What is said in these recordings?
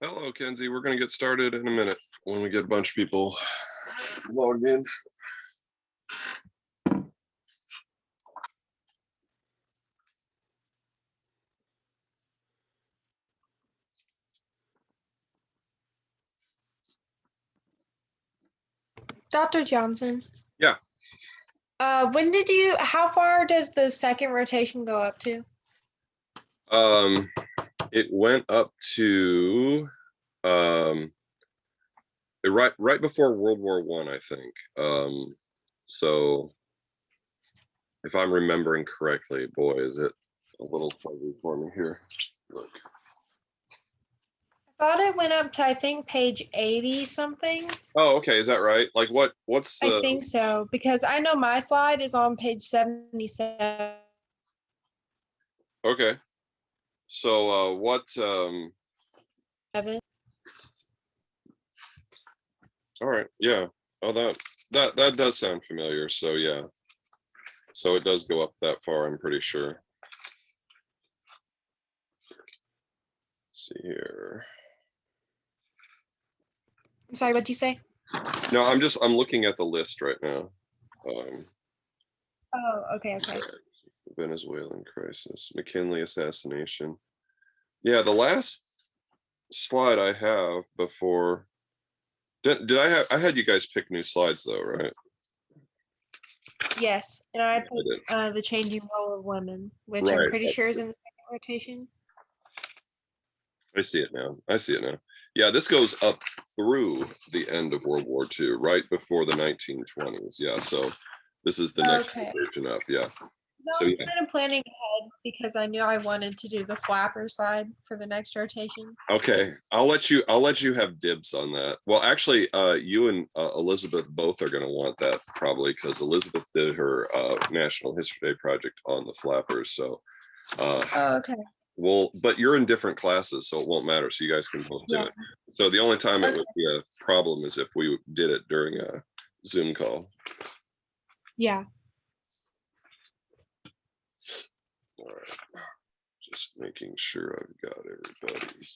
Hello, Kenzie. We're going to get started in a minute when we get a bunch of people logged in. Dr. Johnson. Yeah. How far does the second rotation go up to? It went up to right before World War I think. So if I'm remembering correctly, boy, is it a little fuzzy for me here. Look. I thought it went up to, I think, page 80 something. Oh, okay. Is that right? Like what's the... I think so, because I know my slide is on page 77. Okay. So what all right, yeah. Oh, that does sound familiar. So yeah. So it does go up that far, I'm pretty sure. Let's see here. I'm sorry, what'd you say? No, I'm looking at the list right now. Oh, okay. Venezuelan crisis, McKinley assassination. Yeah, the last slide I have before. Did I had you guys pick new slides though, right? Yes, and I put the changing role of women, which Right. I'm pretty sure is in the second rotation. I see it now. Yeah, this goes up through the end of World War II, right before the 1920s. Yeah, so this is the next rotation up. Yeah. I was kind of planning ahead because I knew I wanted to do the flapper side for the next rotation. Okay, I'll let you have dibs on that. Well, actually, you and Elizabeth both are going to want that probably because Elizabeth did her National History Day project on the flappers. So, okay. Well, but you're in different classes, so it won't matter. So you guys can both do it. So the only time it would be a problem is if we did it during a Zoom call. Yeah. All right. Just making sure I've got everybody here.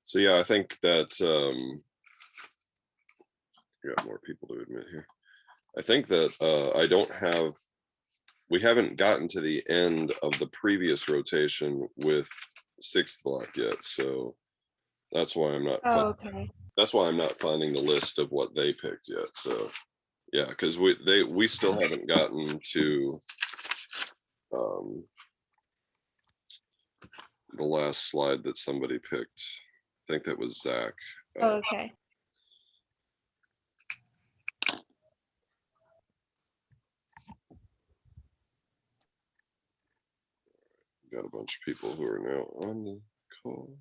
So yeah, I think that got more people to admit here. I think that we haven't gotten to the end of the previous rotation with sixth block yet. So that's why I'm not. That's why I'm not finding the list of what they picked yet. So yeah, because we still haven't gotten to the last slide that somebody picked. I think that was Zach. Okay. Got a bunch of people who are now on the call.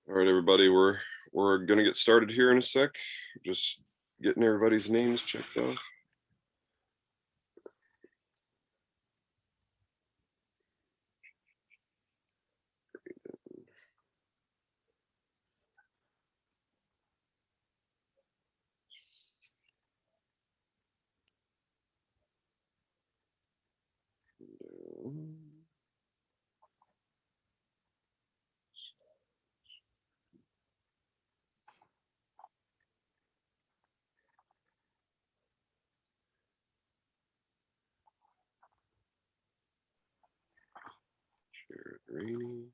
All right, everybody, we're gonna get started here in a sec. Just getting everybody's names checked off. Jared Rainey.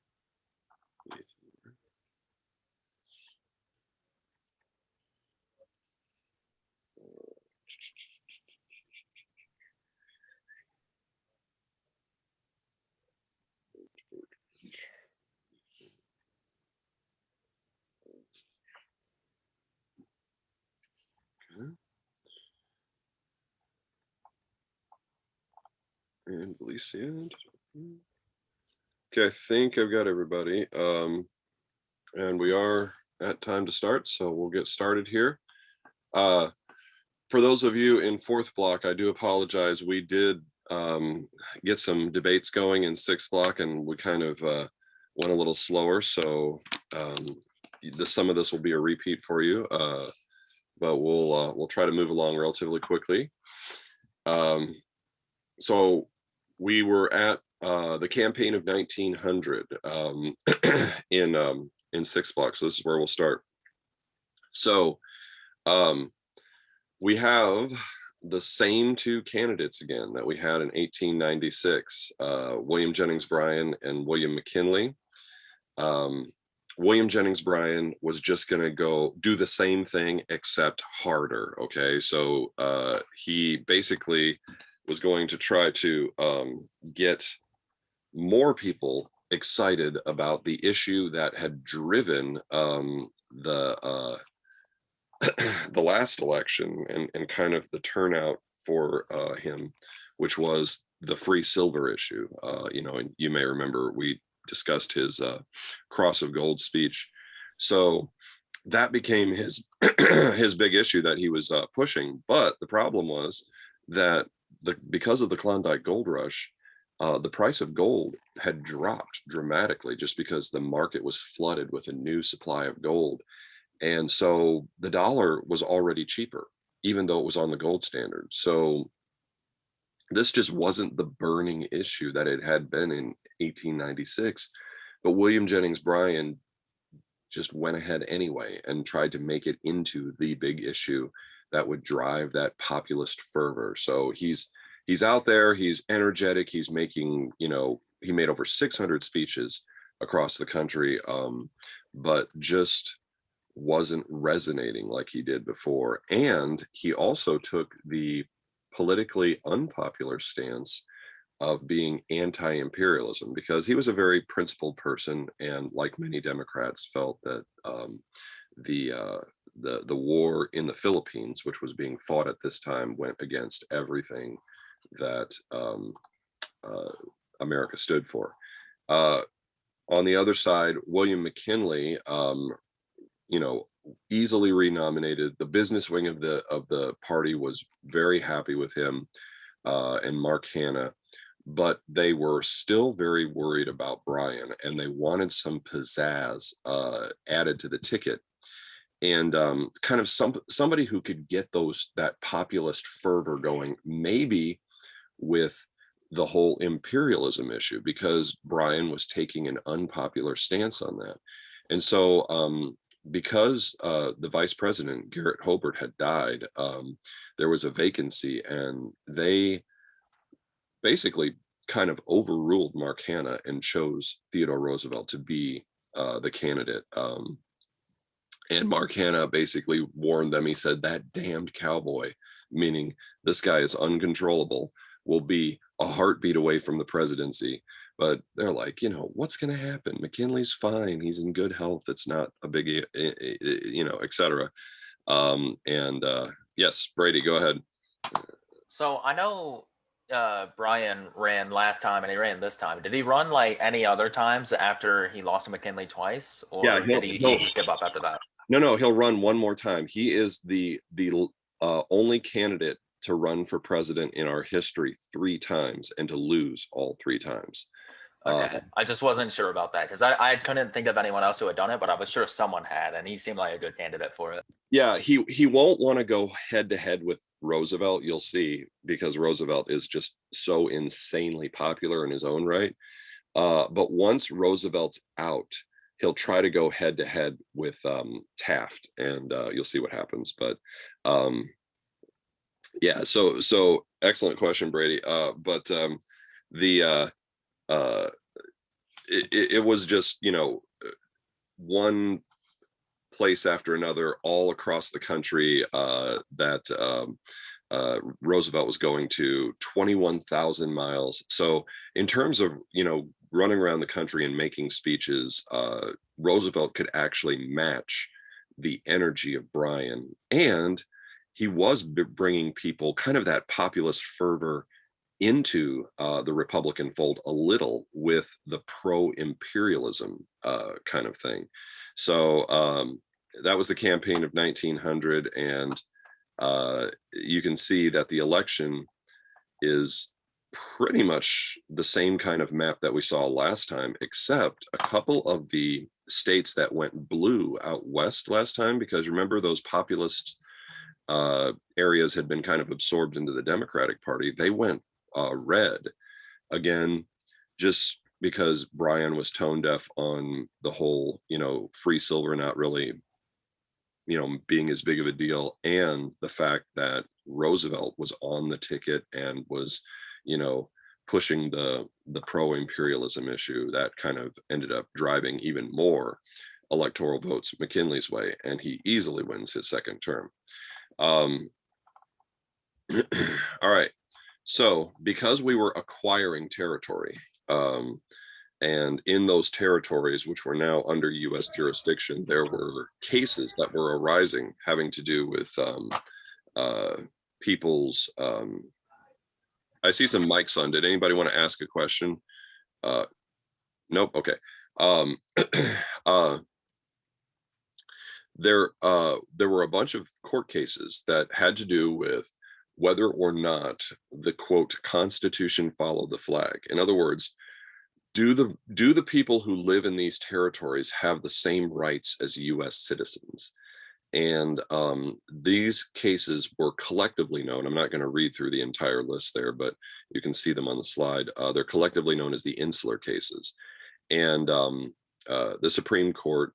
And Gleason. Okay, I think I've got everybody. And we are at time to start, so we'll get started here. For those of you in fourth block, I do apologize. We did get some debates going in sixth block, and we kind of went a little slower. So some of this will be a repeat for you, but we'll try to move along relatively quickly. So we were at the campaign of 1900 in sixth block. So this is where we'll start. So we have the same two candidates again that we had in 1896, William Jennings Bryan and William McKinley. William Jennings Bryan was just going to go do the same thing except harder. Okay, so he basically was going to try to get more people excited about the issue that had driven the last election and kind of the turnout for him, which was the free silver issue. And you may remember we discussed his Cross of Gold speech. So that became his his big issue that he was pushing. But the problem was that because of the Klondike Gold Rush, the price of gold had dropped dramatically just because the market was flooded with a new supply of gold. And so the dollar was already cheaper, even though it was on the gold standard. So this just wasn't the burning issue that it had been in 1896. But William Jennings Bryan just went ahead anyway and tried to make it into the big issue that would drive that populist fervor. So he's out there, he's energetic, he's making, he made over 600 speeches across the country, but just wasn't resonating like he did before. And he also took the politically unpopular stance of being anti-imperialism, because he was a very principled person, and like many Democrats felt that the war in the Philippines, which was being fought at this time, went against everything that America stood for. On the other side, William McKinley, easily renominated. The business wing of the party was very happy with him and Mark Hanna, but they were still very worried about Bryan, and they wanted some pizzazz added to the ticket, and kind of somebody who could get that populist fervor going, maybe with the whole imperialism issue, because Bryan was taking an unpopular stance on that. And so because the vice president, Garrett Hobart, had died, there was a vacancy, and they basically kind of overruled Mark Hanna and chose Theodore Roosevelt to be the candidate. And Mark Hanna basically warned them. He said, that damned cowboy, meaning this guy is uncontrollable, will be a heartbeat away from the presidency. But they're like, what's going to happen? McKinley's fine. He's in good health. It's not a big, etc. Yes, Brady, go ahead. So I know Bryan ran last time and he ran this time. Did he run like any other times after he lost to McKinley twice? Or did he just give up after that? No, he'll run one more time. He is the only candidate to run for president in our history 3 times and to lose all 3 times. Okay. I just wasn't sure about that, because I couldn't think of anyone else who had done it, but I was sure someone had, and he seemed like a good candidate for it. Yeah, he won't want to go head to head with Roosevelt, you'll see, because Roosevelt is just so insanely popular in his own right. But once Roosevelt's out, he'll try to go head to head with Taft, and you'll see what happens. But yeah, so excellent question, Brady. But it was just, you know, one place after another all across the country that Roosevelt was going to, 21,000 miles. So in terms of, you know, running around the country and making speeches, Roosevelt could actually match the energy of Bryan. And he was bringing people, kind of that populist fervor, into the Republican fold a little with the pro-imperialism kind of thing. So that was the campaign of 1900, and you can see that the election is pretty much the same kind of map that we saw last time, except a couple of the states that went blue out west last time, because remember, those populist areas had been kind of absorbed into the Democratic Party. They went red again, just because Bryan was tone deaf on the whole, you know, free silver not really, you know, being as big of a deal, and the fact that Roosevelt was on the ticket and was, you know, pushing the pro-imperialism issue. That kind of ended up driving even more electoral votes McKinley's way, and he easily wins his second term. All right, so because we were acquiring territory, and in those territories, which were now under U.S. jurisdiction, there were cases that were arising having to do with people's. I see some mics on. Did anybody want to ask a question? Nope. Okay. There were a bunch of court cases that had to do with whether or not the quote Constitution followed the flag. In other words, do the people who live in these territories have the same rights as U.S. citizens? And these cases were collectively known. I'm not going to read through the entire list there, but you can see them on the slide. They're collectively known as the Insular cases. And the Supreme Court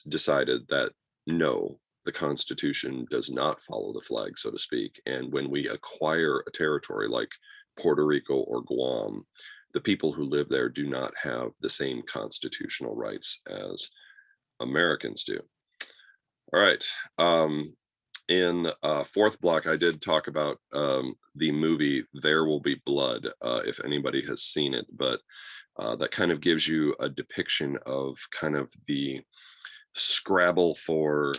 decided that no, the Constitution does not follow the flag, so to speak. And when we acquire a territory like Puerto Rico or Guam, the people who live there do not have the same constitutional rights as Americans do. All right. In fourth block, I did talk about the movie There Will Be Blood, if anybody has seen it, but that kind of gives you a depiction of kind of the scrabble for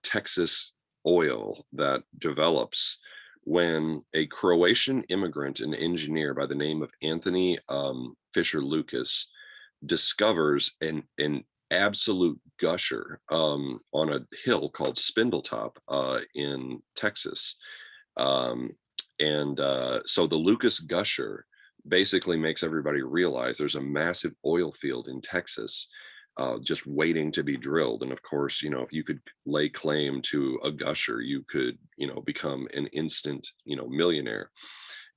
Texas oil that develops when a Croatian immigrant and engineer by the name of Anthony Fisher Lucas discovers an absolute gusher on a hill called Spindletop in Texas. So the Lucas gusher basically makes everybody realize there's a massive oil field in Texas just waiting to be drilled. And of course, you know, if you could lay claim to a gusher, you could, you know, become an instant, you know, millionaire.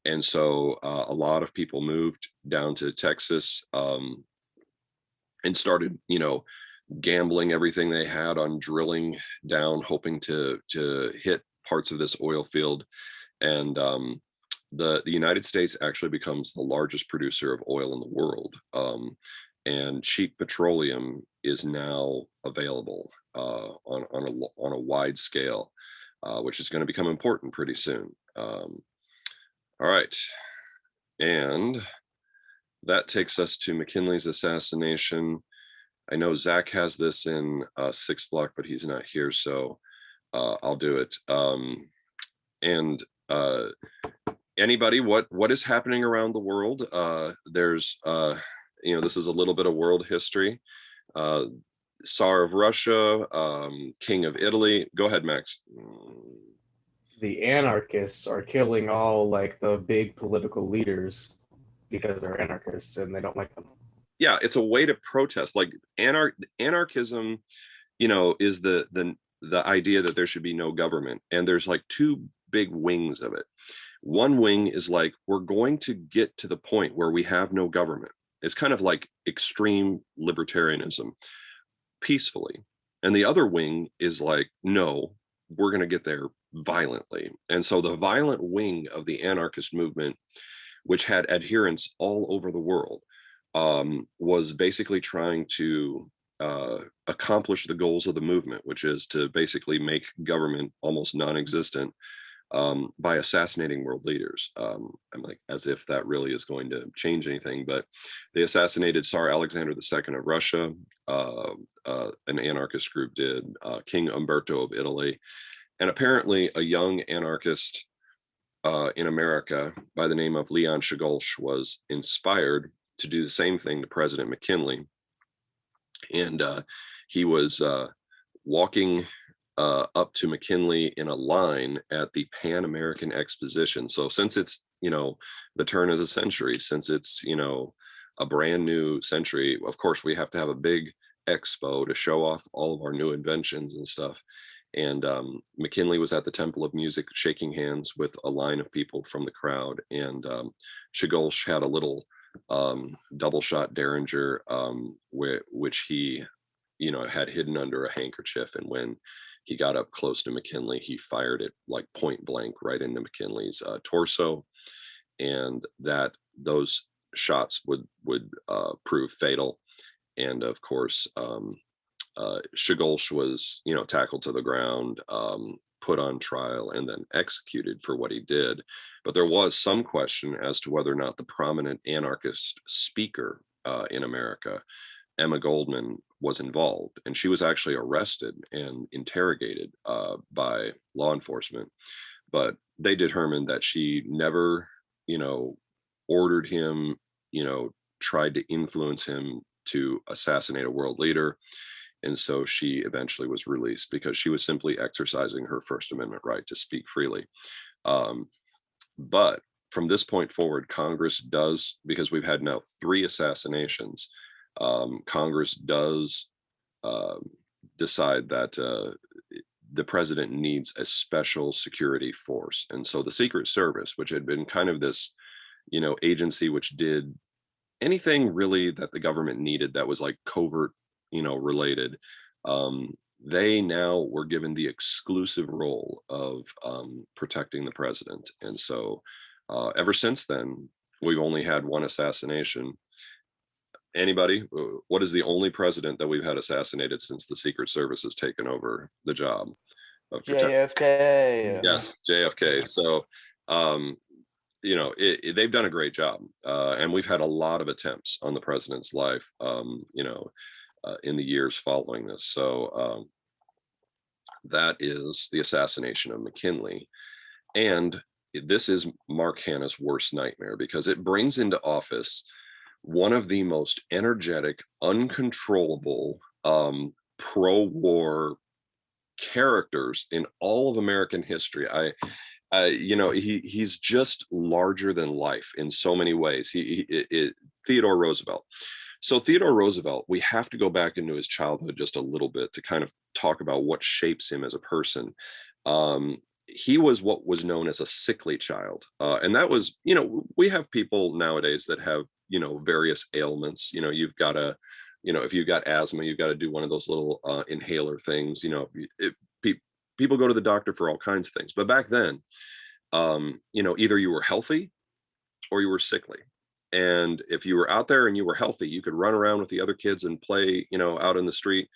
And so a lot of people moved down to Texas and started, you know, gambling everything they had on drilling down, hoping to hit parts of this oil field. And the United States actually becomes the largest producer of oil in the world. And cheap petroleum is now available on a wide scale, which is going to become important pretty soon. All right, and that takes us to McKinley's assassination. I know Zach has this in sixth block, but he's not here, so I'll do it. Anybody, what is happening around the world? There's you know, this is a little bit of world history. Tsar of Russia, King of Italy. Go ahead, Max. The anarchists are killing all like the big political leaders because they're anarchists and they don't like them. Yeah, it's a way to protest. Like anarchism, you know, is the the idea that there should be no government. And there's like two big wings of it. One wing is like, we're going to get to the point where we have no government. It's kind of like extreme libertarianism, peacefully. And the other wing is like, no, we're going to get there violently. And so the violent wing of the anarchist movement, which had adherents all over the world, was basically trying to accomplish the goals of the movement, which is to basically make government almost non-existent by assassinating world leaders. I'm like, as if that really is going to change anything, but they assassinated Tsar Alexander II of Russia, an anarchist group did, King Umberto of Italy, and apparently a young anarchist in America by the name of Leon Czolgosz was inspired to do the same thing to President McKinley. And he was walking up to McKinley in a line at the Pan American Exposition. So since it's, the turn of the century, since it's, a brand new century, of course, we have to have a big expo to show off all of our new inventions and stuff. And McKinley was at the Temple of Music shaking hands with a line of people from the crowd. And Czolgosz had a little double shot Derringer, which he, had hidden under a handkerchief. And when he got up close to McKinley, he fired it like point blank right into McKinley's torso. And those shots would prove fatal. And of course, Czolgosz was, tackled to the ground, put on trial, and then executed for what he did. But there was some question as to whether or not the prominent anarchist speaker in America, Emma Goldman, was involved. And she was actually arrested and interrogated by law enforcement. But they determined that she never, ordered him, tried to influence him to assassinate a world leader. And so she eventually was released because she was simply exercising her First Amendment right to speak freely. But from this point forward, Congress does, because we've had now 3 assassinations, Congress does decide that the president needs a special security force. And so the Secret Service, which had been kind of this, agency which did anything really that the government needed that was like covert, related, they now were given the exclusive role of protecting the president. And so ever since then, we've only had 1 assassination. Anybody? What is the only president that we've had assassinated since the Secret Service has taken over the job of JFK? Yes, JFK. So, they've done a great job. And we've had a lot of attempts on the president's life, in the years following this. So that is the assassination of McKinley. And this is Mark Hanna's worst nightmare because it brings into office one of the most energetic, uncontrollable, pro-war characters in all of American history. He's just larger than life in so many ways. Theodore Roosevelt. So Theodore Roosevelt, we have to go back into his childhood just a little bit to kind of talk about what shapes him as a person. He was what was known as a sickly child. And that was, we have people nowadays that have, various ailments. You've got to, if you've got asthma, you've got to do one of those little inhaler things. People go to the doctor for all kinds of things. But back then, either you were healthy or you were sickly. And if you were out there and you were healthy, you could run around with the other kids and play, out in the street.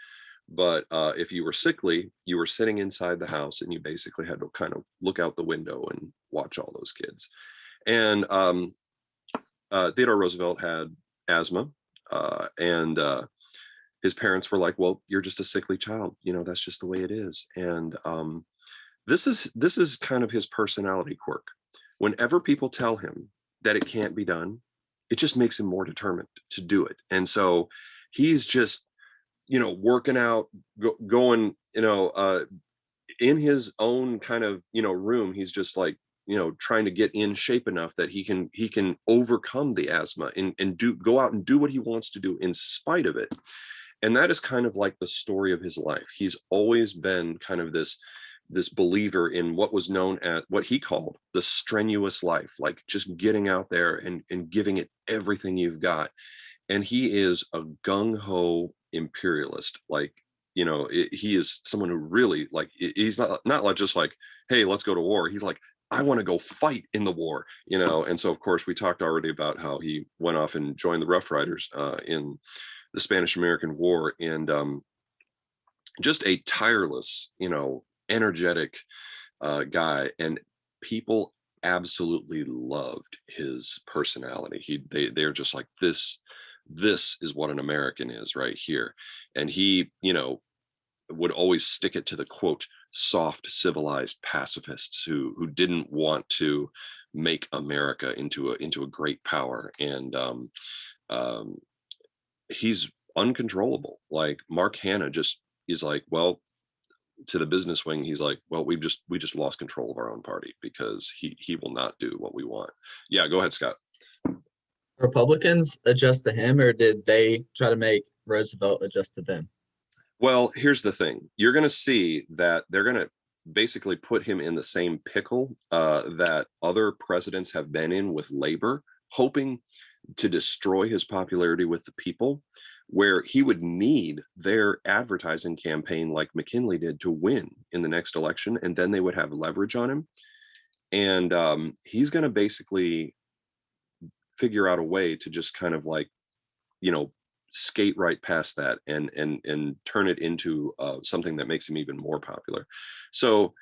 But if you were sickly, you were sitting inside the house and you basically had to kind of look out the window and watch all those kids. And Theodore Roosevelt had asthma, and his parents were like, well, you're just a sickly child. That's just the way it is. And this is kind of his personality quirk. Whenever people tell him that it can't be done, it just makes him more determined to do it. And so he's just, working out, going, in his own kind of, room. He's just like, trying to get in shape enough that he can overcome the asthma and go out and do what he wants to do in spite of it. And that is kind of like the story of his life. He's always been kind of this believer in what was known as, what he called, the strenuous life, like just getting out there and giving it everything you've got. And he is a gung-ho imperialist. Like, he is someone who really, like, he's not like just like, hey, let's go to war. He's like, I want to go fight in the war, And so, of course, we talked already about how he went off and joined the Rough Riders in the Spanish-American War, and just a tireless, energetic guy, and people absolutely loved his personality. They're just like, this is what an American is right here. And he, would always stick it to the quote soft civilized pacifists who didn't want to make America into a great power. And he's uncontrollable. Like Mark Hanna just is like, well, to the business wing, he's like, well, we just lost control of our own party because he will not do what we want. Yeah, go ahead, Scott. Republicans adjust to him, or did they try to make Roosevelt adjust to them? Well, here's the thing. You're going to see that they're going to basically put him in the same pickle that other presidents have been in with labor, hoping to destroy his popularity with the people, where he would need their advertising campaign like McKinley did to win in the next election, and then they would have leverage on him. And he's going to basically figure out a way to just kind of like, skate right past that and turn it into something that makes him even more popular. So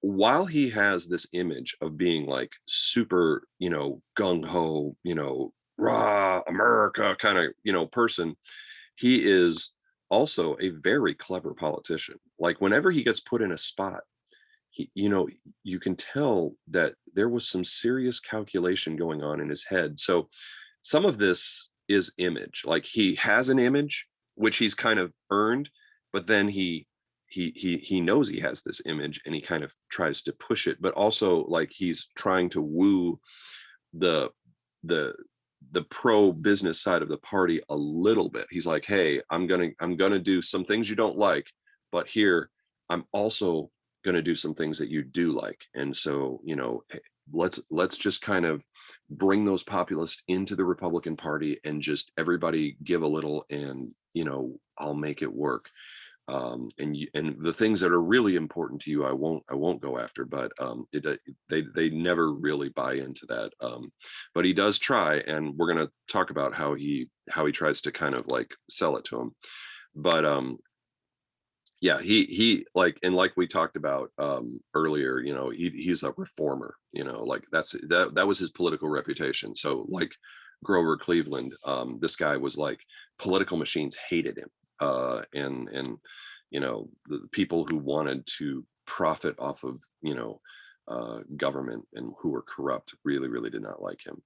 while he has this image of being like super, gung-ho, rah, America kind of, person, he is also a very clever politician. Like whenever he gets put in a spot, he, you can tell that there was some serious calculation going on in his head. So some of this is image. Like he has an image which he's kind of earned, but then he knows he has this image and he kind of tries to push it, but also like he's trying to woo the pro business side of the party a little bit. He's like, hey, I'm gonna do some things you don't like, but here I'm also gonna do some things that you do like. And so, let's just kind of bring those populists into the Republican Party and just everybody give a little, and I'll make it work. And the things that are really important to you, I won't go after. But they never really buy into that. But he does try, and we're gonna talk about how he tries to kind of like sell it to him. But yeah, he like, and like we talked about earlier, he's a reformer, like that was his political reputation. So like Grover Cleveland, this guy was like, political machines hated him, and the people who wanted to profit off of government and who were corrupt really did not like him.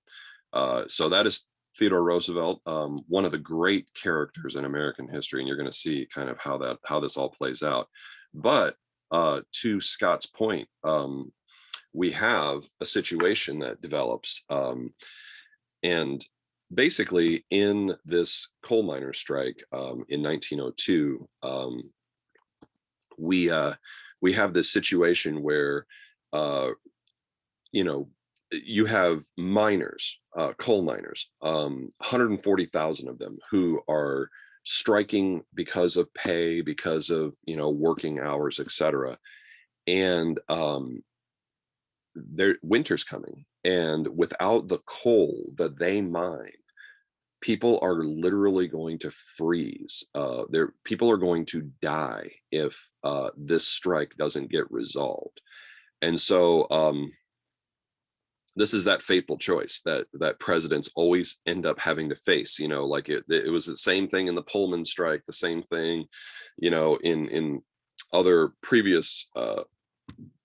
So that is Theodore Roosevelt, one of the great characters in American history, and you're going to see kind of how this all plays out. But to Scott's point, we have a situation that develops, and basically in this coal miner strike in 1902, we have this situation where you have miners, coal miners, 140,000 of them, who are striking because of pay, because of working hours, etc. And their winter's coming, and without the coal that they mine, people are literally going to freeze. People are going to die if this strike doesn't get resolved. And so this is that fateful choice that presidents always end up having to face. Like it was the same thing in the Pullman strike, the same thing, in other previous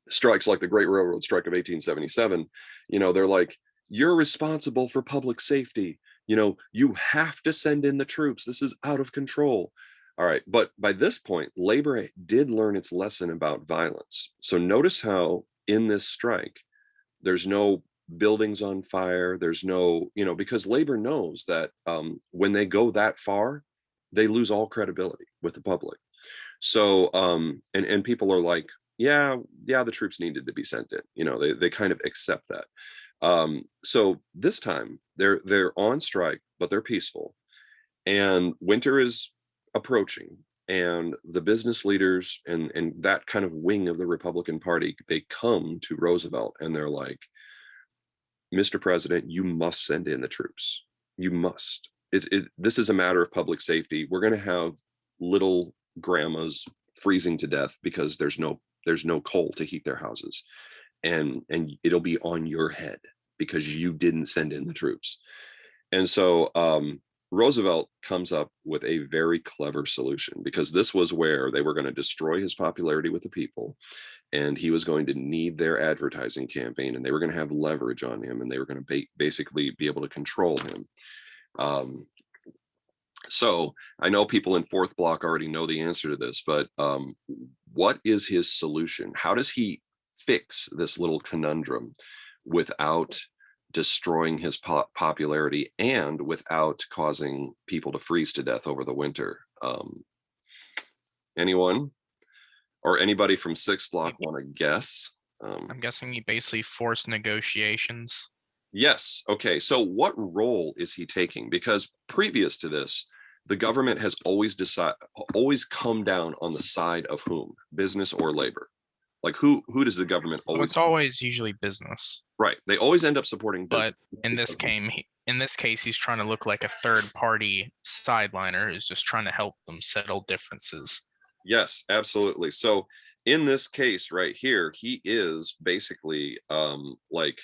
strikes, like the Great Railroad Strike of 1877. They're like, you're responsible for public safety. You have to send in the troops. This is out of control. All right. But by this point, labor did learn its lesson about violence. So notice how in this strike, there's no buildings on fire. There's no, because labor knows that when they go that far, they lose all credibility with the public. So and people are like, yeah, the troops needed to be sent in. You know, they kind of accept that. So this time they're on strike, but they're peaceful, and winter is approaching, and the business leaders and that kind of wing of the Republican Party, they come to Roosevelt and they're like, Mr. President, you must send in the troops. You must. This is a matter of public safety. We're going to have little grandmas freezing to death because there's no coal to heat their houses, and it'll be on your head because you didn't send in the troops. And so Roosevelt comes up with a very clever solution, because this was where they were going to destroy his popularity with the people, and he was going to need their advertising campaign, and they were going to have leverage on him, and they were going to basically be able to control him. So I know people in fourth block already know the answer to this, but what is his solution? How does he fix this little conundrum without destroying his popularity and without causing people to freeze to death over the winter? Anyone or anybody from sixth block want to guess? I'm guessing he basically forced negotiations. Yes. Okay. So what role is he taking? Because previous to this, the government has always come down on the side of whom? Business or labor? Like who does the government always? Well, it's always usually business. Right. They always end up supporting business. But in this case, he's trying to look like a third party sideliner who's just trying to help them settle differences. Yes, absolutely. So in this case right here, he is basically like,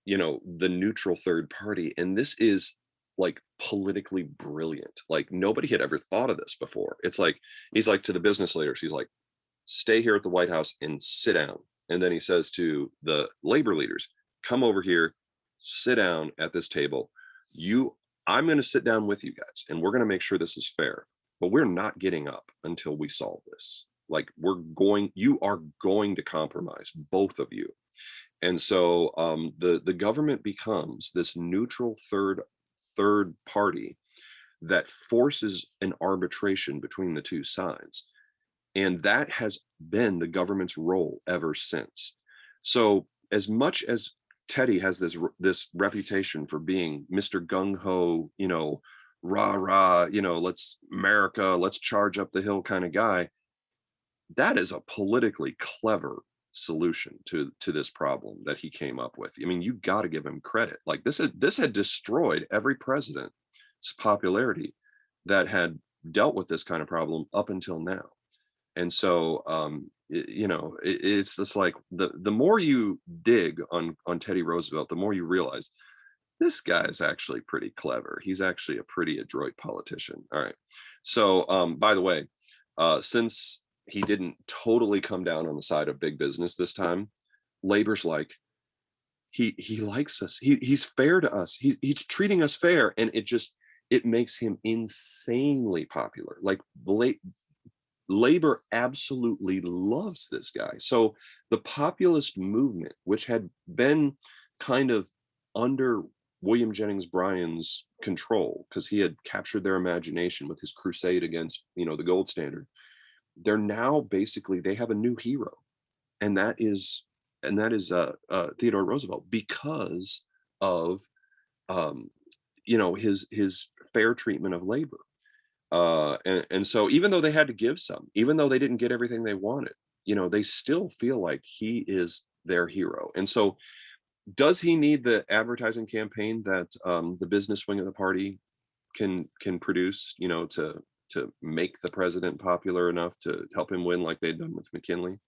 you know, the neutral third party. And this is like politically brilliant. Like nobody had ever thought of this before. It's like, he's like to the business leaders, he's like, stay here at the White House and sit down. And then he says to the labor leaders, come over here, sit down at this table. I'm going to sit down with you guys, and we're going to make sure this is fair, but we're not getting up until we solve this. Like you are going to compromise, both of you. And so the government becomes this neutral third party that forces an arbitration between the two sides. And that has been the government's role ever since. So as much as Teddy has this reputation for being Mr. Gung-ho, you know, rah, rah, you know, let's charge up the hill kind of guy, that is a politically clever solution to this problem that he came up with. I mean, you got to give him credit. Like this had destroyed every president's popularity that had dealt with this kind of problem up until now. And so you know, it's just like the more you dig on Teddy Roosevelt, the more you realize this guy is actually pretty clever. He's actually a pretty adroit politician. All right. So by the way, since he didn't totally come down on the side of big business this time, labor's like, he likes us. He's fair to us. He's treating us fair. And it makes him insanely popular. Like labor absolutely loves this guy. So the populist movement, which had been kind of under William Jennings Bryan's control, because he had captured their imagination with his crusade against, you know, the gold standard, they're now basically, they have a new hero, and that is Theodore Roosevelt, because of you know, his fair treatment of labor. And so even though they had to give some, even though they didn't get everything they wanted, you know, they still feel like he is their hero. And so does he need the advertising campaign that the business wing of the party can produce, you know, to make the president popular enough to help him win, like they'd done with McKinley?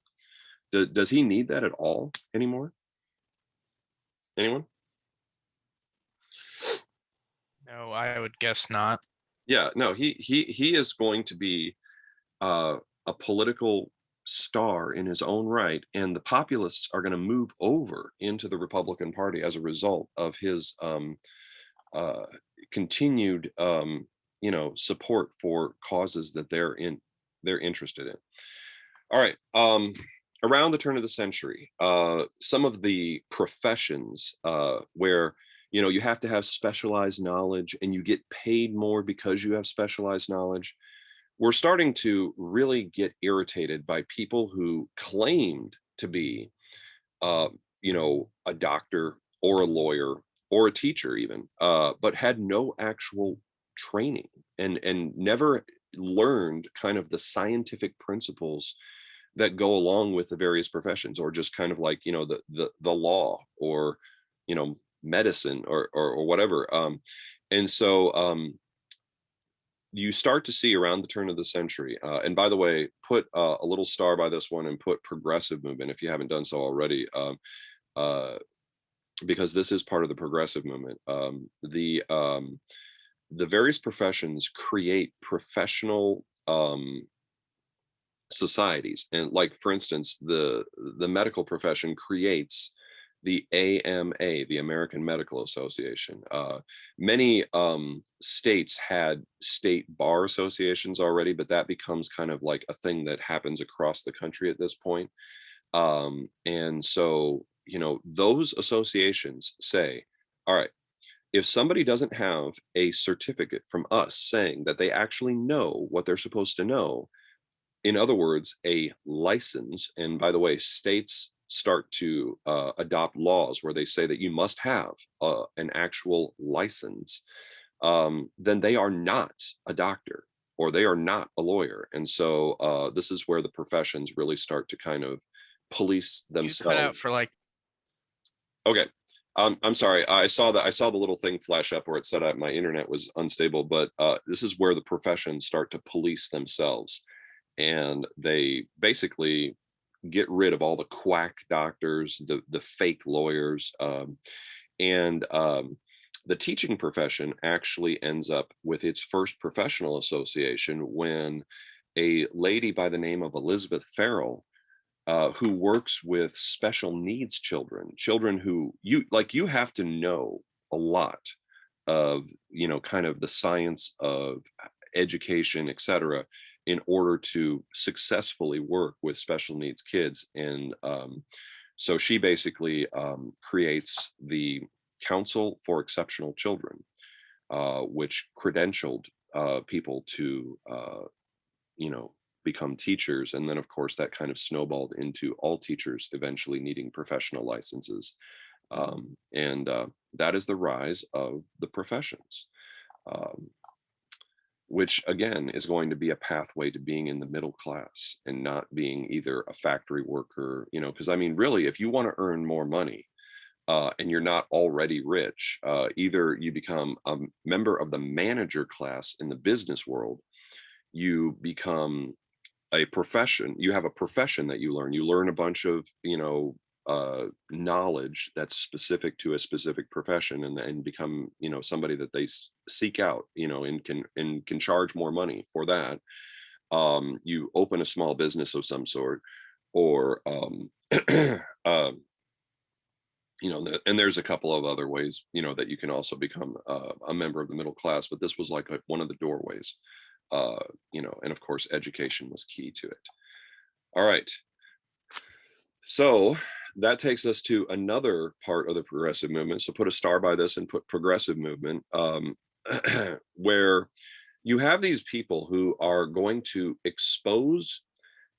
Does he need that at all anymore? Anyone? No, I would guess not. Yeah, no, he is going to be a political star in his own right, and the populists are going to move over into the Republican Party as a result of his continued you know, support for causes that they're interested in. All right. Around the turn of the century, some of the professions where, you know, you have to have specialized knowledge and you get paid more because you have specialized knowledge. We're starting to really get irritated by people who claimed to be, you know, a doctor or a lawyer or a teacher even, but had no actual training and never learned kind of the scientific principles that go along with the various professions, or just kind of like, you know, the law, or, you know, medicine, or whatever. And so you start to see around the turn of the century, and by the way, put a little star by this one and put progressive movement if you haven't done so already, because this is part of the progressive movement. The various professions create professional societies, and like, for instance, the medical profession creates the AMA, the American Medical Association. Many states had state bar associations already, but that becomes kind of like a thing that happens across the country at this point. And so, you know, those associations say, all right, if somebody doesn't have a certificate from us saying that they actually know what they're supposed to know, in other words, a license, and by the way, states start to adopt laws where they say that you must have an actual license, then they are not a doctor, or they are not a lawyer. And so this is where the professions really start to kind of police themselves. You cut out for like. Okay. I'm sorry. I saw the little thing flash up where it said my internet was unstable, but this is where the professions start to police themselves. And they basically get rid of all the quack doctors, the fake lawyers, and the teaching profession actually ends up with its first professional association when a lady by the name of Elizabeth Farrell, who works with special needs children who you have to know a lot of, you know, kind of the science of education, etc., in order to successfully work with special needs kids. And so she basically creates the Council for Exceptional Children, which credentialed people to, you know, become teachers. And then, of course, that kind of snowballed into all teachers eventually needing professional licenses. And that is the rise of the professions. Which again is going to be a pathway to being in the middle class and not being either a factory worker, you know, because I mean, really, if you want to earn more money and you're not already rich, either you become a member of the manager class in the business world, you become a profession, you have a profession that you learn a bunch of, you know, knowledge that's specific to a specific profession, and become, you know, somebody that they seek out, you know, and can charge more money for that. You open a small business of some sort, or you know, and there's a couple of other ways, you know, that you can also become a member of the middle class, but this was like one of the doorways, you know, and of course education was key to it. All right, so that takes us to another part of the progressive movement. So put a star by this and put progressive movement, where you have these people who are going to expose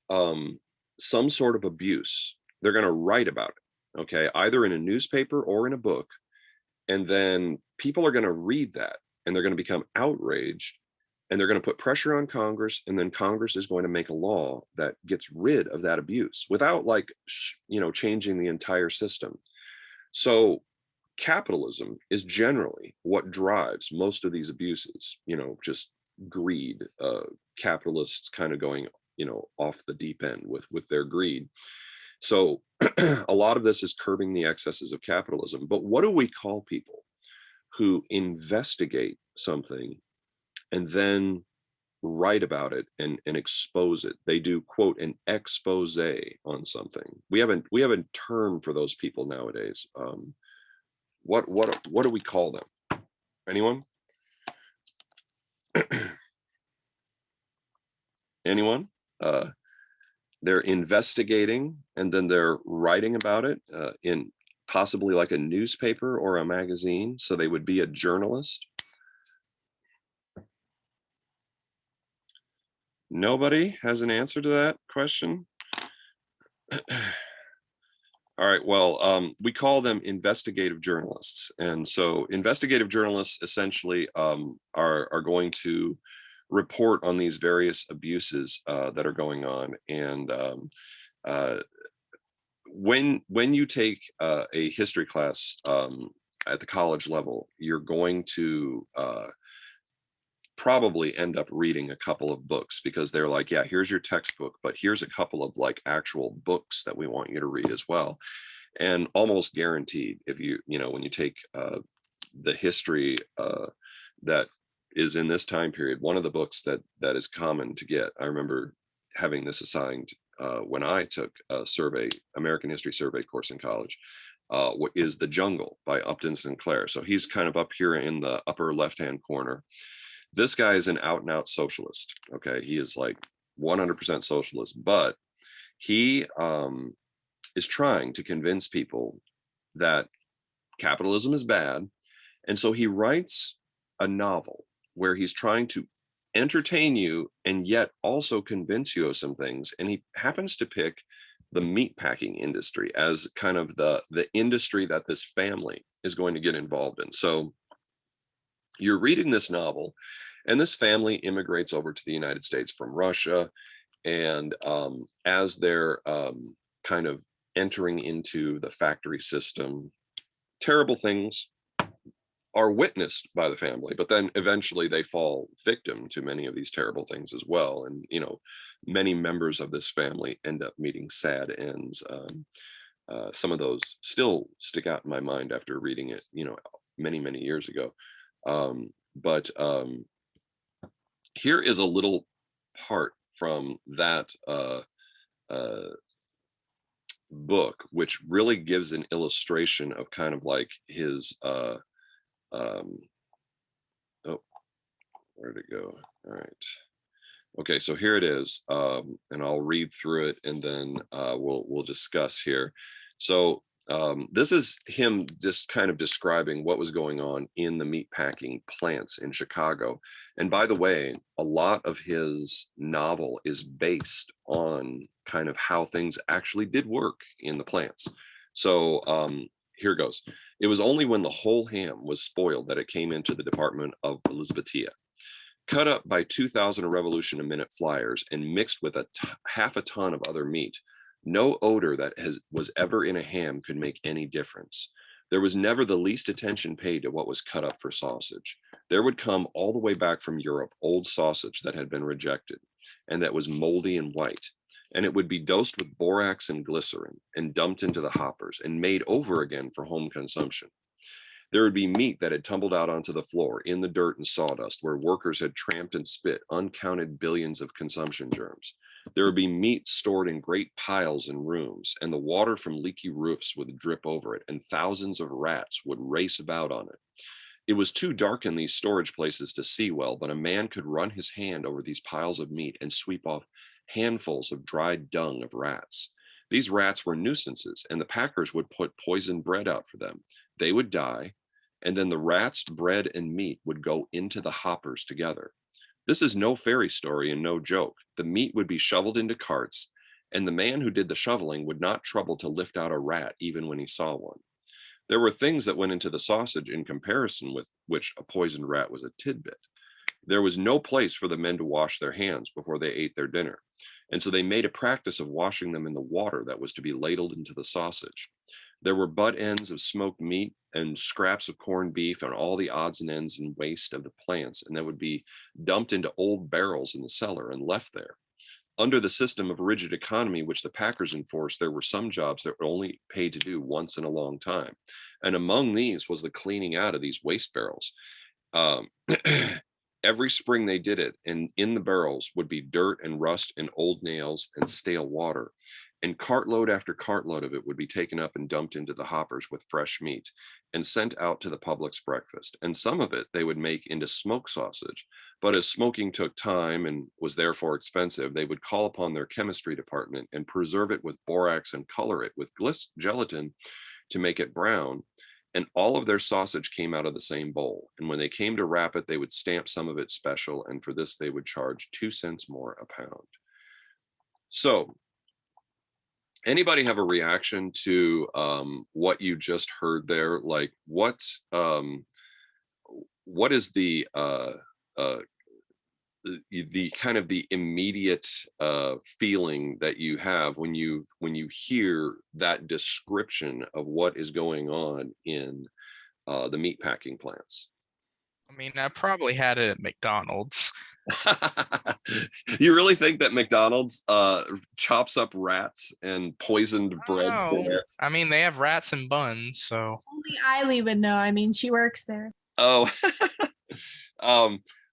some sort of abuse. They're going to write about it, okay, either in a newspaper or in a book. And then people are going to read that and they're going to become outraged, and they're going to put pressure on Congress, and then Congress is going to make a law that gets rid of that abuse without, like, you know, changing the entire system. So capitalism is generally what drives most of these abuses, you know, just greed, capitalists kind of going, you know, off the deep end with their greed. So a lot of this is curbing the excesses of capitalism. But what do we call people who investigate something and then write about it and expose it? They do, quote, an expose on something. We have a term for those people nowadays. What do we call them? Anyone? Anyone? They're investigating and then they're writing about it in possibly like a newspaper or a magazine. So they would be a journalist. Nobody has an answer to that question. All right, well, we call them investigative journalists. And so investigative journalists essentially are going to report on these various abuses that are going on. And when you take a history class at the college level, you're going to probably end up reading a couple of books, because they're like, yeah, here's your textbook, but here's a couple of like actual books that we want you to read as well. And almost guaranteed, if you know, when you take the history that is in this time period, one of the books that is common to get, I remember having this assigned when I took a American history survey course in college, what is The Jungle by Upton Sinclair. So he's kind of up here in the upper left-hand corner. This guy is an out and out socialist. Okay. He is like 100% socialist, but he is trying to convince people that capitalism is bad. And so he writes a novel where he's trying to entertain you and yet also convince you of some things. And he happens to pick the meatpacking industry as kind of the industry that this family is going to get involved in. So you're reading this novel, and this family immigrates over to the United States from Russia. And as they're kind of entering into the factory system, terrible things are witnessed by the family, but then eventually they fall victim to many of these terrible things as well. And, you know, many members of this family end up meeting sad ends. Some of those still stick out in my mind after reading it, you know, many, many years ago. But here is a little part from that book, which really gives an illustration of kind of like his oh, where'd it go? All right. Okay, so here it is, and I'll read through it, and then we'll discuss here. So this is him just kind of describing what was going on in the meatpacking plants in Chicago. And by the way, a lot of his novel is based on kind of how things actually did work in the plants. So here goes. It was only when the whole ham was spoiled that it came into the Department of Elizabethia. Cut up by 2,000 revolution a minute flyers and mixed with half a ton of other meat. No odor that was ever in a ham could make any difference. There was never the least attention paid to what was cut up for sausage. There would come all the way back from Europe old sausage that had been rejected and that was moldy and white, and it would be dosed with borax and glycerin and dumped into the hoppers and made over again for home consumption. There would be meat that had tumbled out onto the floor in the dirt and sawdust where workers had tramped and spit uncounted billions of consumption germs. There would be meat stored in great piles in rooms, and the water from leaky roofs would drip over it, and thousands of rats would race about on it. It was too dark in these storage places to see well, but a man could run his hand over these piles of meat and sweep off handfuls of dried dung of rats. These rats were nuisances, and the packers would put poisoned bread out for them. They would die, and then the rats, bread, and meat would go into the hoppers together. This is no fairy story and no joke. The meat would be shoveled into carts, and the man who did the shoveling would not trouble to lift out a rat even when he saw one. There were things that went into the sausage in comparison with which a poisoned rat was a tidbit. There was no place for the men to wash their hands before they ate their dinner, and so they made a practice of washing them in the water that was to be ladled into the sausage. There were butt ends of smoked meat and scraps of corned beef and all the odds and ends and waste of the plants, and that would be dumped into old barrels in the cellar and left there. Under the system of rigid economy which the packers enforced, there were some jobs that were only paid to do once in a long time. And among these was the cleaning out of these waste barrels. Every spring they did it, and in the barrels would be dirt and rust and old nails and stale water. And cartload after cartload of it would be taken up and dumped into the hoppers with fresh meat and sent out to the public's breakfast. And some of it they would make into smoked sausage. But as smoking took time and was therefore expensive, they would call upon their chemistry department and preserve it with borax and color it with gelatin to make it brown. And all of their sausage came out of the same bowl. And when they came to wrap it, they would stamp some of it special. And for this, they would charge 2 cents more a pound. So anybody have a reaction to what you just heard there? Like what is the kind of the immediate feeling that you have when you hear that description of what is going on in the meat packing plants? I mean, I probably had it at McDonald's. You really think that McDonald's chops up rats and poisoned bread? I mean, they have rats and buns, so only Eileen would know. I mean, she works there. Oh,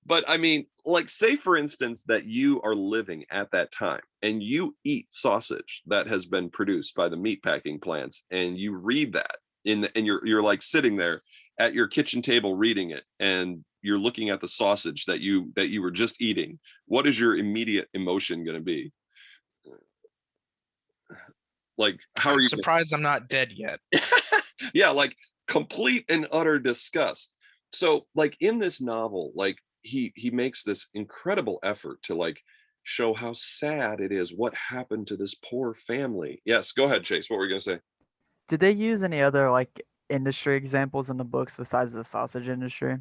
but I mean, like, say for instance that you are living at that time and you eat sausage that has been produced by the meatpacking plants, and you read that and you're like sitting there at your kitchen table reading it, and you're looking at the sausage that you were just eating. What is your immediate emotion going to be? Like, how are you surprised I'm not dead yet? Yeah, like complete and utter disgust. So like in this novel, like he makes this incredible effort to like show how sad it is what happened to this poor family. Yes, go ahead, Chase. What were you gonna say? Did they use any other like industry examples in the books besides the sausage industry?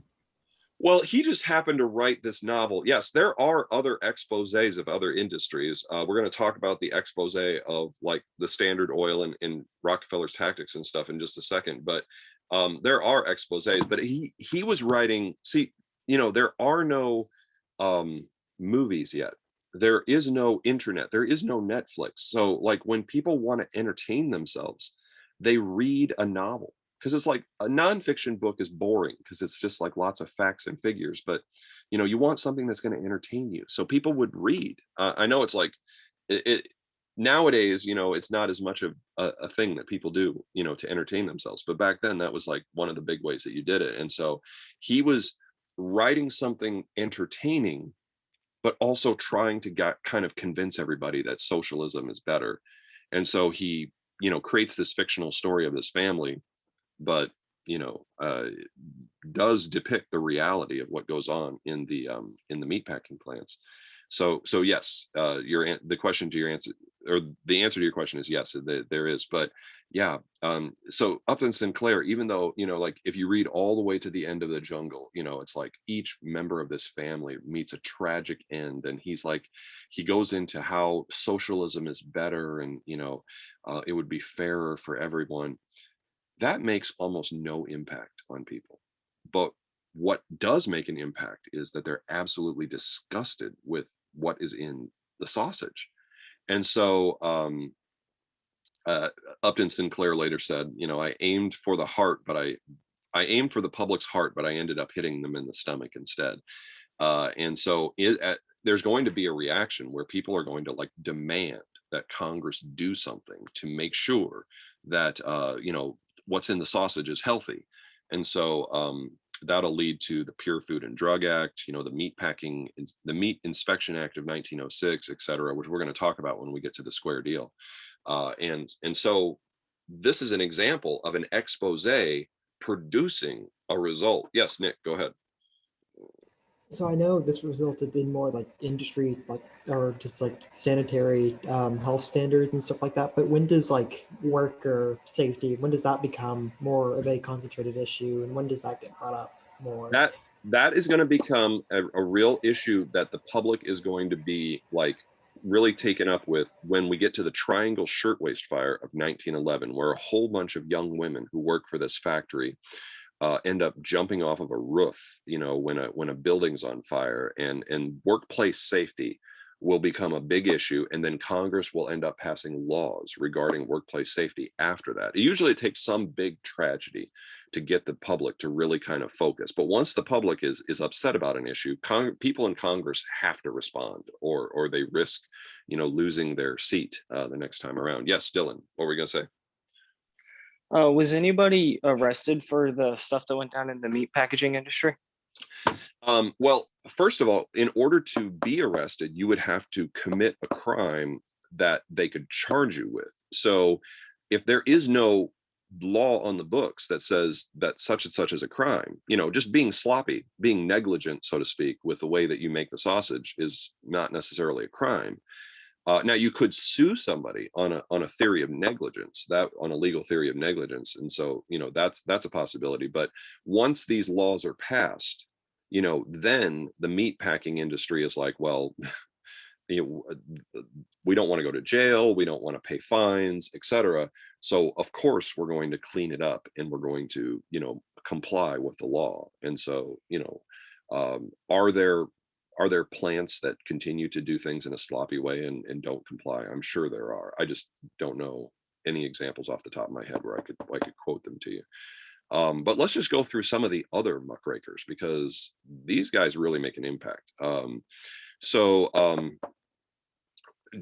Well, he just happened to write this novel. Yes, there are other exposés of other industries. We're going to talk about the expose of like the Standard Oil and Rockefeller's tactics and stuff in just a second. But there are exposés. But he was writing. See, you know, there are no movies yet. There is no internet. There is no Netflix. So like when people want to entertain themselves, they read a novel. Because it's like a nonfiction book is boring because it's just like lots of facts and figures, but you know, you want something that's going to entertain you. So people would read. I know it's like it nowadays, you know, it's not as much of a thing that people do, you know, to entertain themselves. But back then that was like one of the big ways that you did it. And so he was writing something entertaining, but also trying to kind of convince everybody that socialism is better. And so he, you know, creates this fictional story of this family, but you know, does depict the reality of what goes on in the meatpacking plants. So yes, the question to your answer, or the answer to your question is yes, there is. But yeah, so Upton Sinclair, even though, you know, like if you read all the way to the end of The Jungle, you know, it's like each member of this family meets a tragic end, and he's like, he goes into how socialism is better, and you know, it would be fairer for everyone. That makes almost no impact on people. But what does make an impact is that they're absolutely disgusted with what is in the sausage. And so Upton Sinclair later said, you know, I aimed for the heart, but I aimed for the public's heart, but I ended up hitting them in the stomach instead. And so there's going to be a reaction where people are going to like demand that Congress do something to make sure that, you know, what's in the sausage is healthy. And so that'll lead to the Pure Food and Drug Act, you know, the Meat Inspection Act of 1906, et cetera, which we're going to talk about when we get to the square deal. And so this is an example of an expose producing a result. Yes, Nick, go ahead. So I know this resulted in more like industry, like, or just like sanitary health standards and stuff like that. But when does like worker safety, when does that become more of a concentrated issue, and when does that get brought up more? That is going to become a real issue that the public is going to be like really taken up with when we get to the Triangle Shirtwaist Fire of 1911, where a whole bunch of young women who work for this factory end up jumping off of a roof, you know, when a building's on fire, and workplace safety will become a big issue. And then Congress will end up passing laws regarding workplace safety after that. Usually it takes some big tragedy to get the public to really kind of focus. But once the public is upset about an issue, people in Congress have to respond, or they risk, you know, losing their seat the next time around. Yes, Dylan, what were we going to say? Was anybody arrested for the stuff that went down in the meat packaging industry? Well, first of all, in order to be arrested, you would have to commit a crime that they could charge you with. So if there is no law on the books that says that such and such is a crime. You know, just being sloppy, being negligent, so to speak, with the way that you make the sausage is not necessarily a crime. Now you could sue somebody on a theory of negligence, that on a legal theory of negligence, and so you know that's a possibility. But once these laws are passed, you know, then the meat packing industry is like, well, you know, we don't want to go to jail, we don't want to pay fines, etc. So of course we're going to clean it up and we're going to, you know, comply with the law. And so, you know, are there plants that continue to do things in a sloppy way and don't comply? I'm sure there are. I just don't know any examples off the top of my head where I could quote them to you. But let's just go through some of the other muckrakers, because these guys really make an impact.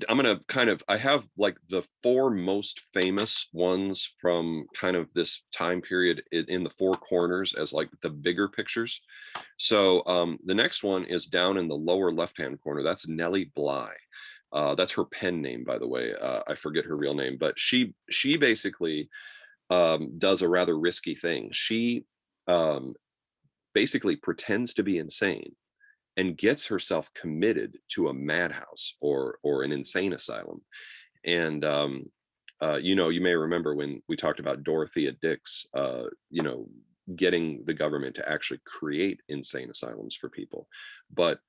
I'm going to kind of, I have like the 4 most famous ones from kind of this time period in the 4 corners as like the bigger pictures. So the next one is down in the lower left-hand corner. That's Nellie Bly. That's her pen name, by the way. I forget her real name, but she basically does a rather risky thing. She basically pretends to be insane and gets herself committed to a madhouse or an insane asylum. And you know, you may remember when we talked about Dorothea Dix, you know, getting the government to actually create insane asylums for people. But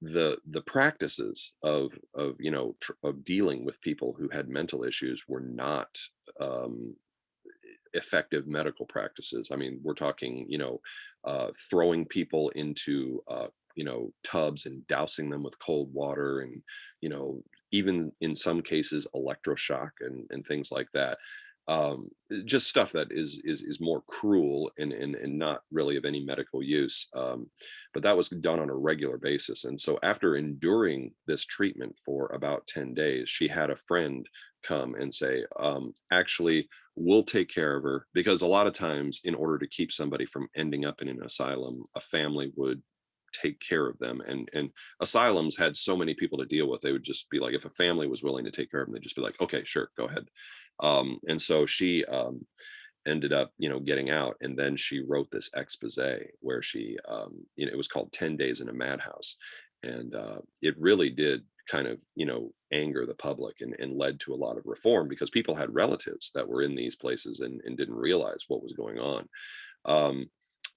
the practices of you know of dealing with people who had mental issues were not effective medical practices. I mean, we're talking, you know, throwing people into you know, tubs and dousing them with cold water, and you know, even in some cases electroshock and things like that. Just stuff that is more cruel and not really of any medical use. But that was done on a regular basis. And so after enduring this treatment for about 10 days, she had a friend come and say, actually, we'll take care of her, because a lot of times in order to keep somebody from ending up in an asylum, a family would take care of them, and asylums had so many people to deal with, they would just be like, if a family was willing to take care of them, they'd just be like, okay, sure, go ahead. And so she ended up, you know, getting out, and then she wrote this expose where she you know, it was called 10 Days in a Madhouse, and it really did kind of, you know, anger the public and led to a lot of reform, because people had relatives that were in these places and didn't realize what was going on.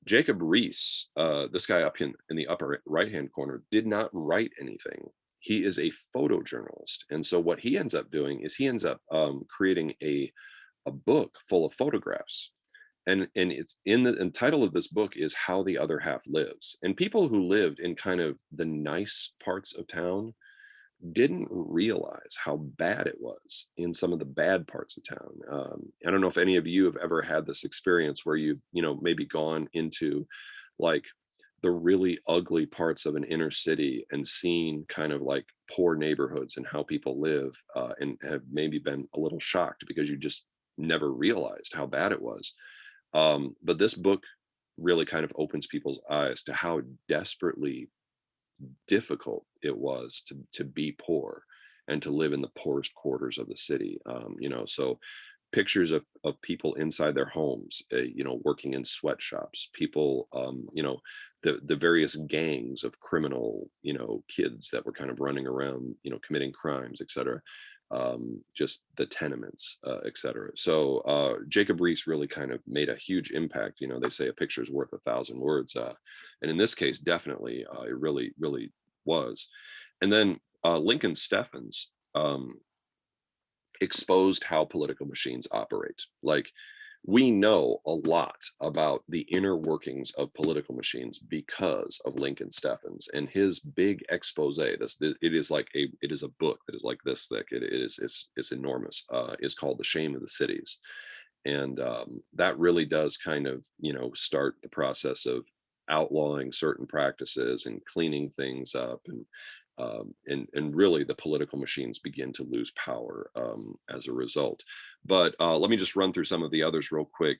Jacob Riis, this guy up in the upper right-hand corner, did not write anything. He is a photojournalist. And so what he ends up doing is he ends up creating a book full of photographs. And it's in the title of this book is How the Other Half Lives. And people who lived in kind of the nice parts of town didn't realize how bad it was in some of the bad parts of town. I don't know if any of you have ever had this experience where you've, you know, maybe gone into like the really ugly parts of an inner city and seen kind of like poor neighborhoods and how people live, and have maybe been a little shocked because you just never realized how bad it was. But this book really kind of opens people's eyes to how desperately difficult it was to be poor and to live in the poorest quarters of the city. You know, so pictures of people inside their homes, you know, working in sweatshops, people, you know, the various gangs of criminal, you know, kids that were kind of running around, you know, committing crimes, etc. Just the tenements, etc. So Jacob Riis really kind of made a huge impact. You know, they say a picture is worth 1,000 words, and in this case, definitely, it really, really was. And then Lincoln Steffens exposed how political machines operate. Like, we know a lot about the inner workings of political machines because of Lincoln Steffens and his big expose. It is a book that is like this thick. It's enormous. It's called The Shame of the Cities. And that really does kind of, you know, start the process of outlawing certain practices and cleaning things up, and really the political machines begin to lose power as a result. But let me just run through some of the others real quick.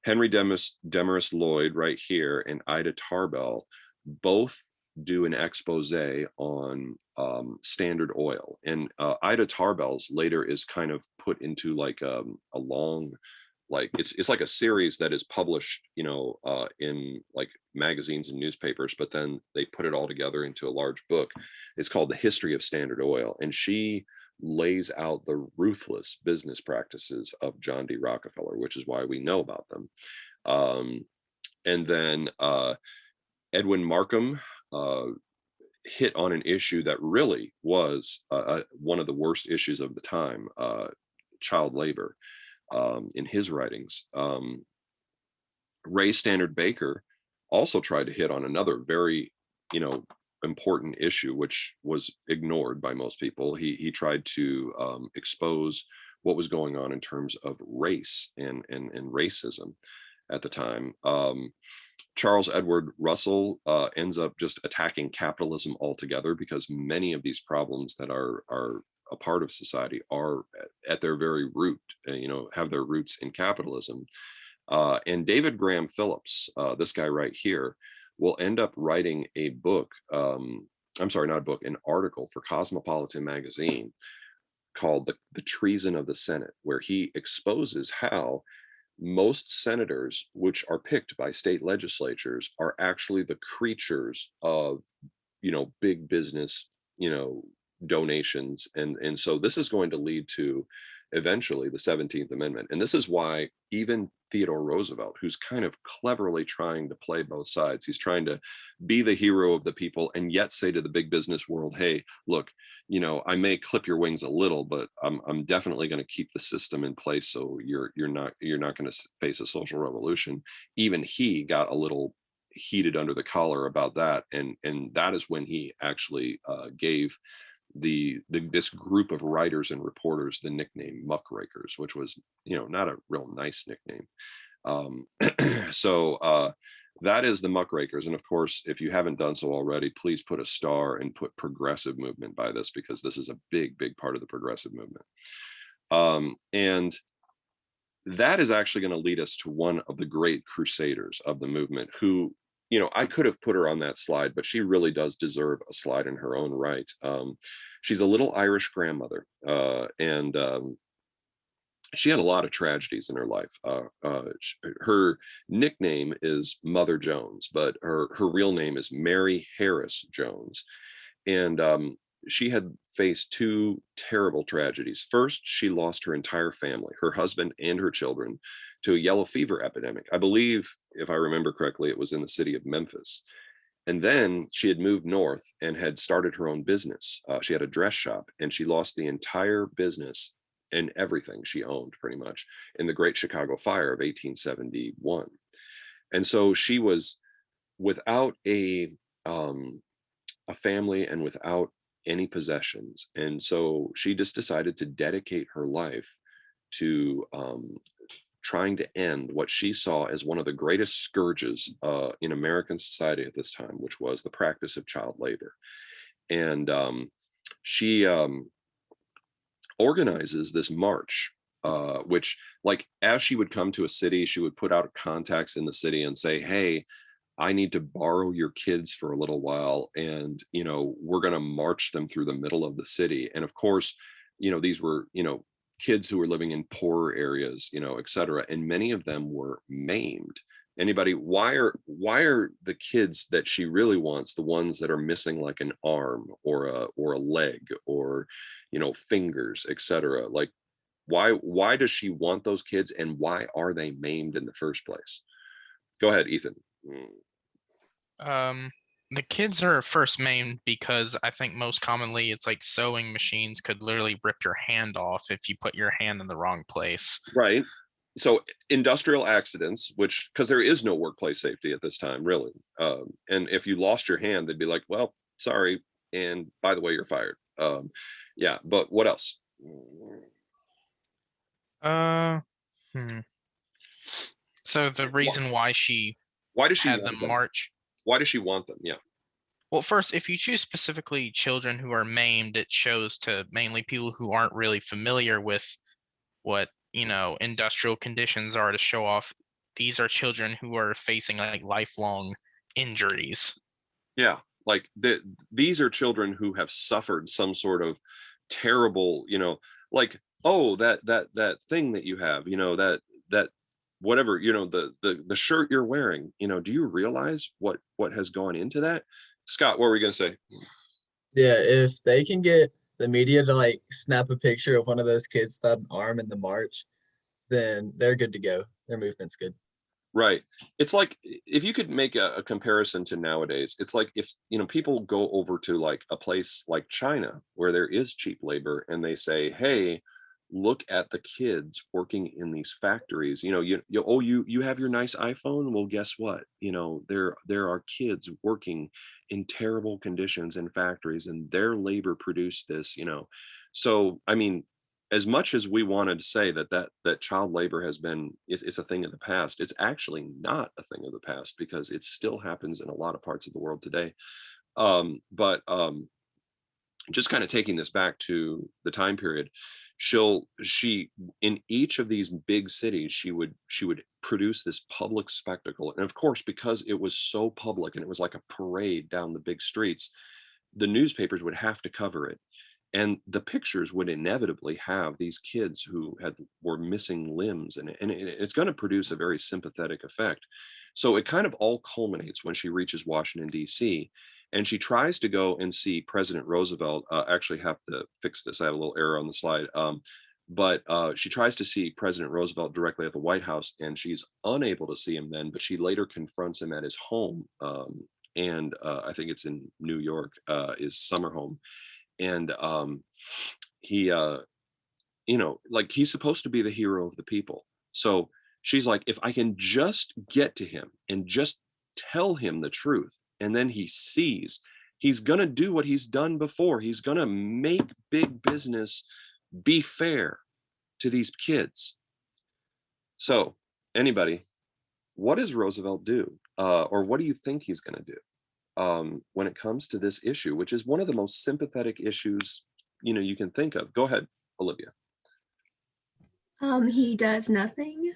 Henry Demarest Lloyd right here and Ida Tarbell both do an expose on Standard Oil, and Ida Tarbell's later is kind of put into like a long like it's like a series that is published, in like magazines and newspapers, but then they put it all together into a large book. It's called The History of Standard Oil, and she lays out the ruthless business practices of John D. Rockefeller, which is why we know about them. And then Edwin Markham hit on an issue that really was one of the worst issues of the time, child labor, in his writings. Ray Stannard Baker also tried to hit on another very, important issue, which was ignored by most people. He tried to expose what was going on in terms of race and racism at the time. Charles Edward Russell ends up just attacking capitalism altogether, because many of these problems that are a part of society are at their very root, have their roots in capitalism. And David Graham Phillips, this guy right here, will end up writing a book. I'm sorry, not a book, an article for Cosmopolitan magazine called The Treason of the Senate, where he exposes how most senators, which are picked by state legislatures, are actually the creatures of, big business, donations. And so this is going to lead to eventually the 17th Amendment. And this is why even Theodore Roosevelt, who's kind of cleverly trying to play both sides, he's trying to be the hero of the people and yet say to the big business world, hey, look, I may clip your wings a little, but I'm definitely going to keep the system in place, so you're not going to face a social revolution. Even he got a little heated under the collar about that, and that is when he actually gave this group of writers and reporters the nickname muckrakers, which was not a real nice nickname. So that is the muckrakers. And of course, if you haven't done so already, please put a star and put progressive movement by this, because this is a big part of the progressive movement. And that is actually going to lead us to one of the great crusaders of the movement, who, I could have put her on that slide, but she really does deserve a slide in her own right. She's a little Irish grandmother, and she had a lot of tragedies in her life. Her nickname is Mother Jones, but her real name is Mary Harris Jones. And she had faced two terrible tragedies. First, she lost her entire family, her husband and her children, to a yellow fever epidemic. I believe, if I remember correctly, it was in the city of Memphis. And then she had moved north and had started her own business. She had a dress shop, and she lost the entire business and everything she owned, pretty much, in the Great Chicago Fire of 1871. And so she was without a family and without any possessions. And so she just decided to dedicate her life to trying to end what she saw as one of the greatest scourges in American society at this time, which was the practice of child labor. And she organizes this march, which, like, as she would come to a city, she would put out contacts in the city and say, hey, I need to borrow your kids for a little while, and we're going to march them through the middle of the city. And of course, these were kids who were living in poorer areas, et cetera, and many of them were maimed. Why are the kids that she really wants the ones that are missing, like an arm or a leg or fingers, et cetera? Like, why does she want those kids, and why are they maimed in the first place? Go ahead, Ethan. The kids are first maimed because I think most commonly it's like sewing machines could literally rip your hand off if you put your hand in the wrong place. Right. So industrial accidents, which, because there is no workplace safety at this time, really. And if you lost your hand, they'd be like, well, sorry, and by the way, you're fired. Yeah, but what else? So the reason why does she had them march? Why does she want them? Yeah. Well, first, if you choose specifically children who are maimed, it shows to mainly people who aren't really familiar with what, industrial conditions are, to show off these are children who are facing like lifelong injuries. Yeah. Like these are children who have suffered some sort of terrible, like, oh, that thing that you have, that whatever, the shirt you're wearing, do you realize what has gone into that? Scott, what were we going to say? Yeah, if they can get the media to like snap a picture of one of those kids without an arm in the march, then they're good to go. Their movement's good. Right. It's like if you could make a comparison to nowadays, it's like if people go over to like a place like China where there is cheap labor and they say, hey, look at the kids working in these factories. You have your nice iPhone. Well, guess what? There are kids working in terrible conditions in factories, and their labor produced this. So I mean, as much as we wanted to say that child labor it's a thing of the past, it's actually not a thing of the past because it still happens in a lot of parts of the world today. But just kind of taking this back to the time period, she in each of these big cities, she would produce this public spectacle. And of course, because it was so public and it was like a parade down the big streets, the newspapers would have to cover it. And the pictures would inevitably have these kids who were missing limbs, and it's going to produce a very sympathetic effect. So it kind of all culminates when she reaches Washington, D.C., and she tries to go and see President Roosevelt. Actually have to fix this. I have a little error on the slide. But she tries to see President Roosevelt directly at the White House, and she's unable to see him then, but she later confronts him at his home. And I think it's in New York, his summer home. And he like he's supposed to be the hero of the people. So she's like, if I can just get to him and just tell him the truth, and then he sees, he's gonna do what he's done before. He's gonna make big business be fair to these kids. So anybody, what does Roosevelt do? Or what do you think he's gonna do when it comes to this issue, which is one of the most sympathetic issues you can think of? Go ahead, Olivia. He does nothing.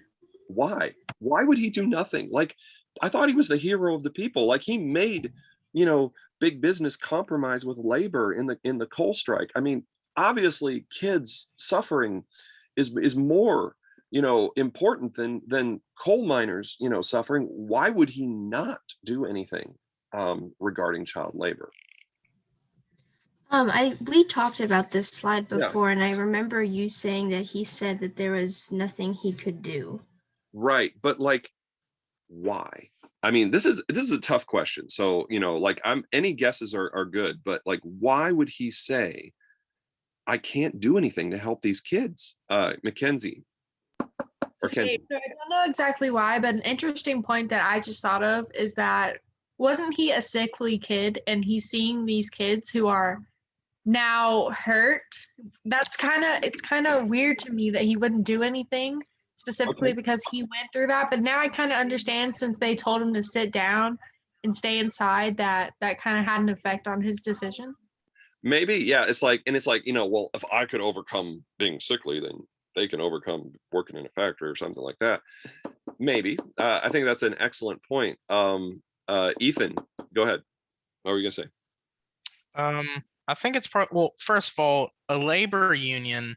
Why would he do nothing? Like, I thought he was the hero of the people. Like, he made big business compromise with labor in the coal strike. I mean, obviously kids suffering is more important than coal miners suffering. Why would he not do anything regarding child labor? We talked about this slide before, and I remember you saying that he said that there was nothing he could do. Right, but like, why? I mean, this is a tough question. So like, any guesses are good, but like, why would he say, I can't do anything to help these kids? Mackenzie. Okay, so I don't know exactly why, but an interesting point that I just thought of is that wasn't he a sickly kid, and he's seeing these kids who are now hurt? It's kind of weird to me that he wouldn't do anything specifically because he went through that. But now I kind of understand, since they told him to sit down and stay inside, that kind of had an effect on his decision. Maybe, yeah. It's like, well, if I could overcome being sickly, then they can overcome working in a factory or something like that. Maybe. I think that's an excellent point. Ethan, go ahead. What were you gonna say? I think it's well, first of all, a labor union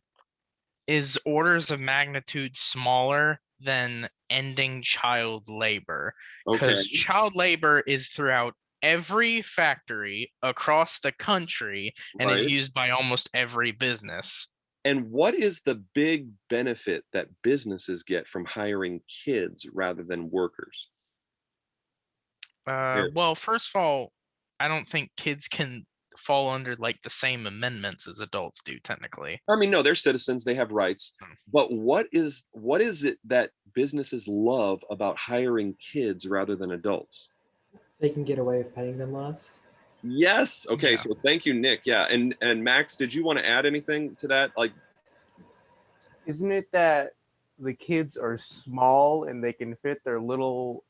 is orders of magnitude smaller than ending child labor, because child labor is throughout every factory across the country and is used by almost every business. And what is the big benefit that businesses get from hiring kids rather than workers? Well, first of all, I don't think kids can fall under like the same amendments as adults do, technically. I mean, no, they're citizens, they have rights. But what is it that businesses love about hiring kids rather than adults? They can get away with paying them less. Yes. Okay. Yeah. So thank you, Nick. Yeah. And Max, did you want to add anything to that? Like, isn't it that the kids are small and they can fit their little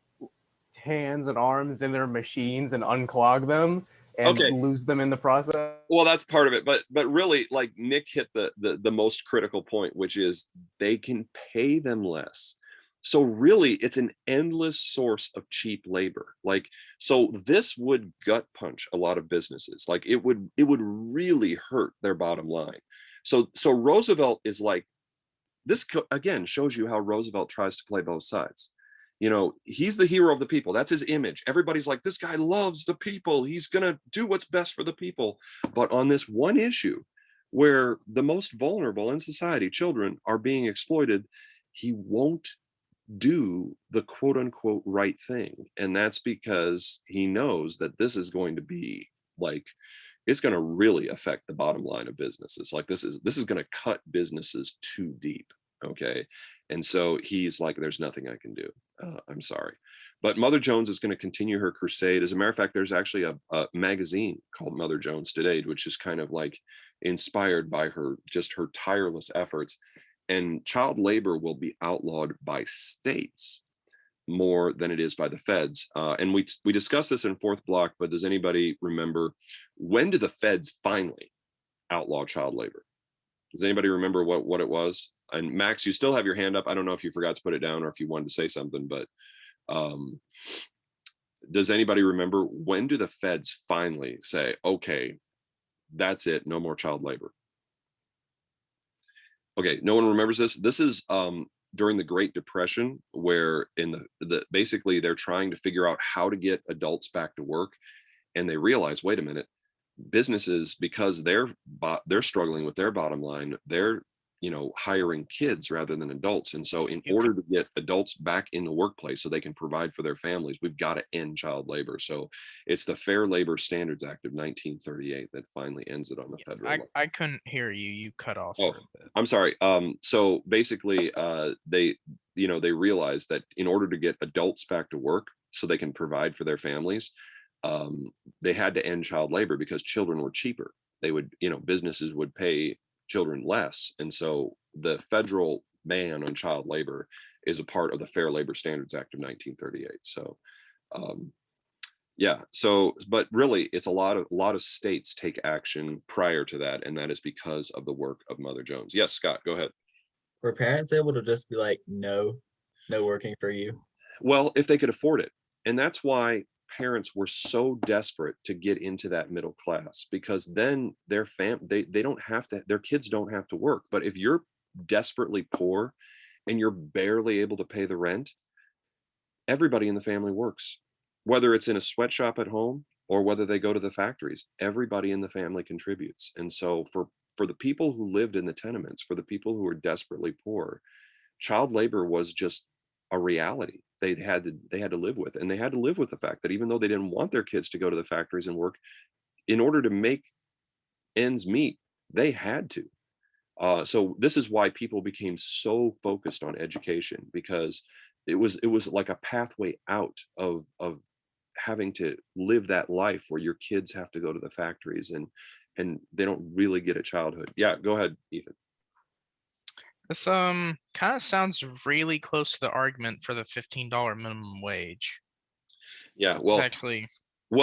hands and arms in their machines and unclog them and lose them in the process? Well, that's part of it, but really, like, Nick hit the most critical point, which is they can pay them less. So really, it's an endless source of cheap labor. Like, so this would gut punch a lot of businesses. Like, it would really hurt their bottom line. So Roosevelt is like this again shows you how Roosevelt tries to play both sides. He's the hero of the people. That's his image. Everybody's like, this guy loves the people. He's going to do what's best for the people. But on this one issue where the most vulnerable in society, children, are being exploited, he won't do the quote unquote right thing. And that's because he knows that this is going to be like, it's going to really affect the bottom line of businesses. Like this is going to cut businesses too deep. Okay. And so he's like, there's nothing I can do. I'm sorry. But Mother Jones is going to continue her crusade. As a matter of fact, there's actually a magazine called Mother Jones Today, which is kind of like inspired by her tireless efforts. And child labor will be outlawed by states more than it is by the feds. And we discussed this in fourth block, but does anybody remember, when do the feds finally outlaw child labor? Does anybody remember what it was? And Max, you still have your hand up. I don't know if you forgot to put it down or if you wanted to say something, but does anybody remember, when do the feds finally say, okay, that's it, no more child labor? Okay, no one remembers this. This is during the Great Depression, where in the basically they're trying to figure out how to get adults back to work, and they realize, wait a minute, businesses, because they're struggling with their bottom line, they're hiring kids rather than adults. And so in order to get adults back in the workplace so they can provide for their families, we've got to end child labor. So it's the Fair Labor Standards Act of 1938 that finally ends it on the federal level. I couldn't hear you. You cut off. Oh, I'm sorry. So basically they realized that in order to get adults back to work so they can provide for their families, they had to end child labor because children were cheaper. They would, businesses would pay children less. And so the federal ban on child labor is a part of the Fair Labor Standards Act of 1938. So but really it's a lot of states take action prior to that, and that is because of the work of Mother Jones. Yes, Scott, go ahead. Were parents able to just be like, no working for you? Well, if they could afford it. And that's why parents were so desperate to get into that middle class, because then their kids don't have to work. But if you're desperately poor and you're barely able to pay the rent, everybody in the family works, whether it's in a sweatshop at home or whether they go to the factories. Everybody in the family contributes. And so for the people who lived in the tenements, for the people who were desperately poor, child labor was just a reality they had to live with. And they had to live with the fact that even though they didn't want their kids to go to the factories and work, in order to make ends meet, they had to. So this is why people became so focused on education, because it was like a pathway out of having to live that life where your kids have to go to the factories and they don't really get a childhood. Yeah, go ahead, Ethan. This kind of sounds really close to the argument for the $15 minimum wage. Yeah, well,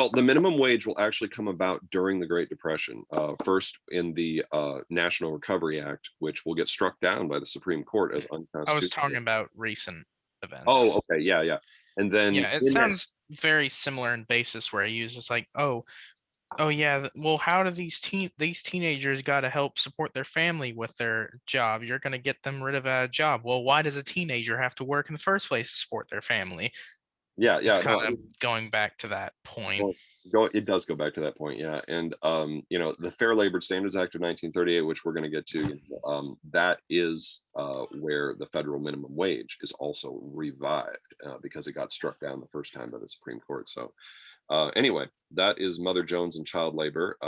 the minimum wage will actually come about during the Great Depression. First in the National Recovery Act, which will get struck down by the Supreme Court as unconstitutional. I was talking about recent events. Oh, okay, yeah. And then it sounds very similar in basis, where I use just like, oh yeah, well, how do these teenagers got to help support their family with their job? You're going to get them rid of a job. Well, why does a teenager have to work in the first place to support their family? It's kind of going back to that point. It does go back to that point, yeah. And the Fair Labor Standards Act of 1938, which we're going to get to, that is where the federal minimum wage is also revived because it got struck down the first time by the Supreme Court. So anyway, that is Mother Jones and child labor.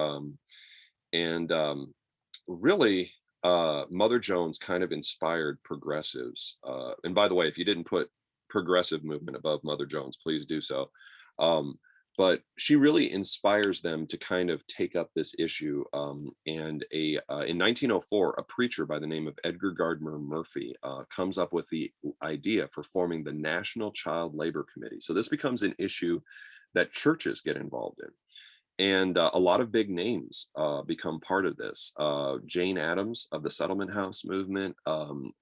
Really, Mother Jones kind of inspired progressives. And by the way, if you didn't put progressive movement above Mother Jones, please do so. But she really inspires them to kind of take up this issue. In 1904, a preacher by the name of Edgar Gardner Murphy comes up with the idea for forming the National Child Labor Committee. So this becomes an issue that churches get involved in. And a lot of big names become part of this. Jane Addams of the Settlement House movement,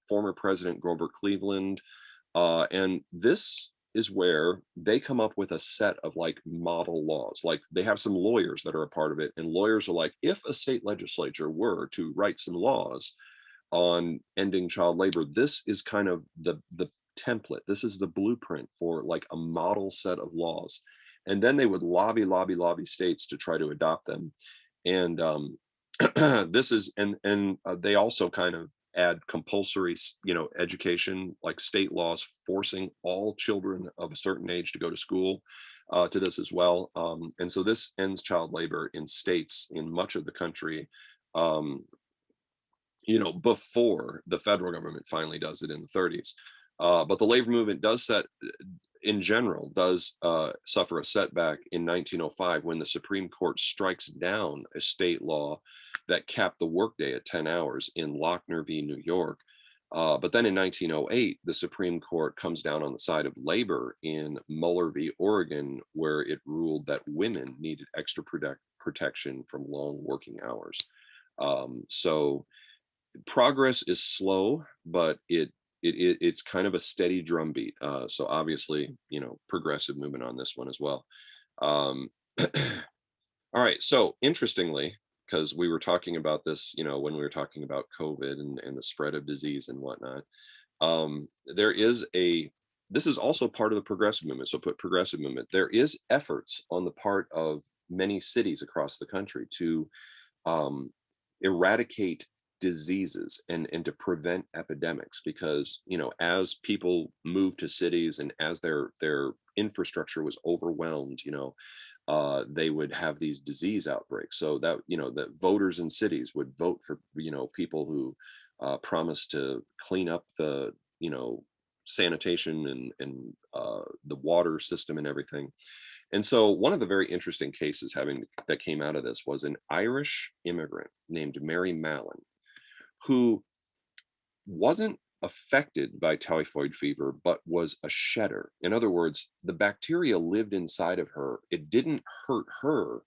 former President Grover Cleveland. And this is where they come up with a set of like model laws. Like they have some lawyers that are a part of it. And lawyers are like, if a state legislature were to write some laws on ending child labor. This is kind of the template. This is the blueprint for like a model set of laws. And then they would lobby states to try to adopt them. And this is, and they also kind of add compulsory, education, like state laws forcing all children of a certain age to go to school, to this as well. And so this ends child labor in states in much of the country, before the federal government finally does it in the 30s. But the labor movement in general does suffer a setback in 1905 when the Supreme Court strikes down a state law that capped the workday at 10 hours in Lochner v. New York. But then in 1908, the Supreme Court comes down on the side of labor in Muller v. Oregon, where it ruled that women needed extra protection from long working hours. So progress is slow, but it's kind of a steady drumbeat. So obviously, progressive movement on this one as well. All right. So interestingly, because we were talking about this, when we were talking about COVID and the spread of disease and whatnot, this is also part of the progressive movement. So put progressive movement, there is efforts on the part of many cities across the country to eradicate diseases and to prevent epidemics, because as people moved to cities and as their infrastructure was overwhelmed, they would have these disease outbreaks. So that that voters in cities would vote for people who promised to clean up the sanitation and the water system and everything. And so one of the very interesting cases that came out of this was an Irish immigrant named Mary Mallon, who wasn't affected by typhoid fever, but was a shedder. In other words, the bacteria lived inside of her. It didn't hurt her,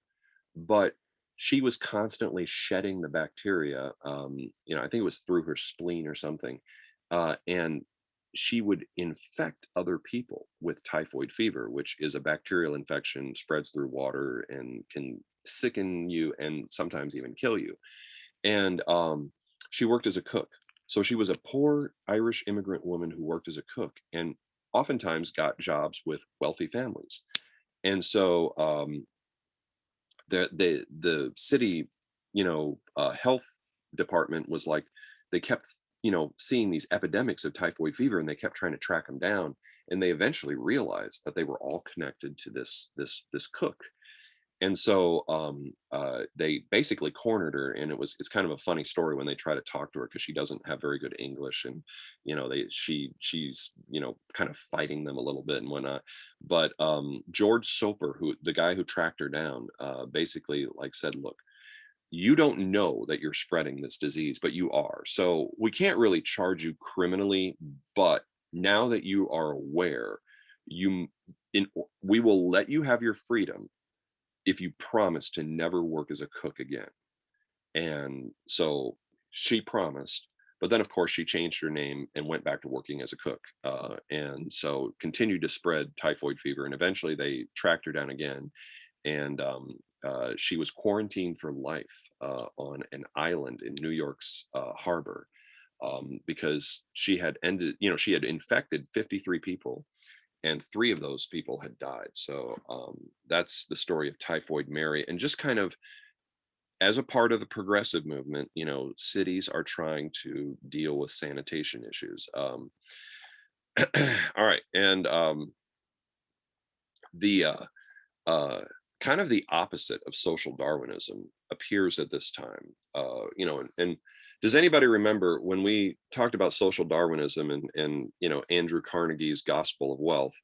but she was constantly shedding the bacteria. I think it was through her spleen or something. And she would infect other people with typhoid fever, which is a bacterial infection, spreads through water and can sicken you and sometimes even kill you. And she worked as a cook. So she was a poor Irish immigrant woman who worked as a cook and oftentimes got jobs with wealthy families. And so the city, health department was like, they kept, seeing these epidemics of typhoid fever, and they kept trying to track them down. And they eventually realized that they were all connected to this cook. And so they basically cornered her, and it's kind of a funny story when they try to talk to her, because she doesn't have very good English, and she's kind of fighting them a little bit and whatnot. But George Soper, the guy who tracked her down, basically said, look, you don't know that you're spreading this disease, but you are. So we can't really charge you criminally, but now that you are aware, we will let you have your freedom if you promise to never work as a cook again. And so she promised, but then of course she changed her name and went back to working as a cook. And so continued to spread typhoid fever. And eventually they tracked her down again. And she was quarantined for life on an island in New York's harbor, because she had infected 53 people, and 3 of those people had died. So that's the story of Typhoid Mary. And just kind of as a part of the progressive movement, cities are trying to deal with sanitation issues. All right. And the kind of the opposite of social Darwinism appears at this time. And does anybody remember when we talked about social Darwinism and Andrew Carnegie's Gospel of Wealth?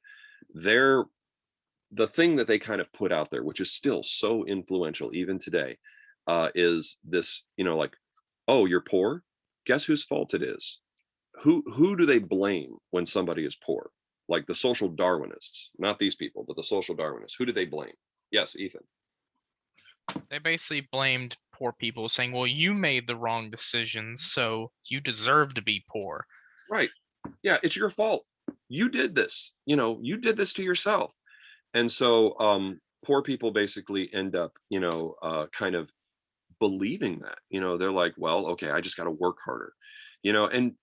The thing that they kind of put out there, which is still so influential even today, is this, oh, you're poor? Guess whose fault it is? Who do they blame when somebody is poor? Like the social Darwinists, not these people, but the social Darwinists. Who do they blame? Yes, Ethan. They basically blamed poor people, saying, well, you made the wrong decisions, so you deserve to be poor. Right. Yeah, it's your fault. You did this. You did this to yourself. And so poor people basically end up, kind of believing that. They're like, well, okay, I just got to work harder. And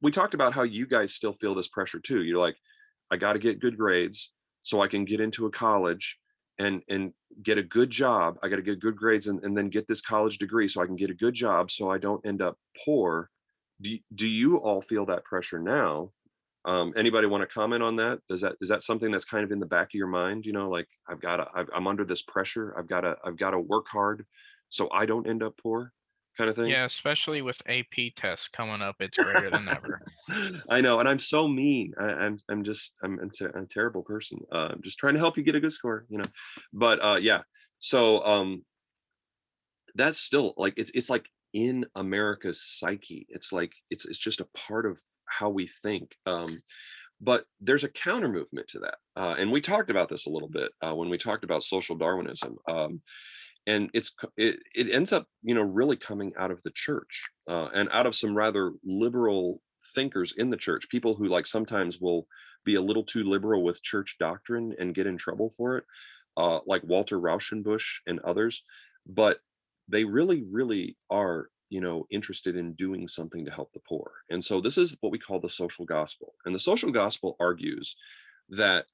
we talked about how you guys still feel this pressure too. You're like, I got to get good grades so I can get into a college and get a good job. I got to get good grades and then get this college degree so I can get a good job so I don't end up poor. Do you all feel that pressure now? Anybody want to comment on that? Is that something that's kind of in the back of your mind? Like I'm under this pressure. I've got to work hard so I don't end up poor, kind of thing. Yeah, especially with AP tests coming up, it's greater than ever. I know, and I'm so mean. I'm a terrible person. I'm just trying to help you get a good score, But yeah, so that's still like it's like in America's psyche. It's like it's just a part of how we think. But there's a counter movement to that, and we talked about this a little bit when we talked about social Darwinism. And it ends up really coming out of the church and out of some rather liberal thinkers in the church, people who like sometimes will be a little too liberal with church doctrine and get in trouble for it, like Walter Rauschenbusch and others. But they really are interested in doing something to help the poor. And so this is what we call the social gospel. And the social gospel argues that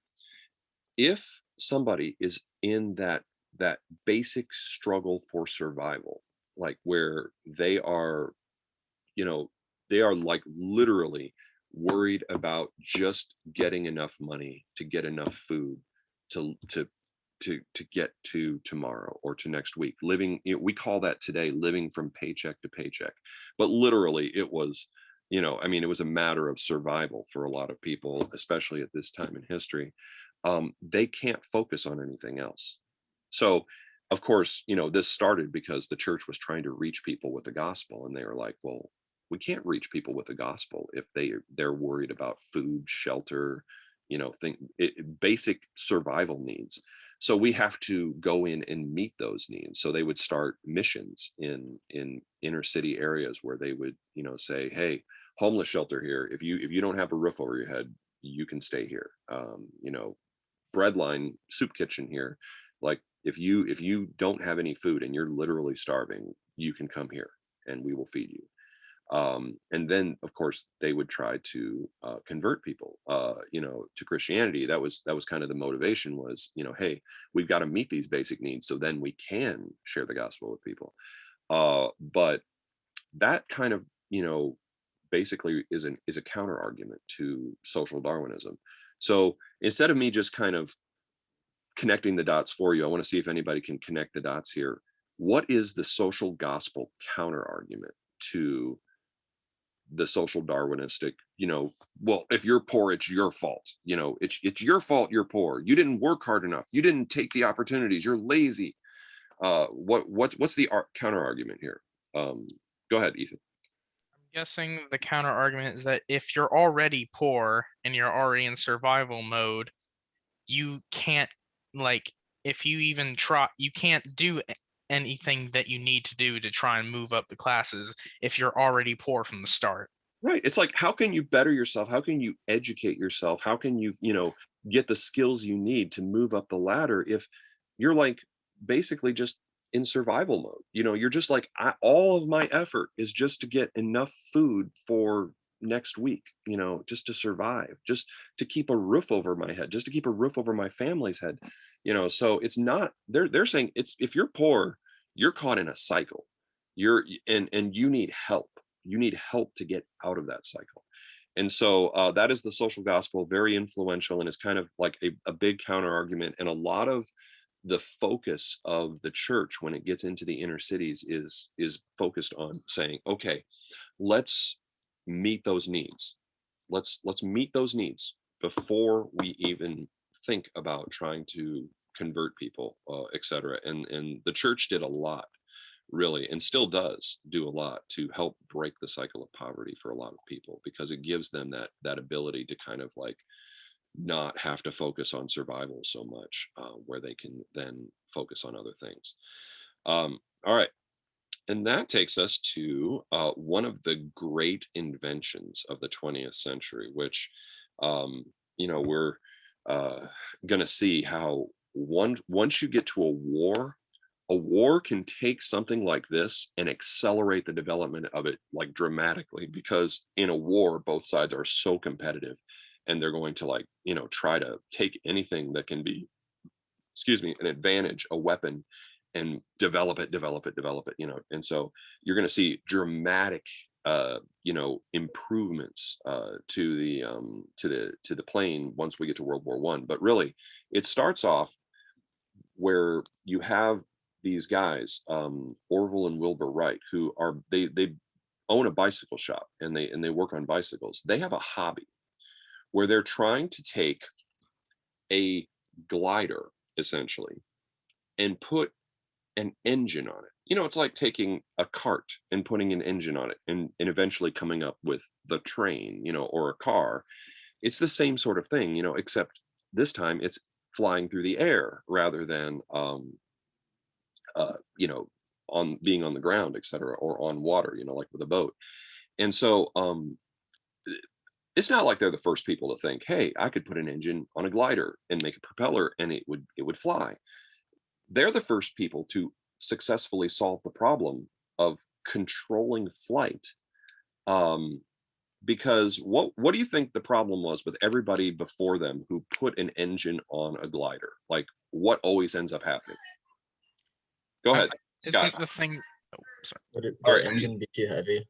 if somebody is in that basic struggle for survival, like where they are like literally worried about just getting enough money to get enough food to get to tomorrow or to next week, living, we call that today living from paycheck to paycheck, but literally it was it was a matter of survival for a lot of people, especially at this time in history. They can't focus on anything else. So of course, this started because the church was trying to reach people with the gospel, and they were like, well, we can't reach people with the gospel if they're worried about food, shelter, basic survival needs. So we have to go in and meet those needs. So they would start missions in inner city areas where they would, say, hey, homeless shelter here. If you don't have a roof over your head, you can stay here. Breadline soup kitchen here. Like if you don't have any food and you're literally starving, you can come here and we will feed you. And then of course they would try to convert people to Christianity. That was kind of the motivation was, hey, we've got to meet these basic needs so then we can share the gospel with people. But that kind of basically is a counter argument to social Darwinism. So instead of me just kind of connecting the dots for you, I want to see if anybody can connect the dots here. What is the social gospel counter argument to the social Darwinistic, well, if you're poor, it's your fault. It's your fault you're poor. You didn't work hard enough. You didn't take the opportunities. You're lazy. What's the counter argument here? Go ahead, Ethan. I'm guessing the counter argument is that if you're already poor and you're already in survival mode, you can't, like, if you even try, you can't do anything that you need to do to try and move up the classes if you're already poor from the start. Right. It's like, how can you better yourself? How can you educate yourself? How can you, get the skills you need to move up the ladder if you're like basically just in survival mode? You're just like, all of my effort is just to get enough food for next week, just to survive, just to keep a roof over my head, just to keep a roof over my family's head. So it's not, they're saying it's, if you're poor, you're caught in a cycle. And you need help. You need help to get out of that cycle. And so that is the social gospel, very influential, and is kind of like a big counter argument. And a lot of the focus of the church when it gets into the inner cities is focused on saying, okay, let's meet those needs. Let's meet those needs before we even think about trying to convert people, etc. And the church did a lot, really, and still does do a lot to help break the cycle of poverty for a lot of people, because it gives them that ability to kind of like not have to focus on survival so much, where they can then focus on other things. All right. And that takes us to one of the great inventions of the 20th century, which, we're going to see how once you get to a war a war can take something like this and accelerate the development of it like dramatically, because in a war, both sides are so competitive and they're going to like, try to take anything that can be, an advantage, a weapon, and develop it, and so you're going to see dramatic improvements to the plane once we get to World War One. But really, it starts off where you have these guys, Orville and Wilbur Wright, who are they own a bicycle shop, and they work on bicycles. They have a hobby where they're trying to take a glider essentially and put an engine on it. It's like taking a cart and putting an engine on it, and eventually coming up with the train, or a car. It's the same sort of thing, except this time it's flying through the air rather than on being on the ground, etc., or on water, like with a boat. And so it's not like they're the first people to think, hey, I could put an engine on a glider and make a propeller and it would fly. They're the first people to successfully solve the problem of controlling flight. Because what do you think the problem was with everybody before them who put an engine on a glider? Like, what always ends up happening? Go ahead, Scott. Isn't the thing? Oh, sorry. Would the engine be too heavy?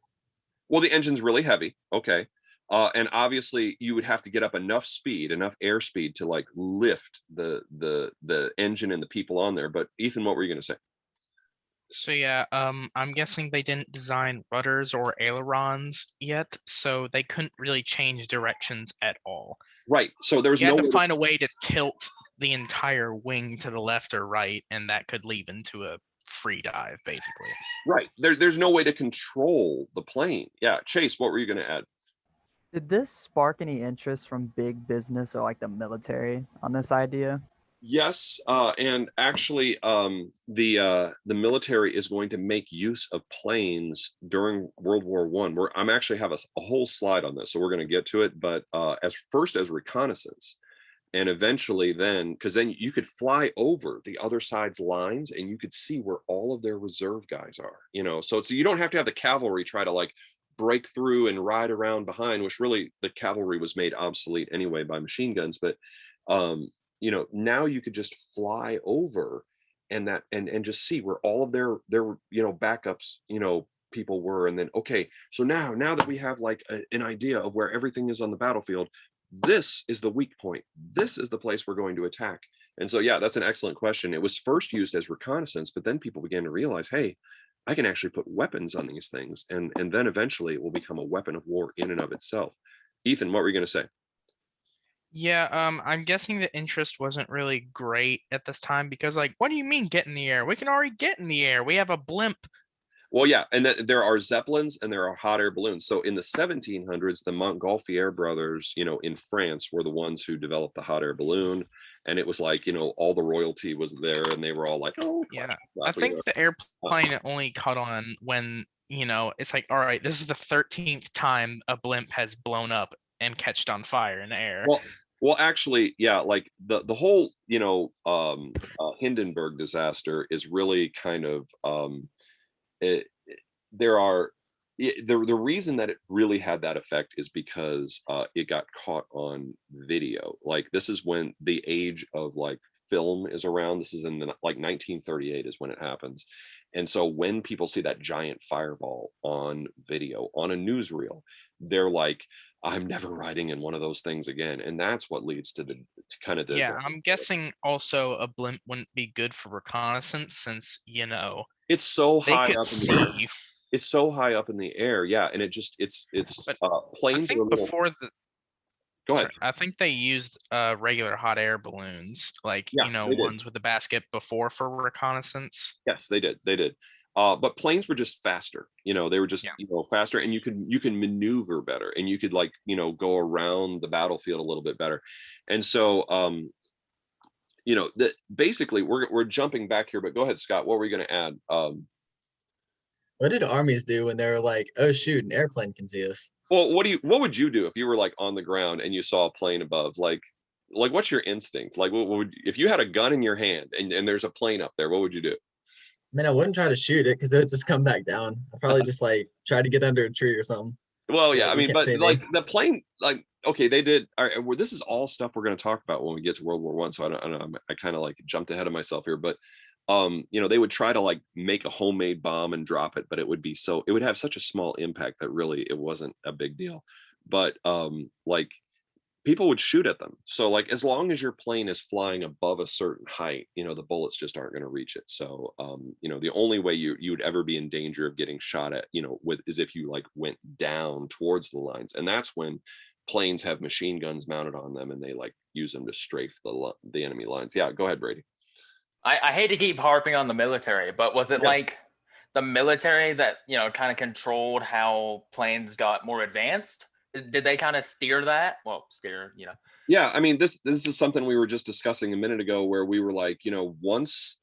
Well, the engine's really heavy. Okay. And obviously you would have to get up enough speed, enough airspeed to like lift the engine and the people on there. But Ethan, what were you going to say? So yeah, I'm guessing they didn't design rudders or ailerons yet, so they couldn't really change directions at all. Right. So there was you no had to find a way to tilt the entire wing to the left or right, and that could lead into a free dive, basically. Right. There's no way to control the plane. Yeah. Chase, what were you going to add? Did this spark any interest from big business or like the military on this idea? Yes, and actually, the military is going to make use of planes during World War One. I'm actually have a whole slide on this, so we're going to get to it. But as reconnaissance, and eventually then, because then you could fly over the other side's lines and you could see where all of their reserve guys are. So you don't have to have the cavalry try to like break through and ride around behind, which really the cavalry was made obsolete anyway by machine guns. But now you could just fly over and just see where all of their backups people were. And then, okay, so now that we have like an idea of where everything is on the battlefield, this is the weak point, this is the place we're going to attack. And so yeah, that's an excellent question. It was first used as reconnaissance, but then people began to realize, hey, I can actually put weapons on these things, and then eventually it will become a weapon of war in and of itself. Ethan, what were you going to say? Yeah, I'm guessing the interest wasn't really great at this time, because like, what do you mean get in the air? We can already get in the air. We have a blimp. Well, yeah, and there are zeppelins and there are hot air balloons. So in the 1700s, the Montgolfier brothers, in France, were the ones who developed the hot air balloon, and it was like, all the royalty was there, and they were all like, oh, yeah. I think the airplane only caught on when it's like, all right, this is the 13th time a blimp has blown up and catched on fire in the air. Well, actually, yeah, like the whole Hindenburg disaster is really kind of the reason that it really had that effect is because it got caught on video. Like, this is when the age of like film is around. This is in like 1938 is when it happens. And so when people see that giant fireball on video on a newsreel, they're like, I'm never riding in one of those things again. And that's what leads to yeah, I'm guessing also a blimp wouldn't be good for reconnaissance, since it's so high they could up see. in the air. It's so high up in the air, yeah, and it just it's planes. I think before Go ahead. I think they used regular hot air balloons, like ones with the basket before, for reconnaissance. Yes, they did. But planes were just faster. They were just faster, and you can maneuver better, and you could like go around the battlefield a little bit better. And so basically we're jumping back here, but go ahead, Scott. What were you going to add? What did armies do when they were like, oh shoot, an airplane can see us? Well, what would you do if you were like on the ground and you saw a plane above? Like what's your instinct? Like, what would, if you had a gun in your hand and there's a plane up there, what would you do? Man, I wouldn't try to shoot it because it would just come back down. I'd probably just like try to get under a tree or something. Well, yeah, Like, I you mean, can't but see like me. the plane, like, okay, they did. All right, well, this is all stuff we're going to talk about when we get to World War One. So I don't, I kind of like jumped ahead of myself here, but you know, they would try to like make a homemade bomb and drop it, but it would be so, it would have such a small impact that really it wasn't a big deal. But like people would shoot at them. So like as long as your plane is flying above a certain height, you know, the bullets just aren't going to reach it. So you know, the only way you would ever be in danger of getting shot at, you know, with is if you like went down towards the lines. And that's when planes have machine guns mounted on them and they like use them to strafe the enemy lines. Yeah, go ahead, Brady. I hate to keep harping on the military, but was it like the military that, you know, kind of controlled how planes got more advanced? Did they kind of steer that? Well, steer, you know. Yeah, I mean, this is something we were just discussing a minute ago where we were like, you know, once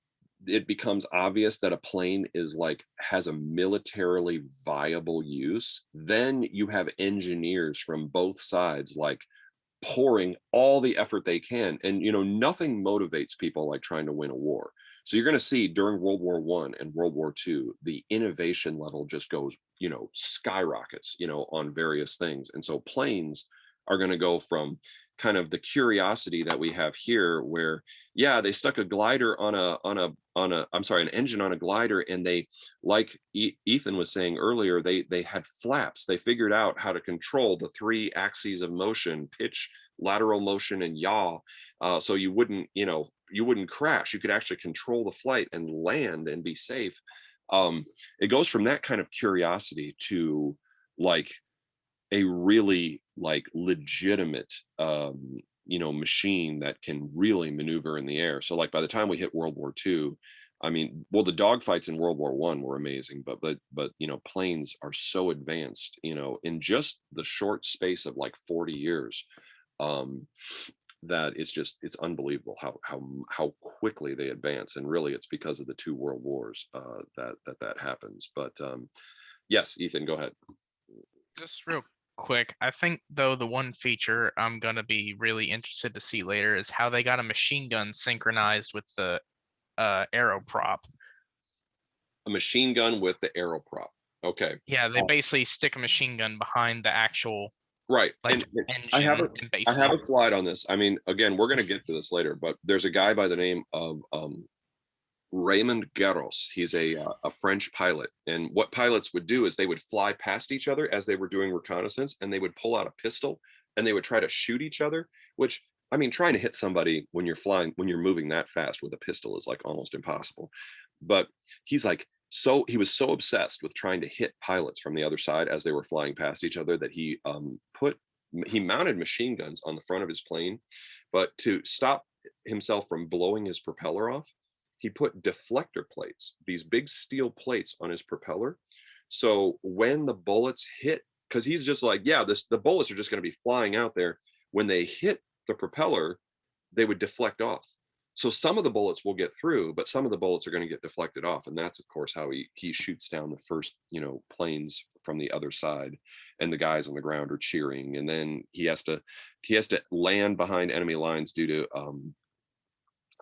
it becomes obvious that a plane is like has a militarily viable use, then you have engineers from both sides like pouring all the effort they can. And you know, nothing motivates people like trying to win a war. So you're going to see during World War One and World War Two, the innovation level just goes, you know, skyrockets, you know, on various things. And so planes are going to go from kind of the curiosity that we have here where yeah, they stuck a glider on a I'm sorry, an engine on a glider, and they, like Ethan was saying earlier, they had flaps. They figured out how to control the 3 axes of motion: pitch, lateral motion, and yaw. So you wouldn't, you know, you wouldn't crash. You could actually control the flight and land and be safe. It goes from that kind of curiosity to like a really like legitimate you know, machine that can really maneuver in the air. So like by the time we hit World War II, I mean, well, the dogfights in World War One were amazing, but you know, planes are so advanced, you know, in just the short space of like 40 years, that it's just, it's unbelievable how quickly they advance. And really it's because of the 2 world wars that happens. But yes, Ethan, go ahead. Just real quick, I think though the one feature I'm gonna be really interested to see later is how they got a machine gun synchronized with the arrow prop. A machine gun with the arrow prop. Okay. Yeah, they basically stick a machine gun behind the actual right like engine. I have a slide on this. I mean, again, we're going to get to this later, but there's a guy by the name of Raymond Garros. He's a French pilot, and what pilots would do is they would fly past each other as they were doing reconnaissance, and they would pull out a pistol and they would try to shoot each other. Which, I mean, trying to hit somebody when you're flying, when you're moving that fast with a pistol is like almost impossible. But he's like, so he was so obsessed with trying to hit pilots from the other side as they were flying past each other that he mounted machine guns on the front of his plane, but to stop himself from blowing his propeller off, he put deflector plates, these big steel plates on his propeller. So when the bullets hit, because he's just like, yeah, the bullets are just going to be flying out there. When they hit the propeller, they would deflect off. So some of the bullets will get through, but some of the bullets are going to get deflected off. And that's, of course, how he shoots down the first, you know, planes from the other side, and the guys on the ground are cheering. And then he has to land behind enemy lines due to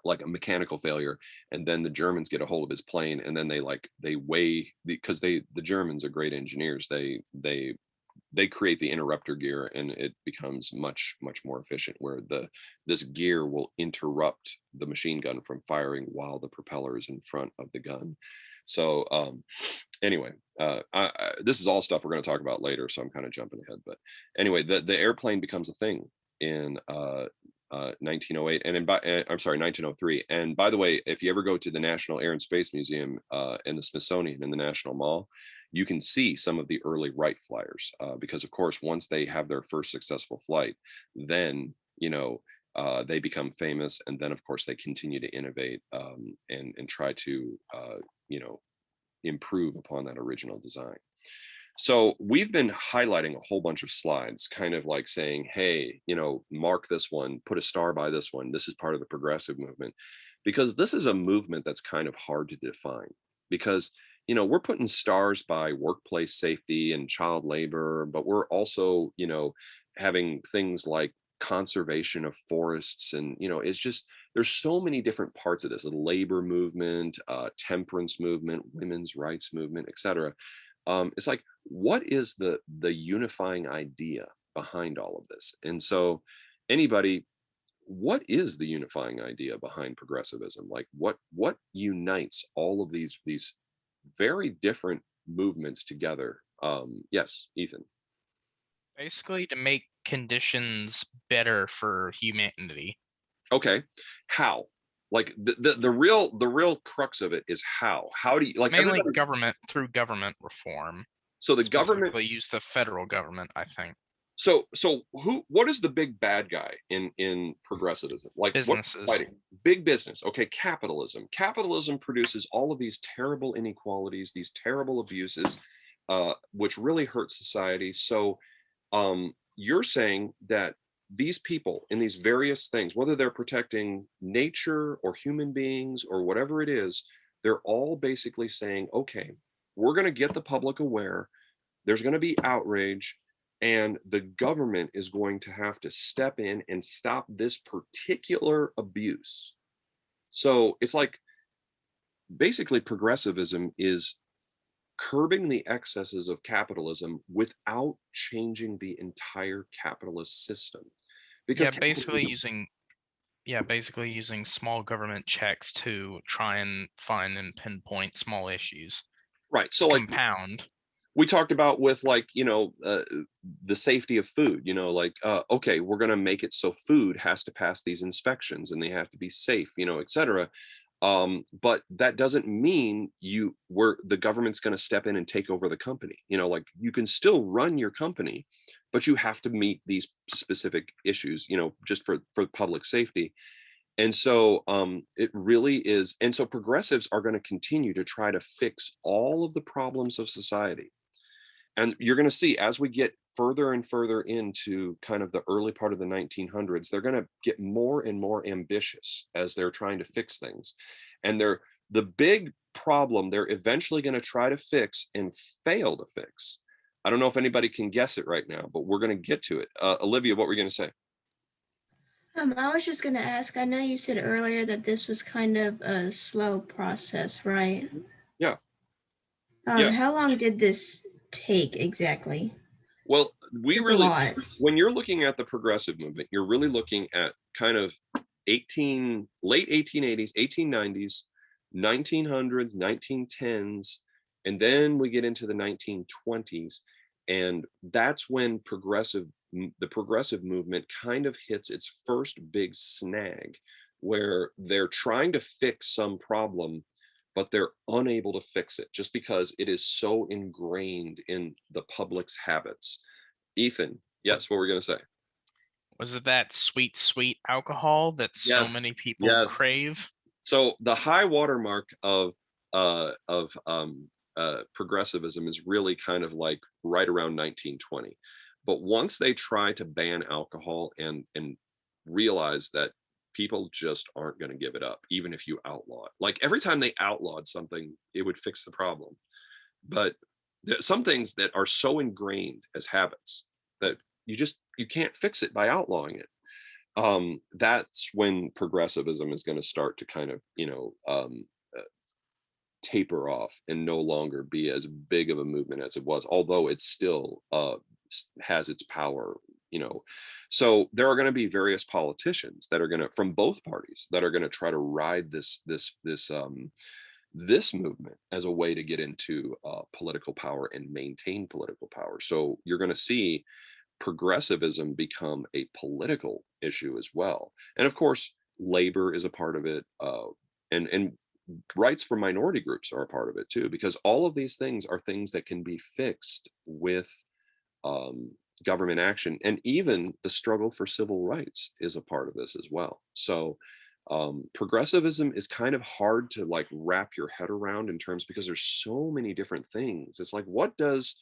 like a mechanical failure. And then the Germans get a hold of his plane, and then they weigh, because the Germans are great engineers. They create the interrupter gear, and it becomes much more efficient, where this gear will interrupt the machine gun from firing while the propeller is in front of the gun. So anyway, this is all stuff we're going to talk about later, so I'm kind of jumping ahead. But anyway, the airplane becomes a thing in 1908 and I'm sorry, 1903. And by the way, if you ever go to the National Air and Space Museum and the Smithsonian in the National Mall, you can see some of the early Wright flyers, because of course, once they have their first successful flight, then, you know, they become famous. And then of course they continue to innovate and try to, you know, improve upon that original design. So we've been highlighting a whole bunch of slides, kind of like saying, hey, you know, mark this one, put a star by this one. This is part of the progressive movement, because this is a movement that's kind of hard to define, because, you know, we're putting stars by workplace safety and child labor, but we're also, you know, having things like conservation of forests. And, you know, it's just, there's so many different parts of this, the labor movement, temperance movement, women's rights movement, etc. It's like, what is the unifying idea behind all of this? And so anybody, what is the unifying idea behind progressivism? Like what unites all of these very different movements together? Yes, Ethan. Basically to make conditions better for humanity. Okay, how? Like the real crux of it is how do you, like, mainly government, through government reform. So the government, use the federal government, I think. So what is the big bad guy in progressivism? Like, businesses. What's fighting? Big business. Okay, capitalism. Capitalism produces all of these terrible inequalities, these terrible abuses, which really hurt society. So you're saying that these people in these various things, whether they're protecting nature or human beings or whatever it is, they're all basically saying, okay, we're going to get the public aware. There's going to be outrage, and the government is going to have to step in and stop this particular abuse. So it's like, basically progressivism is curbing the excesses of capitalism without changing the entire capitalist system. Because basically using small government checks to try and find and pinpoint small issues. Right. So compound. Like, we talked about with, like, the safety of food, like, okay, we're going to make it so food has to pass these inspections and they have to be safe, et cetera. But that doesn't mean the government's going to step in and take over the company. Like, you can still run your company, but you have to meet these specific issues, just for public safety. And so it really is. And so progressives are going to continue to try to fix all of the problems of society. And you're going to see, as we get further and further into kind of the early part of the 1900s, they're going to get more and more ambitious as they're trying to fix things. And the big problem they're eventually going to try to fix and fail to fix. I don't know if anybody can guess it right now, but we're going to get to it. Olivia, what were you going to say? I was just going to ask, I know you said earlier that this was kind of a slow process, right? Yeah. How long did this take exactly? Well, when you're looking at the progressive movement, you're really looking at kind of late 1880s, 1890s, 1900s, 1910s, and then we get into the 1920s. And that's when the progressive movement kind of hits its first big snag, where they're trying to fix some problem, but they're unable to fix it just because it is so ingrained in the public's habits. Ethan, yes, what were we going to say? Was it that sweet alcohol that so many people crave? So the high watermark of progressivism is really kind of like right around 1920. But once they try to ban alcohol and realize that people just aren't going to give it up, even if you outlaw it. Like, every time they outlawed something, it would fix the problem. But there's some things that are so ingrained as habits that you can't fix it by outlawing it. That's when progressivism is going to start to kind of, taper off and no longer be as big of a movement as it was, although it still has its power. So there are going to be various politicians that are going to, from both parties, that are going to try to ride this movement as a way to get into political power and maintain political power. So you're going to see progressivism become a political issue as well. And of course, labor is a part of it, and rights for minority groups are a part of it too, because all of these things are things that can be fixed with government action. And even the struggle for civil rights is a part of this as well. So progressivism is kind of hard to like wrap your head around in terms, because there's so many different things. It's like, what does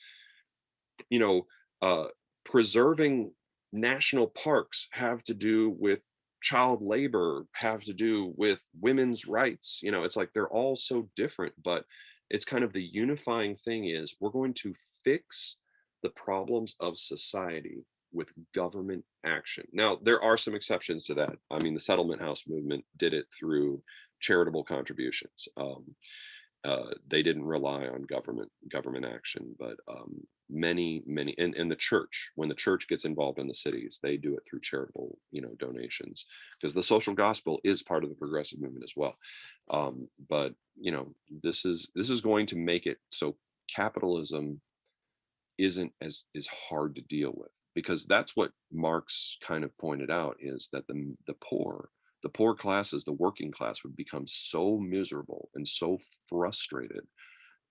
preserving national parks have to do with child labor, have to do with women's rights? It's like they're all so different, but it's kind of the unifying thing is we're going to fix the problems of society with government action. Now, there are some exceptions to that. I mean, the settlement house movement did it through charitable contributions. They didn't rely on government action, but many, and the church, when the church gets involved in the cities, they do it through charitable, donations, because the social gospel is part of the progressive movement as well. But this is going to make it so capitalism isn't as hard to deal with, because that's what Marx kind of pointed out, is that the poor classes, the working class, would become so miserable and so frustrated,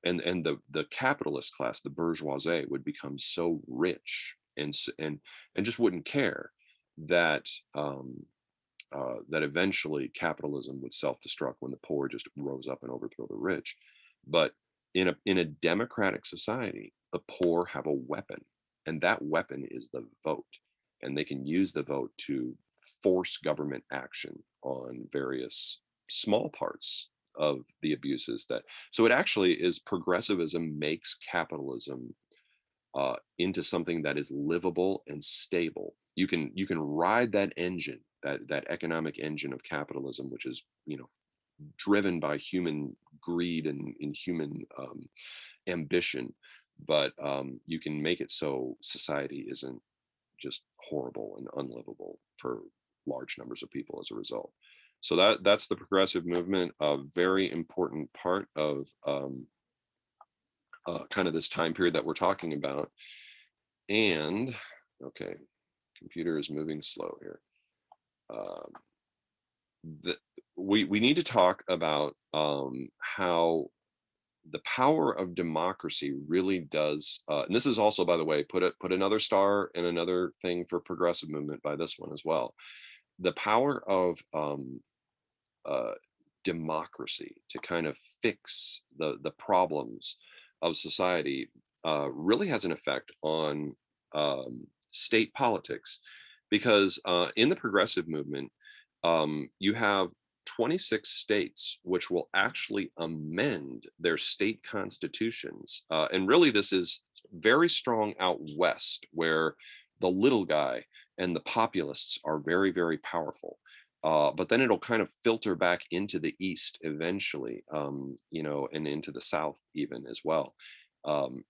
and the capitalist class, the bourgeoisie, would become so rich and just wouldn't care that that eventually capitalism would self-destruct when the poor just rose up and overthrow the rich. But in a democratic society, the poor have a weapon, and that weapon is the vote, and they can use the vote to force government action on various small parts of the abuses so it actually is, progressivism makes capitalism into something that is livable and stable. You can ride that engine, that economic engine of capitalism, which is driven by human greed and human ambition, but you can make it so society isn't just horrible and unlivable for large numbers of people as a result. So that's the progressive movement, a very important part of kind of this time period that we're talking about. And okay, computer is moving slow here. We need to talk about how the power of democracy really does, and this is also, by the way, put another star and another thing for progressive movement by this one as well. The power of democracy to kind of fix the problems of society really has an effect on state politics, because in the progressive movement, you have 26 states which will actually amend their state constitutions. And really, this is very strong out west, where the little guy and the populists are very, very powerful. But then it'll kind of filter back into the east eventually, and into the south even as well,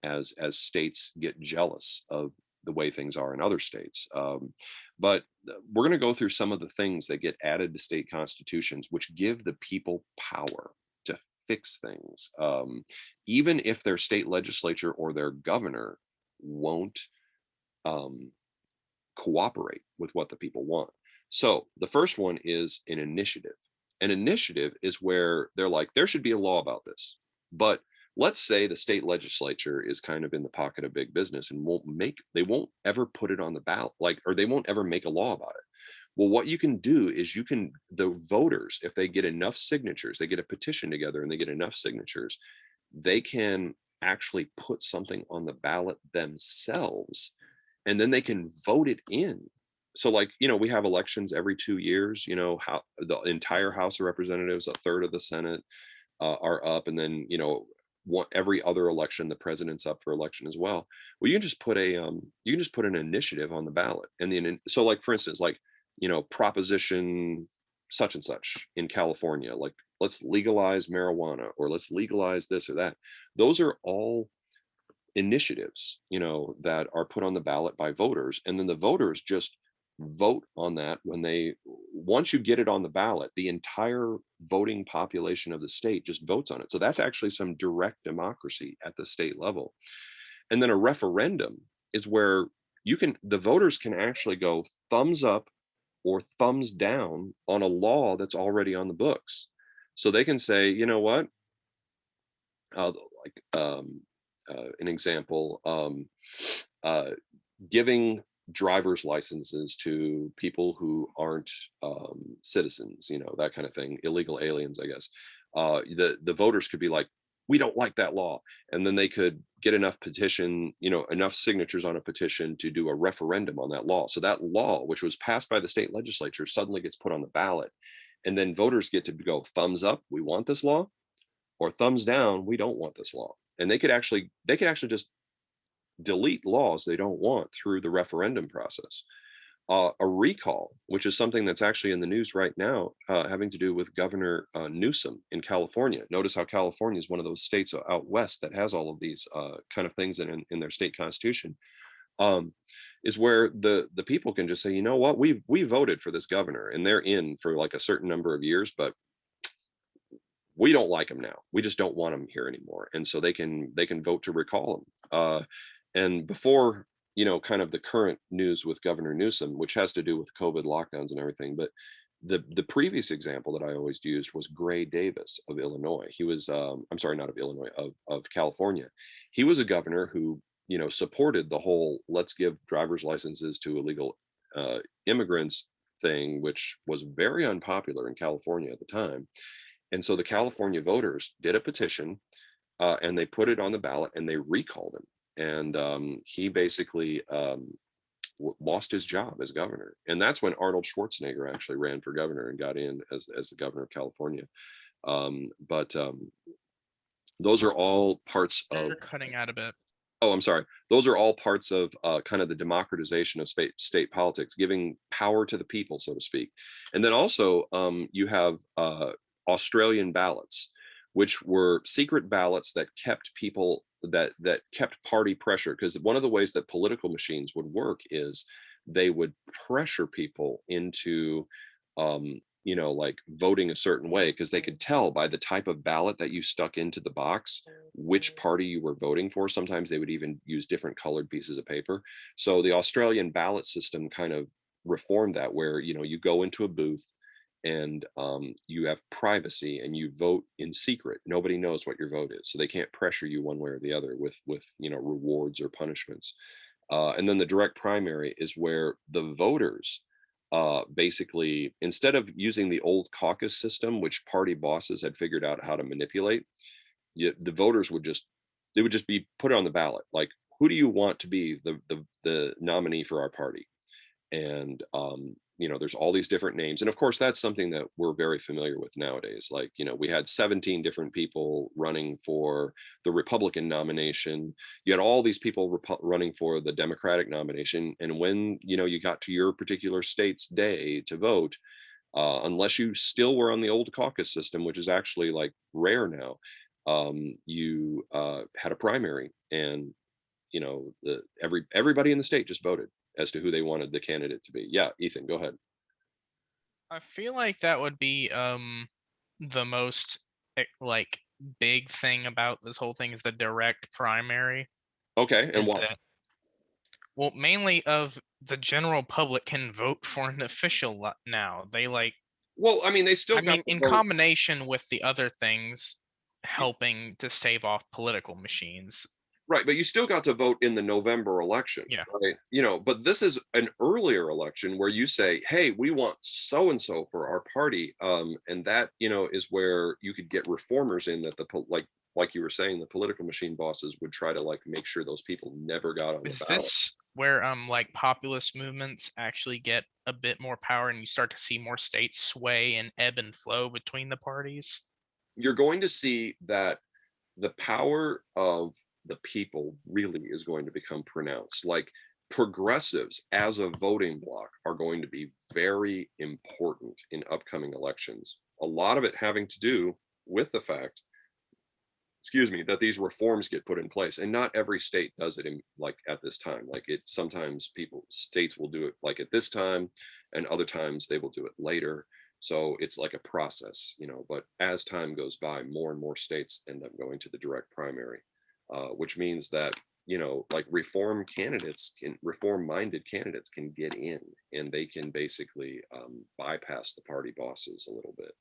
as states get jealous of the way things are in other states. But we're going to go through some of the things that get added to state constitutions, which give the people power to fix things, even if their state legislature or their governor won't cooperate with what the people want. So the first one is an initiative. An initiative is where they're like, there should be a law about this. But let's say the state legislature is kind of in the pocket of big business and they won't ever put it on the ballot, or they won't ever make a law about it. Well, what you can do is the voters, if they get enough signatures, they get a petition together and they get enough signatures, they can actually put something on the ballot themselves, and then they can vote it in. So we have elections every 2 years, how the entire House of Representatives, a third of the Senate are up, and then, every other election, the president's up for election as well. Well, you can just put an initiative on the ballot, and then so for instance, proposition such and such in California, let's legalize marijuana, or let's legalize this or that. Those are all initiatives, that are put on the ballot by voters, and then the voters just vote on that. Once you get it on the ballot, the entire voting population of the state just votes on it. So that's actually some direct democracy at the state level. And then a referendum is where the voters can actually go thumbs up or thumbs down on a law that's already on the books. So they can say, you know what, an example, giving driver's licenses to people who aren't citizens, that kind of thing, illegal aliens, I guess. The voters could be like, we don't like that law, and then they could get enough enough signatures on a petition to do a referendum on that law. So that law, which was passed by the state legislature, suddenly gets put on the ballot, and then voters get to go thumbs up, we want this law, or thumbs down, we don't want this law. And they could actually just delete laws they don't want through the referendum process. A recall, which is something that's actually in the news right now, having to do with Governor Newsom in California. Notice how California is one of those states out west that has all of these kind of things in their state constitution, is where the people can just say, you know what, we voted for this governor and they're in for like a certain number of years, but we don't like him now. We just don't want him here anymore. And so they can vote to recall him. And before, you know, kind of the current news with Governor Newsom, which has to do with COVID lockdowns and everything, but the previous example that I always used was Gray Davis of Illinois. He was, I'm sorry, not of Illinois, of California. He was a governor who, you know, supported the whole let's give driver's licenses to illegal immigrants thing, which was very unpopular in California at the time. And so the California voters did a petition and they put it on the ballot and they recalled him. And he basically lost his job as governor. And that's when Arnold Schwarzenegger actually ran for governor and got in as the governor of California. Those are all parts of— You're cutting out a bit. Oh, I'm sorry. Those are all parts of kind of the democratization of state politics, giving power to the people, so to speak. And then also you have Australian ballots, which were secret ballots that kept people, that kept party pressure. Because one of the ways that political machines would work is they would pressure people into you know, like voting a certain way, because they could tell by the type of ballot that you stuck into the box which party you were voting for. Sometimes they would even use different colored pieces of paper. So the Australian ballot system kind of reformed that, where, you know, you go into a booth and you have privacy and you vote in secret. Nobody knows what your vote is, so they can't pressure you one way or the other with you know, rewards or punishments. And then the direct primary is where the voters basically, instead of using the old caucus system, which party bosses had figured out how to manipulate, the voters would just be put on the ballot, like, who do you want to be the nominee for our party? And you know, there's all these different names, and of course that's something that we're very familiar with nowadays. Like, you know, we had 17 different people running for the Republican nomination. You had all these people running for the Democratic nomination, and when, you know, you got to your particular state's day to vote, unless you still were on the old caucus system, which is actually like rare now, you had a primary, and you know, everybody in the state just voted as to who they wanted the candidate to be. Yeah, Ethan, go ahead. I feel like that would be the most like big thing about this whole thing is the direct primary. Okay, and why? Well, mainly of the general public can vote for an official now. They like. Well, I mean, they still. I mean, in combination with the other things, helping to stave off political machines. Right, but you still got to vote in the November election. Yeah. Right. You know, but this is an earlier election where you say, hey, we want so and so for our party. And that, you know, is where you could get reformers in, that like you were saying, the political machine bosses would try to like make sure those people never got on the ballot. Is this where like populist movements actually get a bit more power and you start to see more states sway and ebb and flow between the parties? You're going to see that the power of the people really is going to become pronounced. Like, progressives as a voting bloc are going to be very important in upcoming elections. A lot of it having to do with the fact, excuse me, that these reforms get put in place, and not every state does it in like at this time. Like, it sometimes states will do it like at this time, and other times they will do it later. So it's like a process, you know, but as time goes by, more and more states end up going to the direct primary. Which means that, you know, like reform-minded candidates can get in, and they can basically bypass the party bosses a little bit,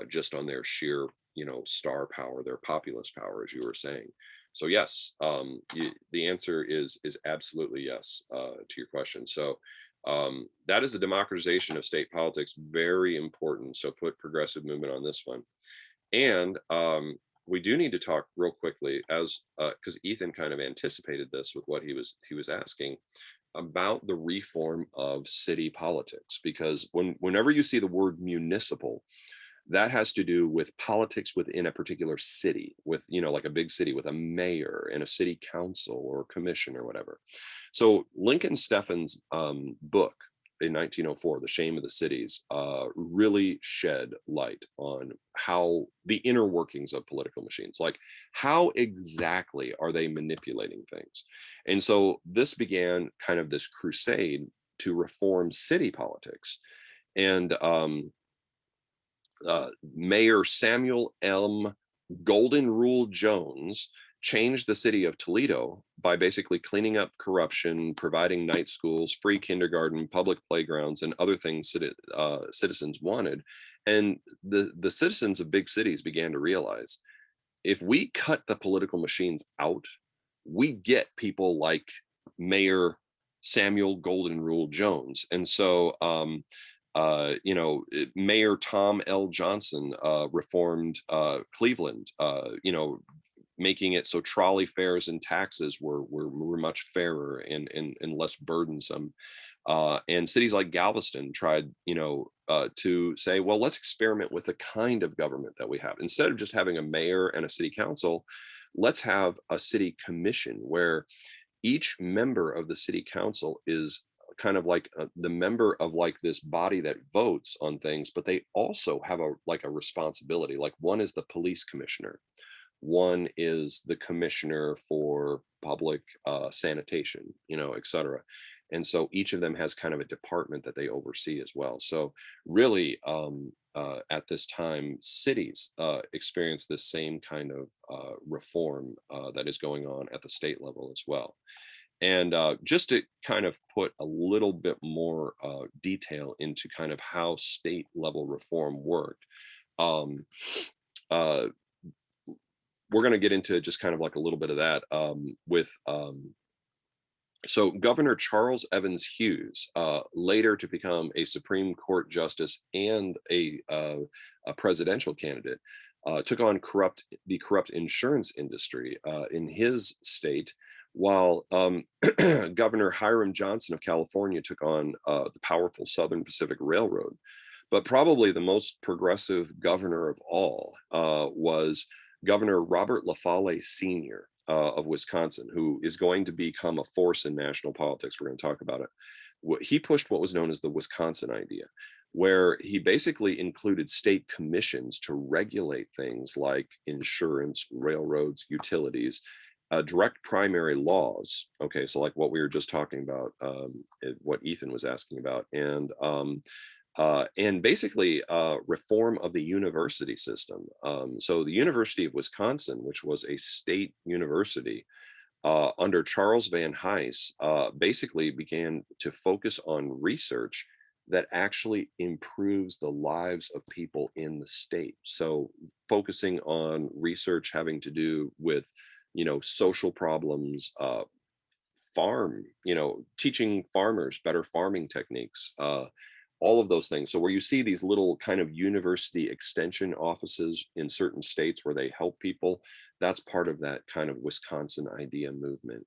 just on their sheer, you know, star power, their populist power, as you were saying. So yes, the answer is absolutely yes to your question. So that is the democratization of state politics, very important. So put progressive movement on this one. And we do need to talk real quickly, as because Ethan kind of anticipated this with what he was asking about the reform of city politics. Because whenever you see the word municipal, That has to do with politics within a particular city, with, like a big city with a mayor and a city council or commission or whatever. So Lincoln Steffen's book in 1904, The Shame of the Cities, really shed light on how the inner workings of political machines, like how exactly are they manipulating things. And so this began kind of this crusade to reform city politics. And Mayor Samuel M. Golden Rule Jones changed the city of Toledo by basically cleaning up corruption, providing night schools, free kindergarten, public playgrounds, and other things citizens wanted. And the citizens of big cities began to realize, if we cut the political machines out, we get people like Mayor Samuel Golden Rule Jones. And so Mayor Tom L. Johnson reformed Cleveland, making it so trolley fares and taxes were much fairer and less burdensome. And cities like Galveston tried, to say, well, let's experiment with the kind of government that we have. Instead of just having a mayor and a city council, let's have a city commission where each member of the city council is kind of like the member of like this body that votes on things, but they also have a responsibility. Like, one is the police commissioner, one is the commissioner for public sanitation, et cetera. And so each of them has kind of a department that they oversee as well. So really, at this time, cities experience this same kind of reform that is going on at the state level as well. And just to kind of put a little bit more detail into kind of how state level reform worked, we're going to get into just kind of like a little bit of that so Governor Charles Evans Hughes, later to become a Supreme Court justice and a presidential candidate, took on the corrupt insurance industry in his state, while Governor Hiram Johnson of California took on the powerful Southern Pacific Railroad. But probably the most progressive governor of all was Governor Robert LaFollette Sr. Of Wisconsin, who is going to become a force in national politics. We're going to talk about it. He pushed what was known as the Wisconsin idea, where he basically included state commissions to regulate things like insurance, railroads, utilities, direct primary laws. Okay, so like what we were just talking about, what Ethan was asking about, and basically reform of the university system. So the University of Wisconsin, which was a state university under Charles Van Hise, basically began to focus on research that actually improves the lives of people in the state. So focusing on research having to do with, social problems, farm, teaching farmers better farming techniques, all of those things. So where you see these little kind of university extension offices in certain states where they help people, that's part of that kind of Wisconsin idea movement.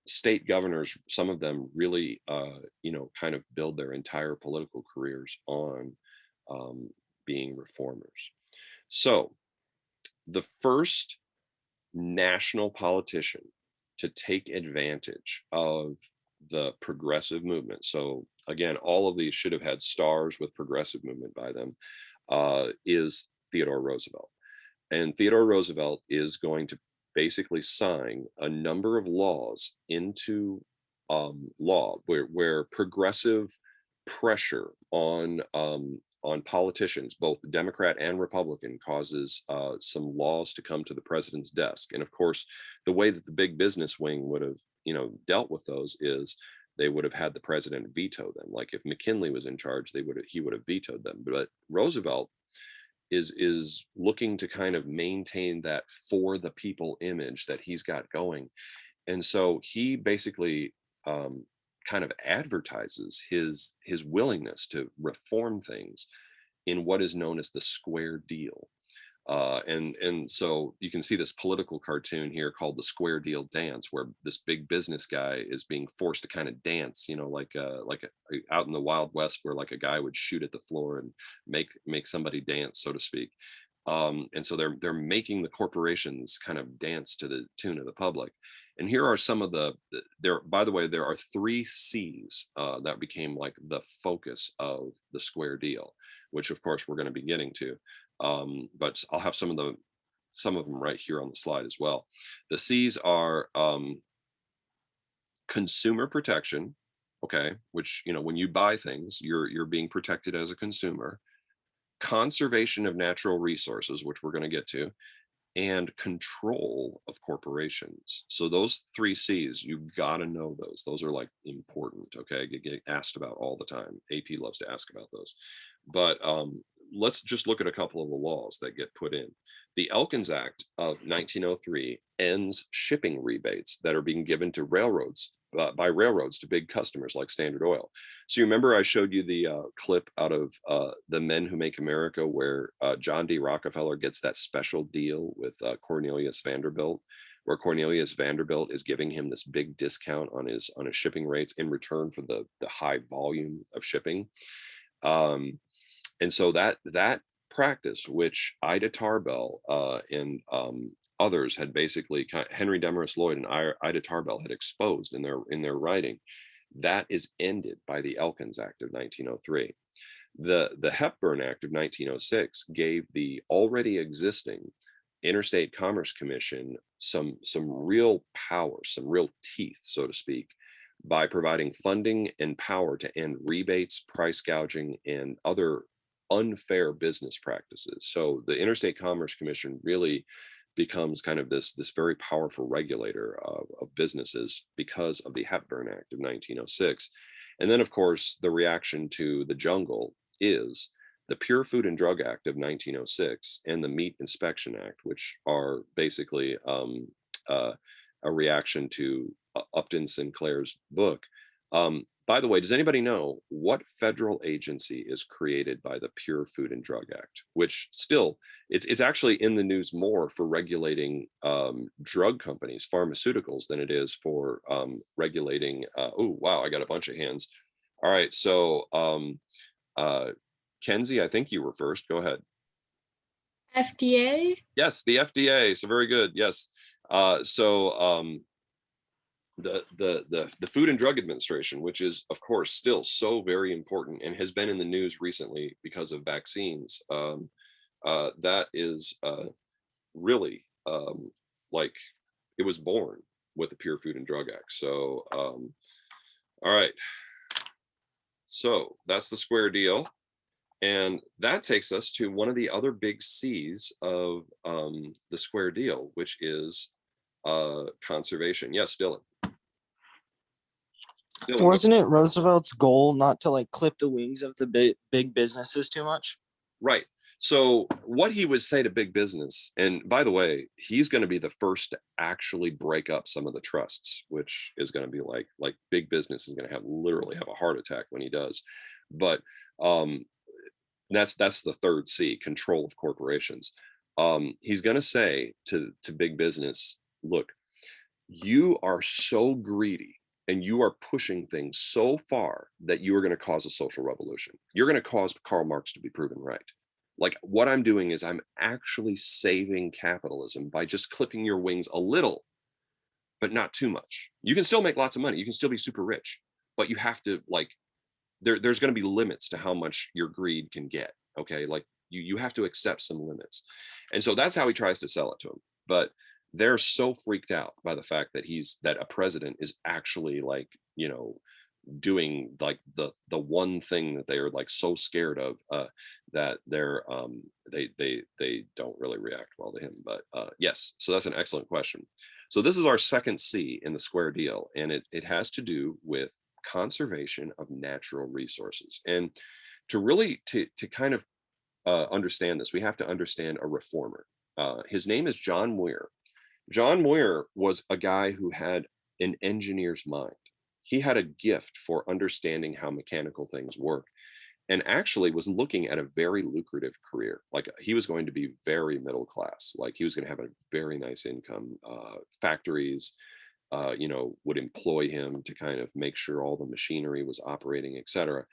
State governors, some of them really, kind of build their entire political careers on being reformers. So the first national politician to take advantage of the progressive movement. So again, all of these should have had stars with progressive movement by them, is Theodore Roosevelt. And Theodore Roosevelt is going to basically sign a number of laws into law where progressive pressure on politicians, both Democrat and Republican, causes some laws to come to the president's desk. And of course, the way that the big business wing would have, dealt with those is they would have had the president veto them. Like if McKinley was in charge, he would have vetoed them. But Roosevelt is looking to kind of maintain that for the people image that he's got going. And so he basically kind of advertises his willingness to reform things in what is known as the square deal. And so you can see this political cartoon here called the Square Deal Dance, where this big business guy is being forced to kind of dance, you know, out in the Wild West, where like a guy would shoot at the floor and make somebody dance, so to speak. And so they're making the corporations kind of dance to the tune of the public. And here are some of by the way, there are 3 C's that became like the focus of the Square Deal, which of course we're going to be getting to. But I'll have some of them right here on the slide as well. The C's are consumer protection, okay, which, you know, when you buy things, you're being protected as a consumer. Conservation of natural resources, which we're going to get to, and control of corporations. So those 3 C's, you got to know those. Those are like important, okay? Get asked about all the time. AP loves to ask about those. But let's just look at a couple of the laws that get put in. The Elkins Act of 1903 ends shipping rebates that are being given to railroads by railroads to big customers like Standard Oil. So you remember I showed you the clip out of The Men Who Make America, where John D. Rockefeller gets that special deal with Cornelius Vanderbilt, where Cornelius Vanderbilt is giving him this big discount on his shipping rates in return for the high volume of shipping. And so that practice, which Ida Tarbell and others had basically, Henry Demarest Lloyd and Ida Tarbell had exposed in their writing, that is ended by the Elkins Act of 1903. The Hepburn Act of 1906 gave the already existing Interstate Commerce Commission some real power, some real teeth, so to speak, by providing funding and power to end rebates, price gouging, and other unfair business practices. So the Interstate Commerce Commission really becomes kind of this very powerful regulator of businesses because of the Hepburn Act of 1906. And then, of course, the reaction to the jungle is the Pure Food and Drug Act of 1906 and the Meat Inspection Act, which are basically a reaction to Upton Sinclair's book. By the way, does anybody know what federal agency is created by the Pure Food and Drug Act, which still, it's actually in the news more for regulating drug companies, pharmaceuticals, than it is for regulating, oh, wow, I got a bunch of hands. All right, so Kenzie, I think you were first, go ahead. FDA? Yes, the FDA, so very good, yes. The Food and Drug Administration, which is of course still so very important and has been in the news recently because of vaccines, that is really like it was born with the Pure Food and Drug Act. So all right, so that's the Square Deal, and that takes us to one of the other big C's of the Square Deal, which is conservation. Yes, Dylan. Wasn't it Roosevelt's goal not to like clip the wings of the big businesses too much? Right. So what he would say to big business, and by the way, he's going to be the first to actually break up some of the trusts, which is going to be like big business is going to literally have a heart attack when he does. But that's the 3rd C, control of corporations. He's going to say to big business, look, you are so greedy and you are pushing things so far that you are going to cause a social revolution. You're going to cause Karl Marx to be proven right. Like what I'm doing is I'm actually saving capitalism by just clipping your wings a little, but not too much. You can still make lots of money. You can still be super rich, but you have to there's going to be limits to how much your greed can get. Okay. Like you have to accept some limits. And so that's how he tries to sell it to them. But they're so freaked out by the fact that a president is actually doing like the one thing that they are like so scared of that they don't really react well to him. But yes, so that's an excellent question. So this is our 2nd C in the Square Deal, and it has to do with conservation of natural resources. And to really to kind of understand this, we have to understand a reformer. His name is John Muir. John Muir was a guy who had an engineer's mind. He had a gift for understanding how mechanical things work. and actually was looking at a very lucrative career. Like he was going to be very middle class. Like he was going to have a very nice income. Factories, would employ him to kind of make sure all the machinery was operating, etc.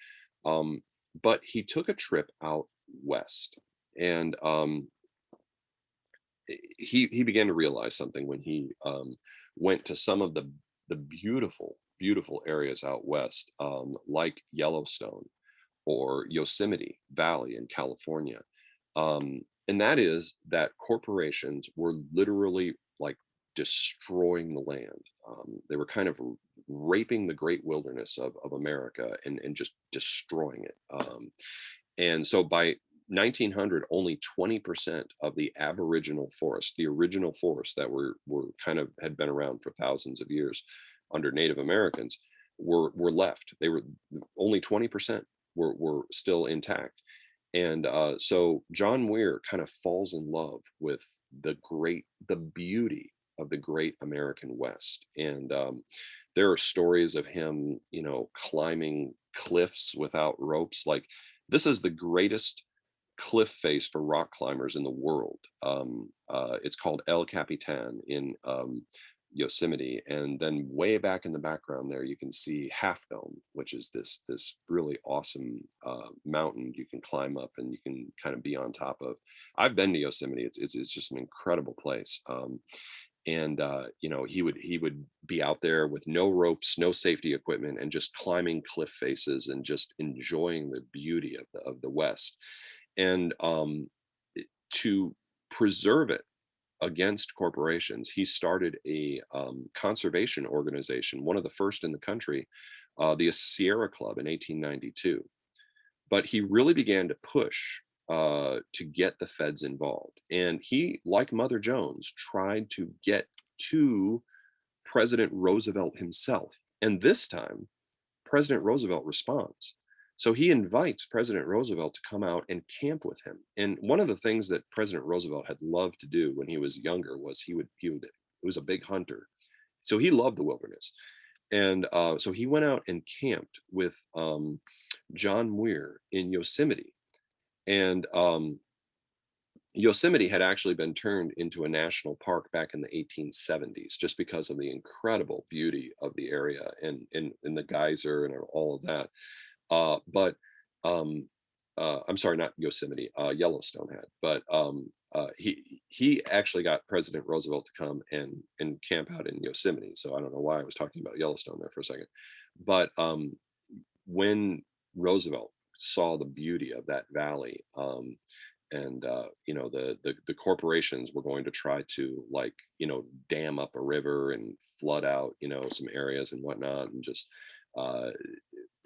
But he took a trip out west, and he began to realize something when he went to some of the beautiful areas out west, like Yellowstone or Yosemite Valley in California. And that is that corporations were literally like destroying the land. They were kind of raping the great wilderness of America and just destroying it. And so by 1900, only 20% of the aboriginal forest, the original forests that were kind of had been around for thousands of years under Native Americans, were left. They were only 20% were still intact. And so John Muir kind of falls in love with the beauty of the great American West. And there are stories of him, climbing cliffs without ropes. Like this is the greatest cliff face for rock climbers in the world. It's called El Capitan in Yosemite, and then way back in the background there you can see Half Dome, which is this really awesome mountain you can climb up and you can kind of be on top of. I've been to Yosemite. It's just an incredible place. And he would be out there with no ropes, no safety equipment, and just climbing cliff faces and just enjoying the beauty of the West. And to preserve it against corporations, he started a conservation organization, one of the first in the country, the Sierra Club in 1892. But he really began to push to get the feds involved. And he, like Mother Jones, tried to get to President Roosevelt himself. And this time, President Roosevelt responds. So he invites President Roosevelt to come out and camp with him. And one of the things that President Roosevelt had loved to do when he was younger was he was a big hunter. So he loved the wilderness. And so he went out and camped with John Muir in Yosemite. And Yosemite had actually been turned into a national park back in the 1870s, just because of the incredible beauty of the area and the geyser and all of that. But I'm sorry, not Yosemite, Yellowstone had, but he actually got President Roosevelt to come and camp out in Yosemite. So I don't know why I was talking about Yellowstone there for a second. But when Roosevelt saw the beauty of that valley, and the corporations were going to try to dam up a river and flood out some areas and whatnot, and just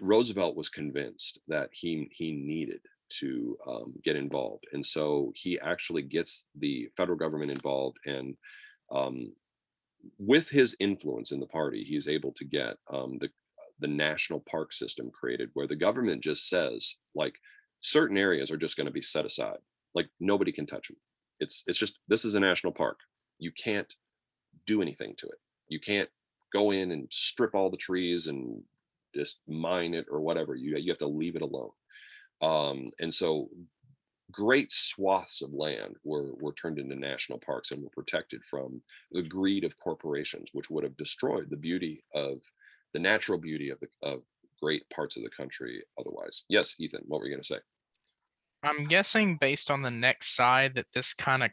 Roosevelt was convinced that he needed to get involved, and so he actually gets the federal government involved, and with his influence in the party, he's able to get the national park system created, where the government just says like certain areas are just going to be set aside, like nobody can touch them. It's just, this is a national park. You can't do anything to it. You can't go in and strip all the trees and just mine it or whatever. You have to leave it alone. And so great swaths of land were turned into national parks and were protected from the greed of corporations, which would have destroyed the beauty of the natural beauty of great parts of the country otherwise. Yes, Ethan, what were you going to say? I'm guessing based on the next side that this kind of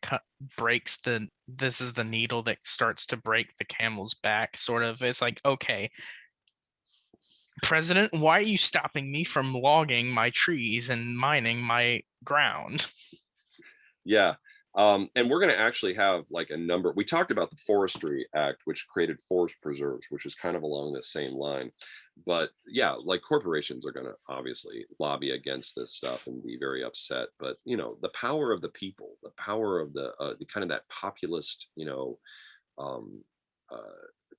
breaks this is the needle that starts to break the camel's back, sort of. It's like, okay, President, why are you stopping me from logging my trees and mining my ground? Yeah. And we're going to actually have like a number. We talked about the Forestry Act, which created forest preserves, which is kind of along the same line. But yeah, like corporations are going to obviously lobby against this stuff and be very upset. But, the power of the people, the power of the kind of that populist,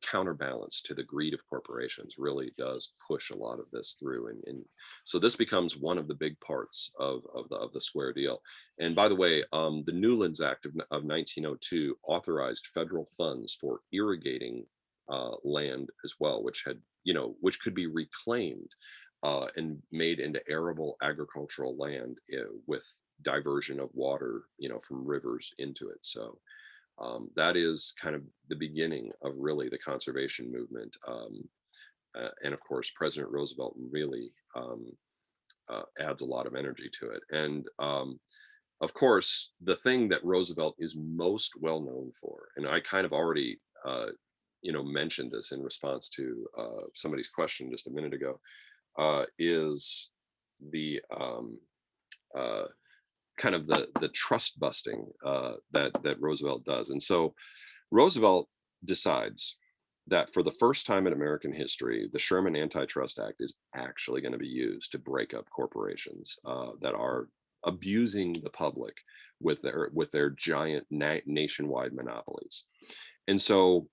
counterbalance to the greed of corporations really does push a lot of this through, and so this becomes one of the big parts of the square deal. And by the way, the Newlands Act of 1902 authorized federal funds for irrigating land as well, which could be reclaimed and made into arable agricultural land with diversion of water, from rivers into it. So that is kind of the beginning of really the conservation movement. And of course, President Roosevelt really adds a lot of energy to it. And of course, the thing that Roosevelt is most well known for, and I kind of already mentioned this in response to somebody's question just a minute ago, is the kind of the trust busting that Roosevelt does. And so Roosevelt decides that for the first time in American history, the Sherman Antitrust Act is actually going to be used to break up corporations that are abusing the public with their giant nationwide monopolies. And so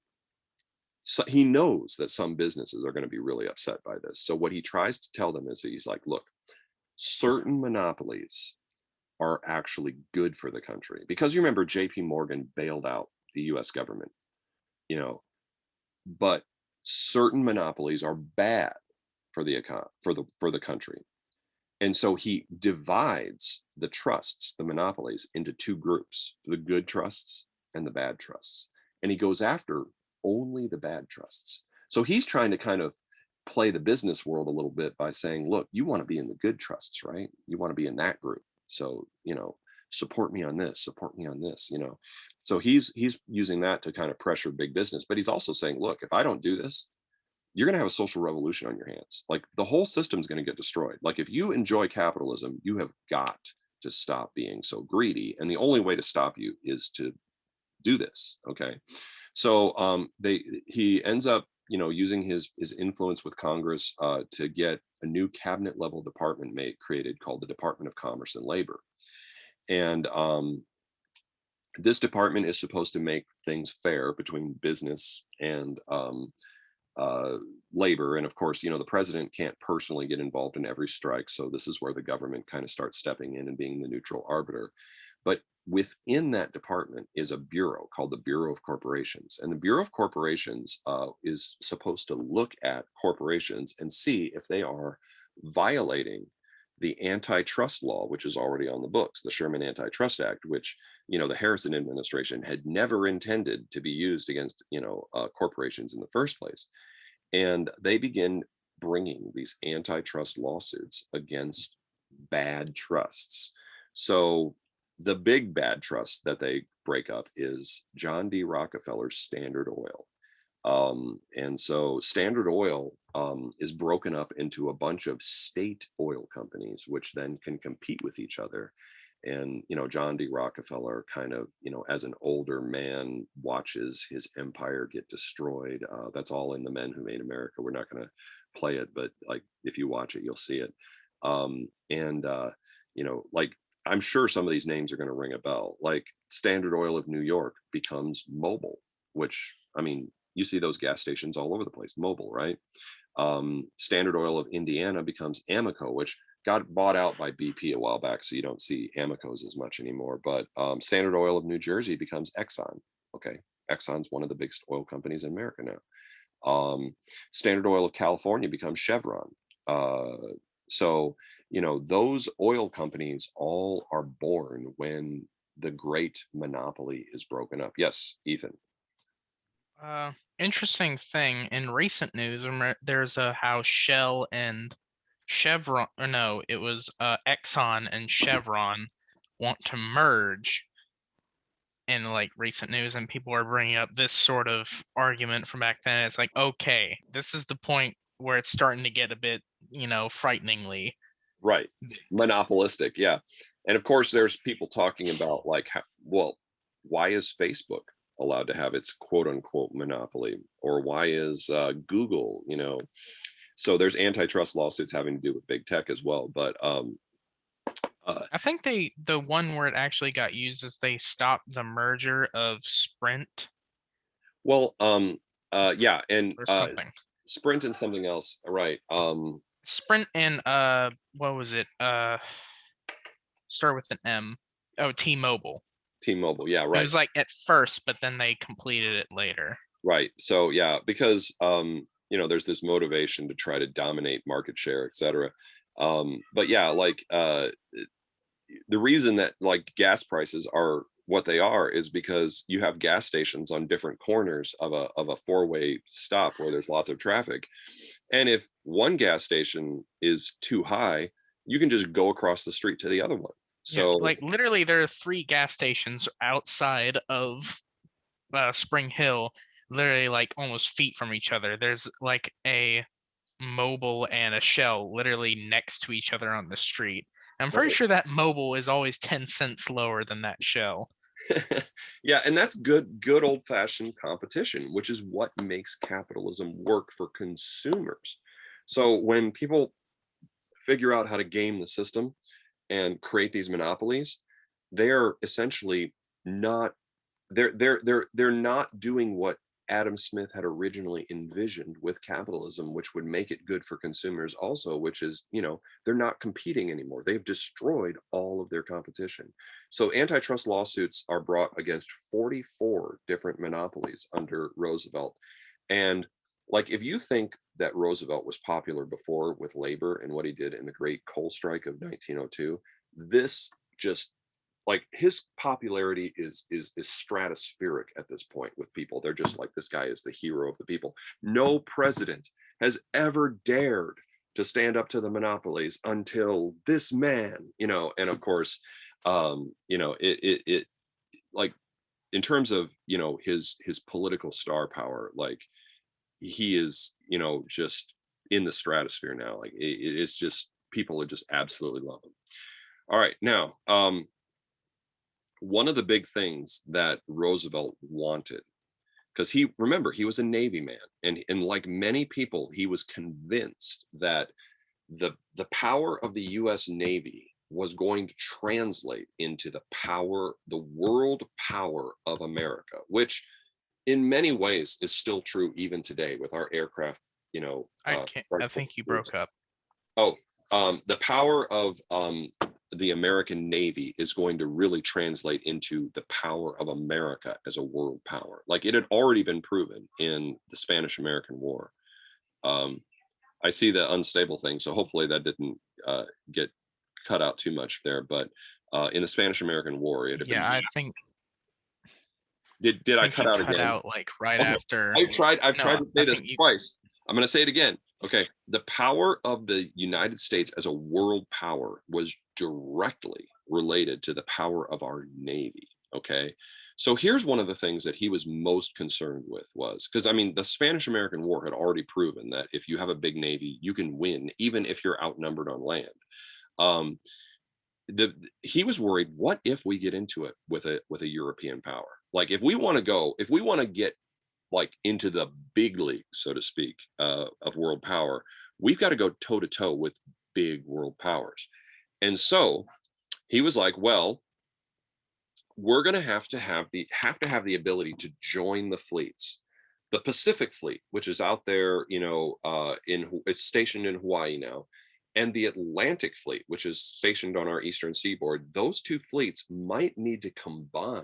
he knows that some businesses are going to be really upset by this. So what he tries to tell them is he's like, look, certain monopolies are actually good for the country, because you remember JP Morgan bailed out the US government, but certain monopolies are bad for the country. And so he divides the trusts, the monopolies, into two groups, the good trusts and the bad trusts. And he goes after only the bad trusts. So he's trying to kind of play the business world a little bit by saying, look, you want to be in the good trusts, right? You want to be in that group. So, support me on this, So he's using that to kind of pressure big business, but he's also saying, look, if I don't do this, you're going to have a social revolution on your hands. Like, the whole system's going to get destroyed. Like, if you enjoy capitalism, you have got to stop being so greedy. And the only way to stop you is to do this. Okay. So he ends up, using his influence with Congress to get a new cabinet level department created called the Department of Commerce and Labor. And this department is supposed to make things fair between business and labor. And of course, the president can't personally get involved in every strike. So this is where the government kind of starts stepping in and being the neutral arbiter. But within that department is a bureau called the Bureau of Corporations. And the Bureau of Corporations is supposed to look at corporations and see if they are violating the antitrust law, which is already on the books, the Sherman Antitrust Act, which, the Harrison administration had never intended to be used against, corporations in the first place. And they begin bringing these antitrust lawsuits against bad trusts. So the big bad trust that they break up is John D. Rockefeller's Standard Oil. And so Standard Oil is broken up into a bunch of state oil companies, which then can compete with each other. And, John D. Rockefeller kind of, as an older man, watches his empire get destroyed. That's all in The Men Who Made America. We're not going to play it, but like, if you watch it, you'll see it. Like, I'm sure some of these names are going to ring a bell. Like, Standard Oil of New York becomes Mobil, which, I mean, you see those gas stations all over the place, Mobil, right? Standard Oil of Indiana becomes Amoco, which got bought out by BP a while back, so you don't see Amocos as much anymore. But Standard Oil of New Jersey becomes Exxon. Okay, Exxon's one of the biggest oil companies in America now. Standard Oil of California becomes Chevron. So, those oil companies all are born when the great monopoly is broken up. Yes, Ethan. Interesting thing in recent news, there's how Shell and Chevron, or no, it was Exxon and Chevron want to merge in like recent news, and people are bringing up this sort of argument from back then. It's like, okay, this is the point where it's starting to get a bit, frighteningly right, monopolistic. Yeah. And of course, there's people talking about like, why is Facebook allowed to have its quote unquote monopoly, or why is Google, so there's antitrust lawsuits having to do with big tech as well. But I think the one where it actually got used is they stopped the merger of Sprint. Well, yeah, and something. Sprint and something else, right? Sprint and what was it? Start with an M. Oh, T-Mobile. T-Mobile, yeah, right. It was like at first, but then they completed it later. Right. So yeah, because there's this motivation to try to dominate market share, et cetera. But yeah, like the reason that like gas prices are what they are is because you have gas stations on different corners of a four-way stop where there's lots of traffic. And if one gas station is too high, you can just go across the street to the other one. So like literally there are 3 gas stations outside of Spring Hill, literally like almost feet from each other. There's like a Mobile and a Shell literally next to each other on the street. I'm pretty sure that Mobile is always 10 cents lower than that Shell. Yeah, and that's good old-fashioned competition, which is what makes capitalism work for consumers. So when people figure out how to game the system and create these monopolies, they're essentially not they're not doing what Adam Smith had originally envisioned with capitalism, which would make it good for consumers also, which is, they're not competing anymore. They've destroyed all of their competition. So antitrust lawsuits are brought against 44 different monopolies under Roosevelt. And like, if you think that Roosevelt was popular before with labor and what he did in the great coal strike of 1902, this just like his popularity is stratospheric at this point with people. They're just like, this guy is the hero of the people. No president has ever dared to stand up to the monopolies until this man, and of course, it like in terms of, his political star power, like he is, just in the stratosphere now. Like it's just, people are just absolutely love him. All right, now, one of the big things that Roosevelt wanted, because he was a Navy man, and like many people, he was convinced that the power of the US Navy was going to translate into the world power of America, which in many ways is still true even today with our aircraft, I think you broke up. Oh, the power of the American Navy is going to really translate into the power of America as a world power. Like it had already been proven in the Spanish-American War. I see the unstable thing, so hopefully that didn't get cut out too much there. But in the Spanish-American War, it had been. I think. Did I cut out again? Cut out like right after. I've tried to say this twice. I'm going to say it again. Okay. The power of the United States as a world power was directly related to the power of our Navy. Okay. So here's one of the things that he was most concerned with was, because I mean, the Spanish-American War had already proven that if you have a big Navy, you can win, even if you're outnumbered on land. He was worried, what if we get into it with a European power? Like if we want to get like into the big league, so to speak, of world power, we've got to go toe to toe with big world powers. And so he was like, well, we're going to have to have the ability to join the fleets. The Pacific Fleet, which is out there, it's stationed in Hawaii now, and the Atlantic Fleet, which is stationed on our eastern seaboard, those two fleets might need to combine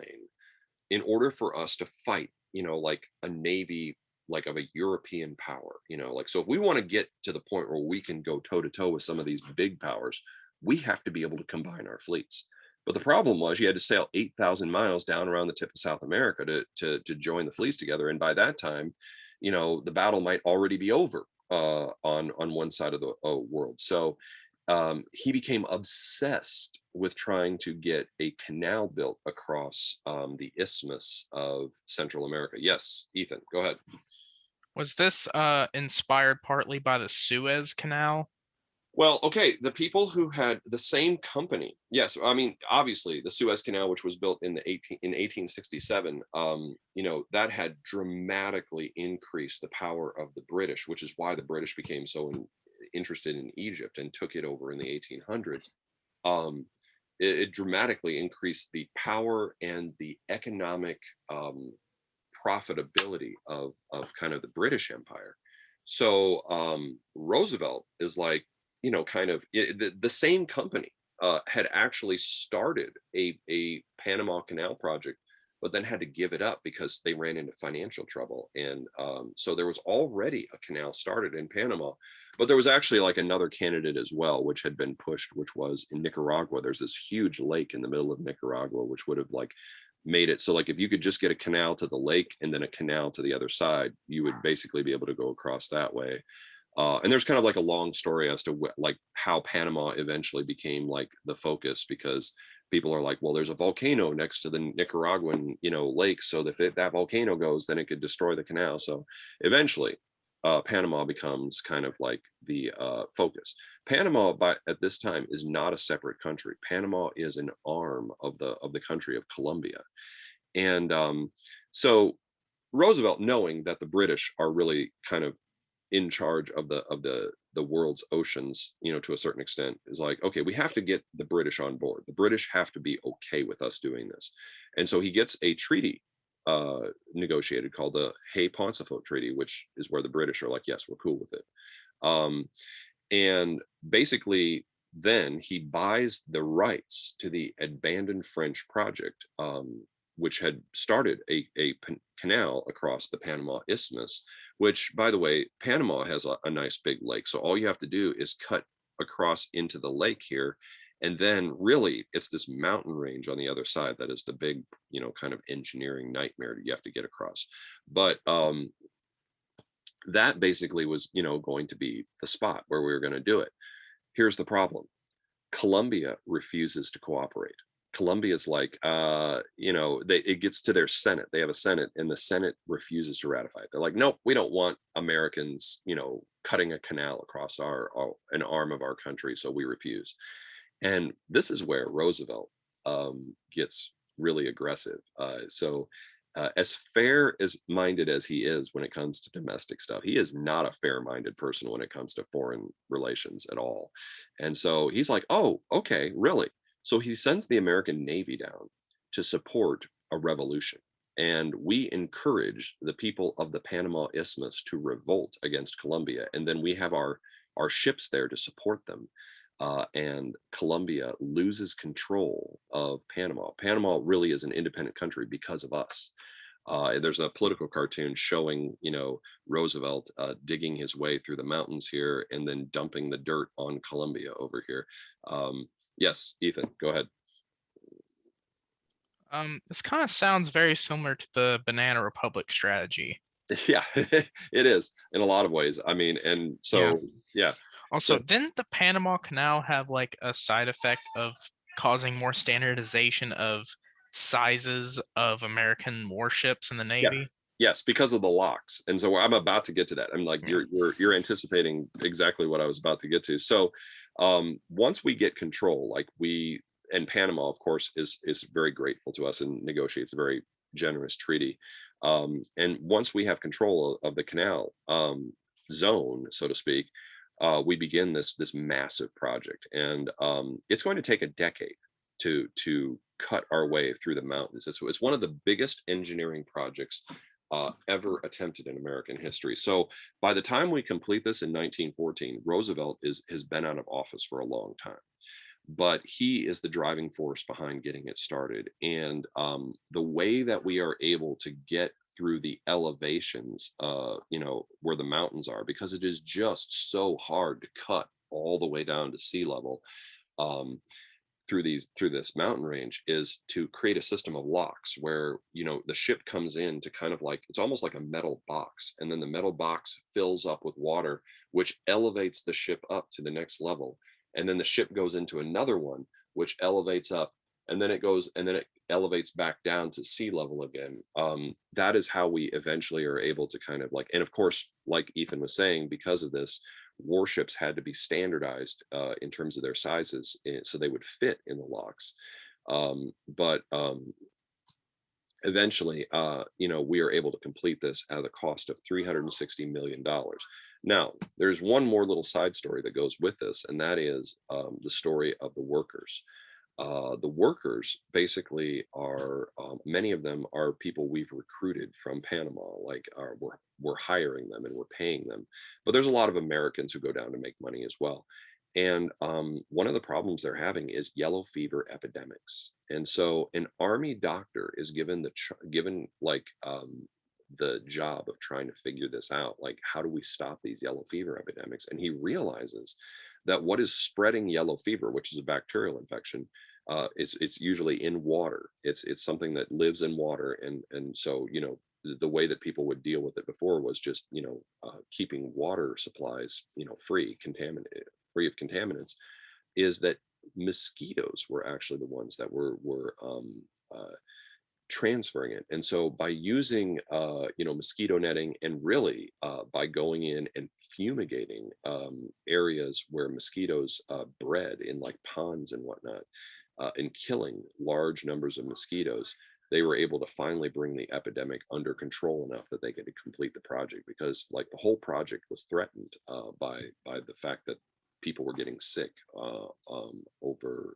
in order for us to fight, like a Navy, like of a European power, like, so if we want to get to the point where we can go toe to toe with some of these big powers, we have to be able to combine our fleets. But the problem was you had to sail 8,000 miles down around the tip of South America to join the fleets together. And by that time, the battle might already be over on one side of the world. So he became obsessed with trying to get a canal built across the isthmus of Central America. Yes, Ethan, go ahead. Was this inspired partly by the Suez Canal? Well, okay, the people who had the same company, yes, I mean, obviously the Suez Canal, which was built in 1867, that had dramatically increased the power of the British, which is why the British became so interested in Egypt and took it over in the 1800s. It dramatically increased the power and the economic profitability of kind of the British Empire. So Roosevelt is like, the same company had actually started a Panama Canal project but then had to give it up because they ran into financial trouble. And so there was already a canal started in Panama, but there was actually like another candidate as well, which had been pushed, which was in Nicaragua. There's this huge lake in the middle of Nicaragua, which would have like made it so like if you could just get a canal to the lake and then a canal to the other side, you would basically be able to go across that way. And there's kind of like a long story as to like how Panama eventually became like the focus, because people are like, well, there's a volcano next to the Nicaraguan, lake. So if that volcano goes, then it could destroy the canal. So eventually, Panama becomes kind of like the focus. Panama, at this time, is not a separate country. Panama is an arm of the country of Colombia, and so Roosevelt, knowing that the British are really kind of in charge of the world's oceans, to a certain extent, is like, okay, we have to get the British on board. The British have to be okay with us doing this. And so he gets a treaty negotiated called the Hay-Pauncefote Treaty, which is where the British are like, yes, we're cool with it. And basically then he buys the rights to the abandoned French project, which had started a canal across the Panama Isthmus, which, by the way, Panama has a nice big lake. So all you have to do is cut across into the lake here. And then really it's this mountain range on the other side that is the big, kind of engineering nightmare that you have to get across. But that basically was, going to be the spot where we were going to do it. Here's the problem. Colombia refuses to cooperate. Colombia's like, it gets to their Senate. They have a Senate, and the Senate refuses to ratify it. They're like, nope, we don't want Americans, cutting a canal across an arm of our country, so we refuse. And this is where Roosevelt gets really aggressive. As fair as minded as he is when it comes to domestic stuff, he is not a fair-minded person when it comes to foreign relations at all. And so he's like, oh, okay, really? So he sends the American Navy down to support a revolution. And we encourage the people of the Panama Isthmus to revolt against Colombia. And then we have our ships there to support them. And Colombia loses control of Panama. Panama really is an independent country because of us. There's a political cartoon showing, Roosevelt digging his way through the mountains here and then dumping the dirt on Colombia over here. Yes, Ethan, go ahead. This kind of sounds very similar to the Banana Republic strategy. Yeah, it is in a lot of ways. I mean, and so, yeah. Also, didn't the Panama Canal have like a side effect of causing more standardization of sizes of American warships in the Navy? Yes, because of the locks. And so I'm about to get to that. I'm like, you're anticipating exactly what I was about to get to. So once we get control, like and Panama, of course, is very grateful to us and negotiates a very generous treaty. And once we have control of the canal zone, so to speak, we begin this massive project. And it's going to take a decade to cut our way through the mountains. It's one of the biggest engineering projects ever attempted in American history. So by the time we complete this in 1914, Roosevelt has been out of office for a long time, but he is the driving force behind getting it started. And the way that we are able to get through the elevations, where the mountains are, because it is just so hard to cut all the way down to sea level through this mountain range, is to create a system of locks where, the ship comes in to kind of like, it's almost like a metal box, and then the metal box fills up with water, which elevates the ship up to the next level. And then the ship goes into another one, which elevates up, and then it elevates back down to sea level again. That is how we eventually are able to kind of like, and of course, like Ethan was saying, because of this, warships had to be standardized in terms of their sizes, so they would fit in the locks. But eventually, we are able to complete this at a cost of $360 million. Now, there's one more little side story that goes with this, and that is the story of the workers. The workers basically are, many of them are people we've recruited from Panama, like we're hiring them and we're paying them. But there's a lot of Americans who go down to make money as well. And one of the problems they're having is yellow fever epidemics. And so an army doctor is given the job of trying to figure this out. Like, how do we stop these yellow fever epidemics? And he realizes that what is spreading yellow fever, which is a bacterial infection, it's usually in water. It's something that lives in water, and so the way that people would deal with it before was just keeping water supplies free of contaminants. Is that mosquitoes were actually the ones that were transferring it. And so by using mosquito netting, and really by going in and fumigating areas where mosquitoes bred in, like ponds and whatnot, and killing large numbers of mosquitoes, they were able to finally bring the epidemic under control enough that they could complete the project, because like the whole project was threatened by the fact that people were getting sick over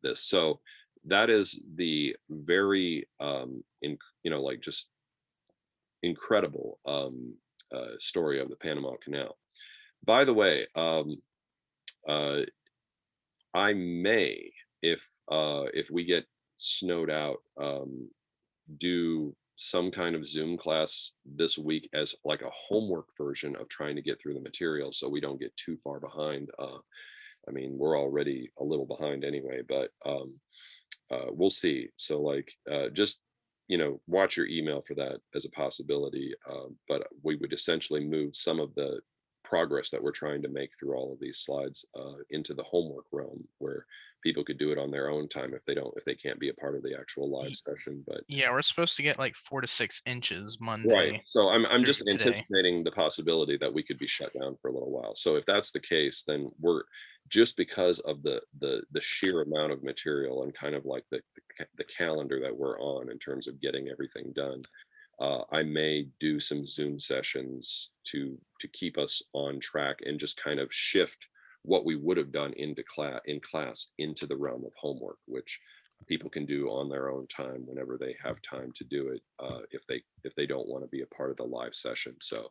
this. So that is the very just incredible story of the Panama Canal. By the way, I may, if we get snowed out, do some kind of Zoom class this week as like a homework version of trying to get through the material, so we don't get too far behind. I mean, we're already a little behind anyway, but we'll see. So like, just watch your email for that as a possibility. But we would essentially move some of the progress that we're trying to make through all of these slides into the homework realm, where people could do it on their own time if they can't be a part of the actual live session. But yeah, we're supposed to get like 4 to 6 inches Monday. Right. So I'm just today. anticipating the possibility that we could be shut down for a little while. So if that's the case, then we're just because of the sheer amount of material and kind of like the calendar that we're on in terms of getting everything done. I may do some Zoom sessions to keep us on track and just kind of shift what we would have done in class into the realm of homework, which people can do on their own time whenever they have time to do it, if they don't want to be a part of the live session. So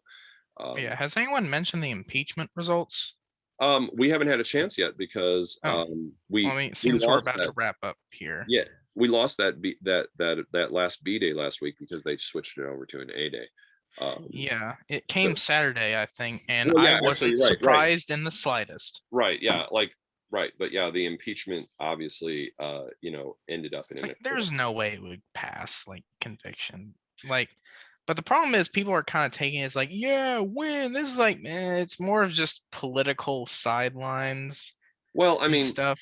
yeah, has anyone mentioned the impeachment results? We haven't had a chance yet because it seems we're about to wrap up here. Yeah, we lost that last B day last week because they switched it over to an A day. Yeah, it came Saturday, I think, and well, yeah, I wasn't surprised in the slightest. Right. Yeah. Right. But yeah, the impeachment obviously, ended up in an. There's no way it would pass conviction. But the problem is people are kind of taking it as yeah, win. This is it's more of just political sidelines. Well, I mean, stuff.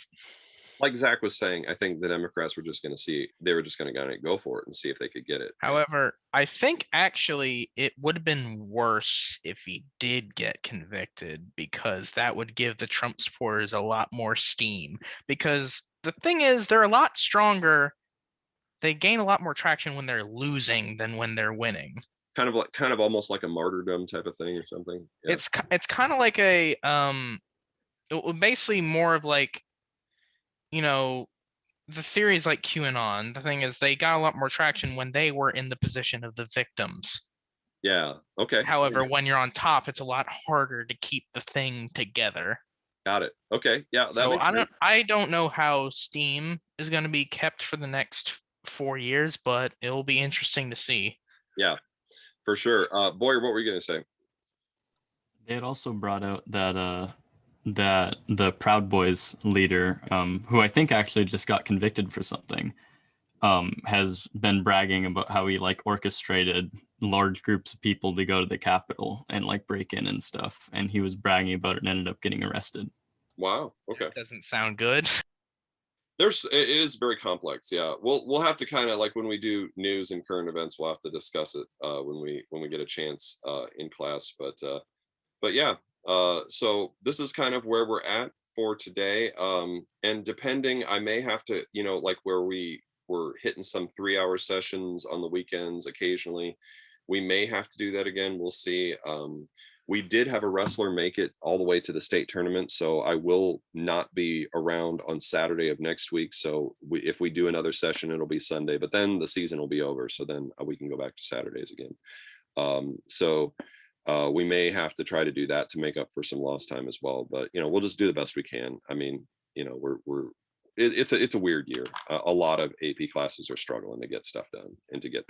Like Zach was saying, I think the Democrats were just going to go for it and see if they could get it. However, I think actually it would have been worse if he did get convicted, because that would give the Trump supporters a lot more steam. Because the thing is, they're a lot stronger. They gain a lot more traction when they're losing than when they're winning. Kind of almost like a martyrdom type of thing or something. Yeah. It's kind of like a basically more of the theory is like QAnon. The thing is, they got a lot more traction when they were in the position of the victims. Yeah. Okay. However, when you're on top, it's a lot harder to keep the thing together. Got it. Okay. Yeah. So I don't know how steam is going to be kept for the next 4 years, but it'll be interesting to see. Yeah, for sure. Boyer, what were you going to say? They had also brought out that the Proud Boys leader, who I think actually just got convicted for something, has been bragging about how he orchestrated large groups of people to go to the Capitol and break in and stuff. And he was bragging about it and ended up getting arrested. Wow. Okay. That doesn't sound good. It is very complex. Yeah. We'll have to kind of when we do news and current events, we'll have to discuss it when we get a chance in class. But yeah. So this is kind of where we're at for today. And depending, I may have to, where we're hitting some 3-hour sessions on the weekends occasionally, we may have to do that again. We'll see. We did have a wrestler make it all the way to the state tournament, so I will not be around on Saturday of next week. So if we do another session, it'll be Sunday, but then the season will be over. So then we can go back to Saturdays again. So We may have to try to do that to make up for some lost time as well, but we'll just do the best we can. I mean, it's a weird year. A lot of AP classes are struggling to get stuff done and to get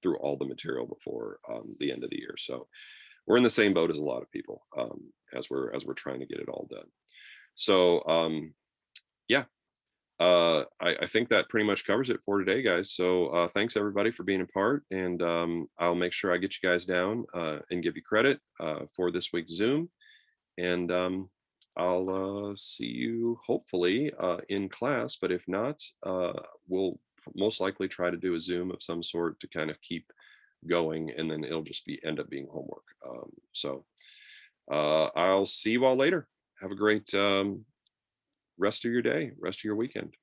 through all the material before the end of the year. So we're in the same boat as a lot of people as we're trying to get it all done. So yeah, I think that pretty much covers it for today, guys. So thanks everybody for being a part, and I'll make sure I get you guys down and give you credit for this week's Zoom, and I'll see you hopefully in class, but if not, we'll most likely try to do a Zoom of some sort to kind of keep going, and then it'll just end up being homework. So I'll see you all later. Have a great rest of your day, rest of your weekend.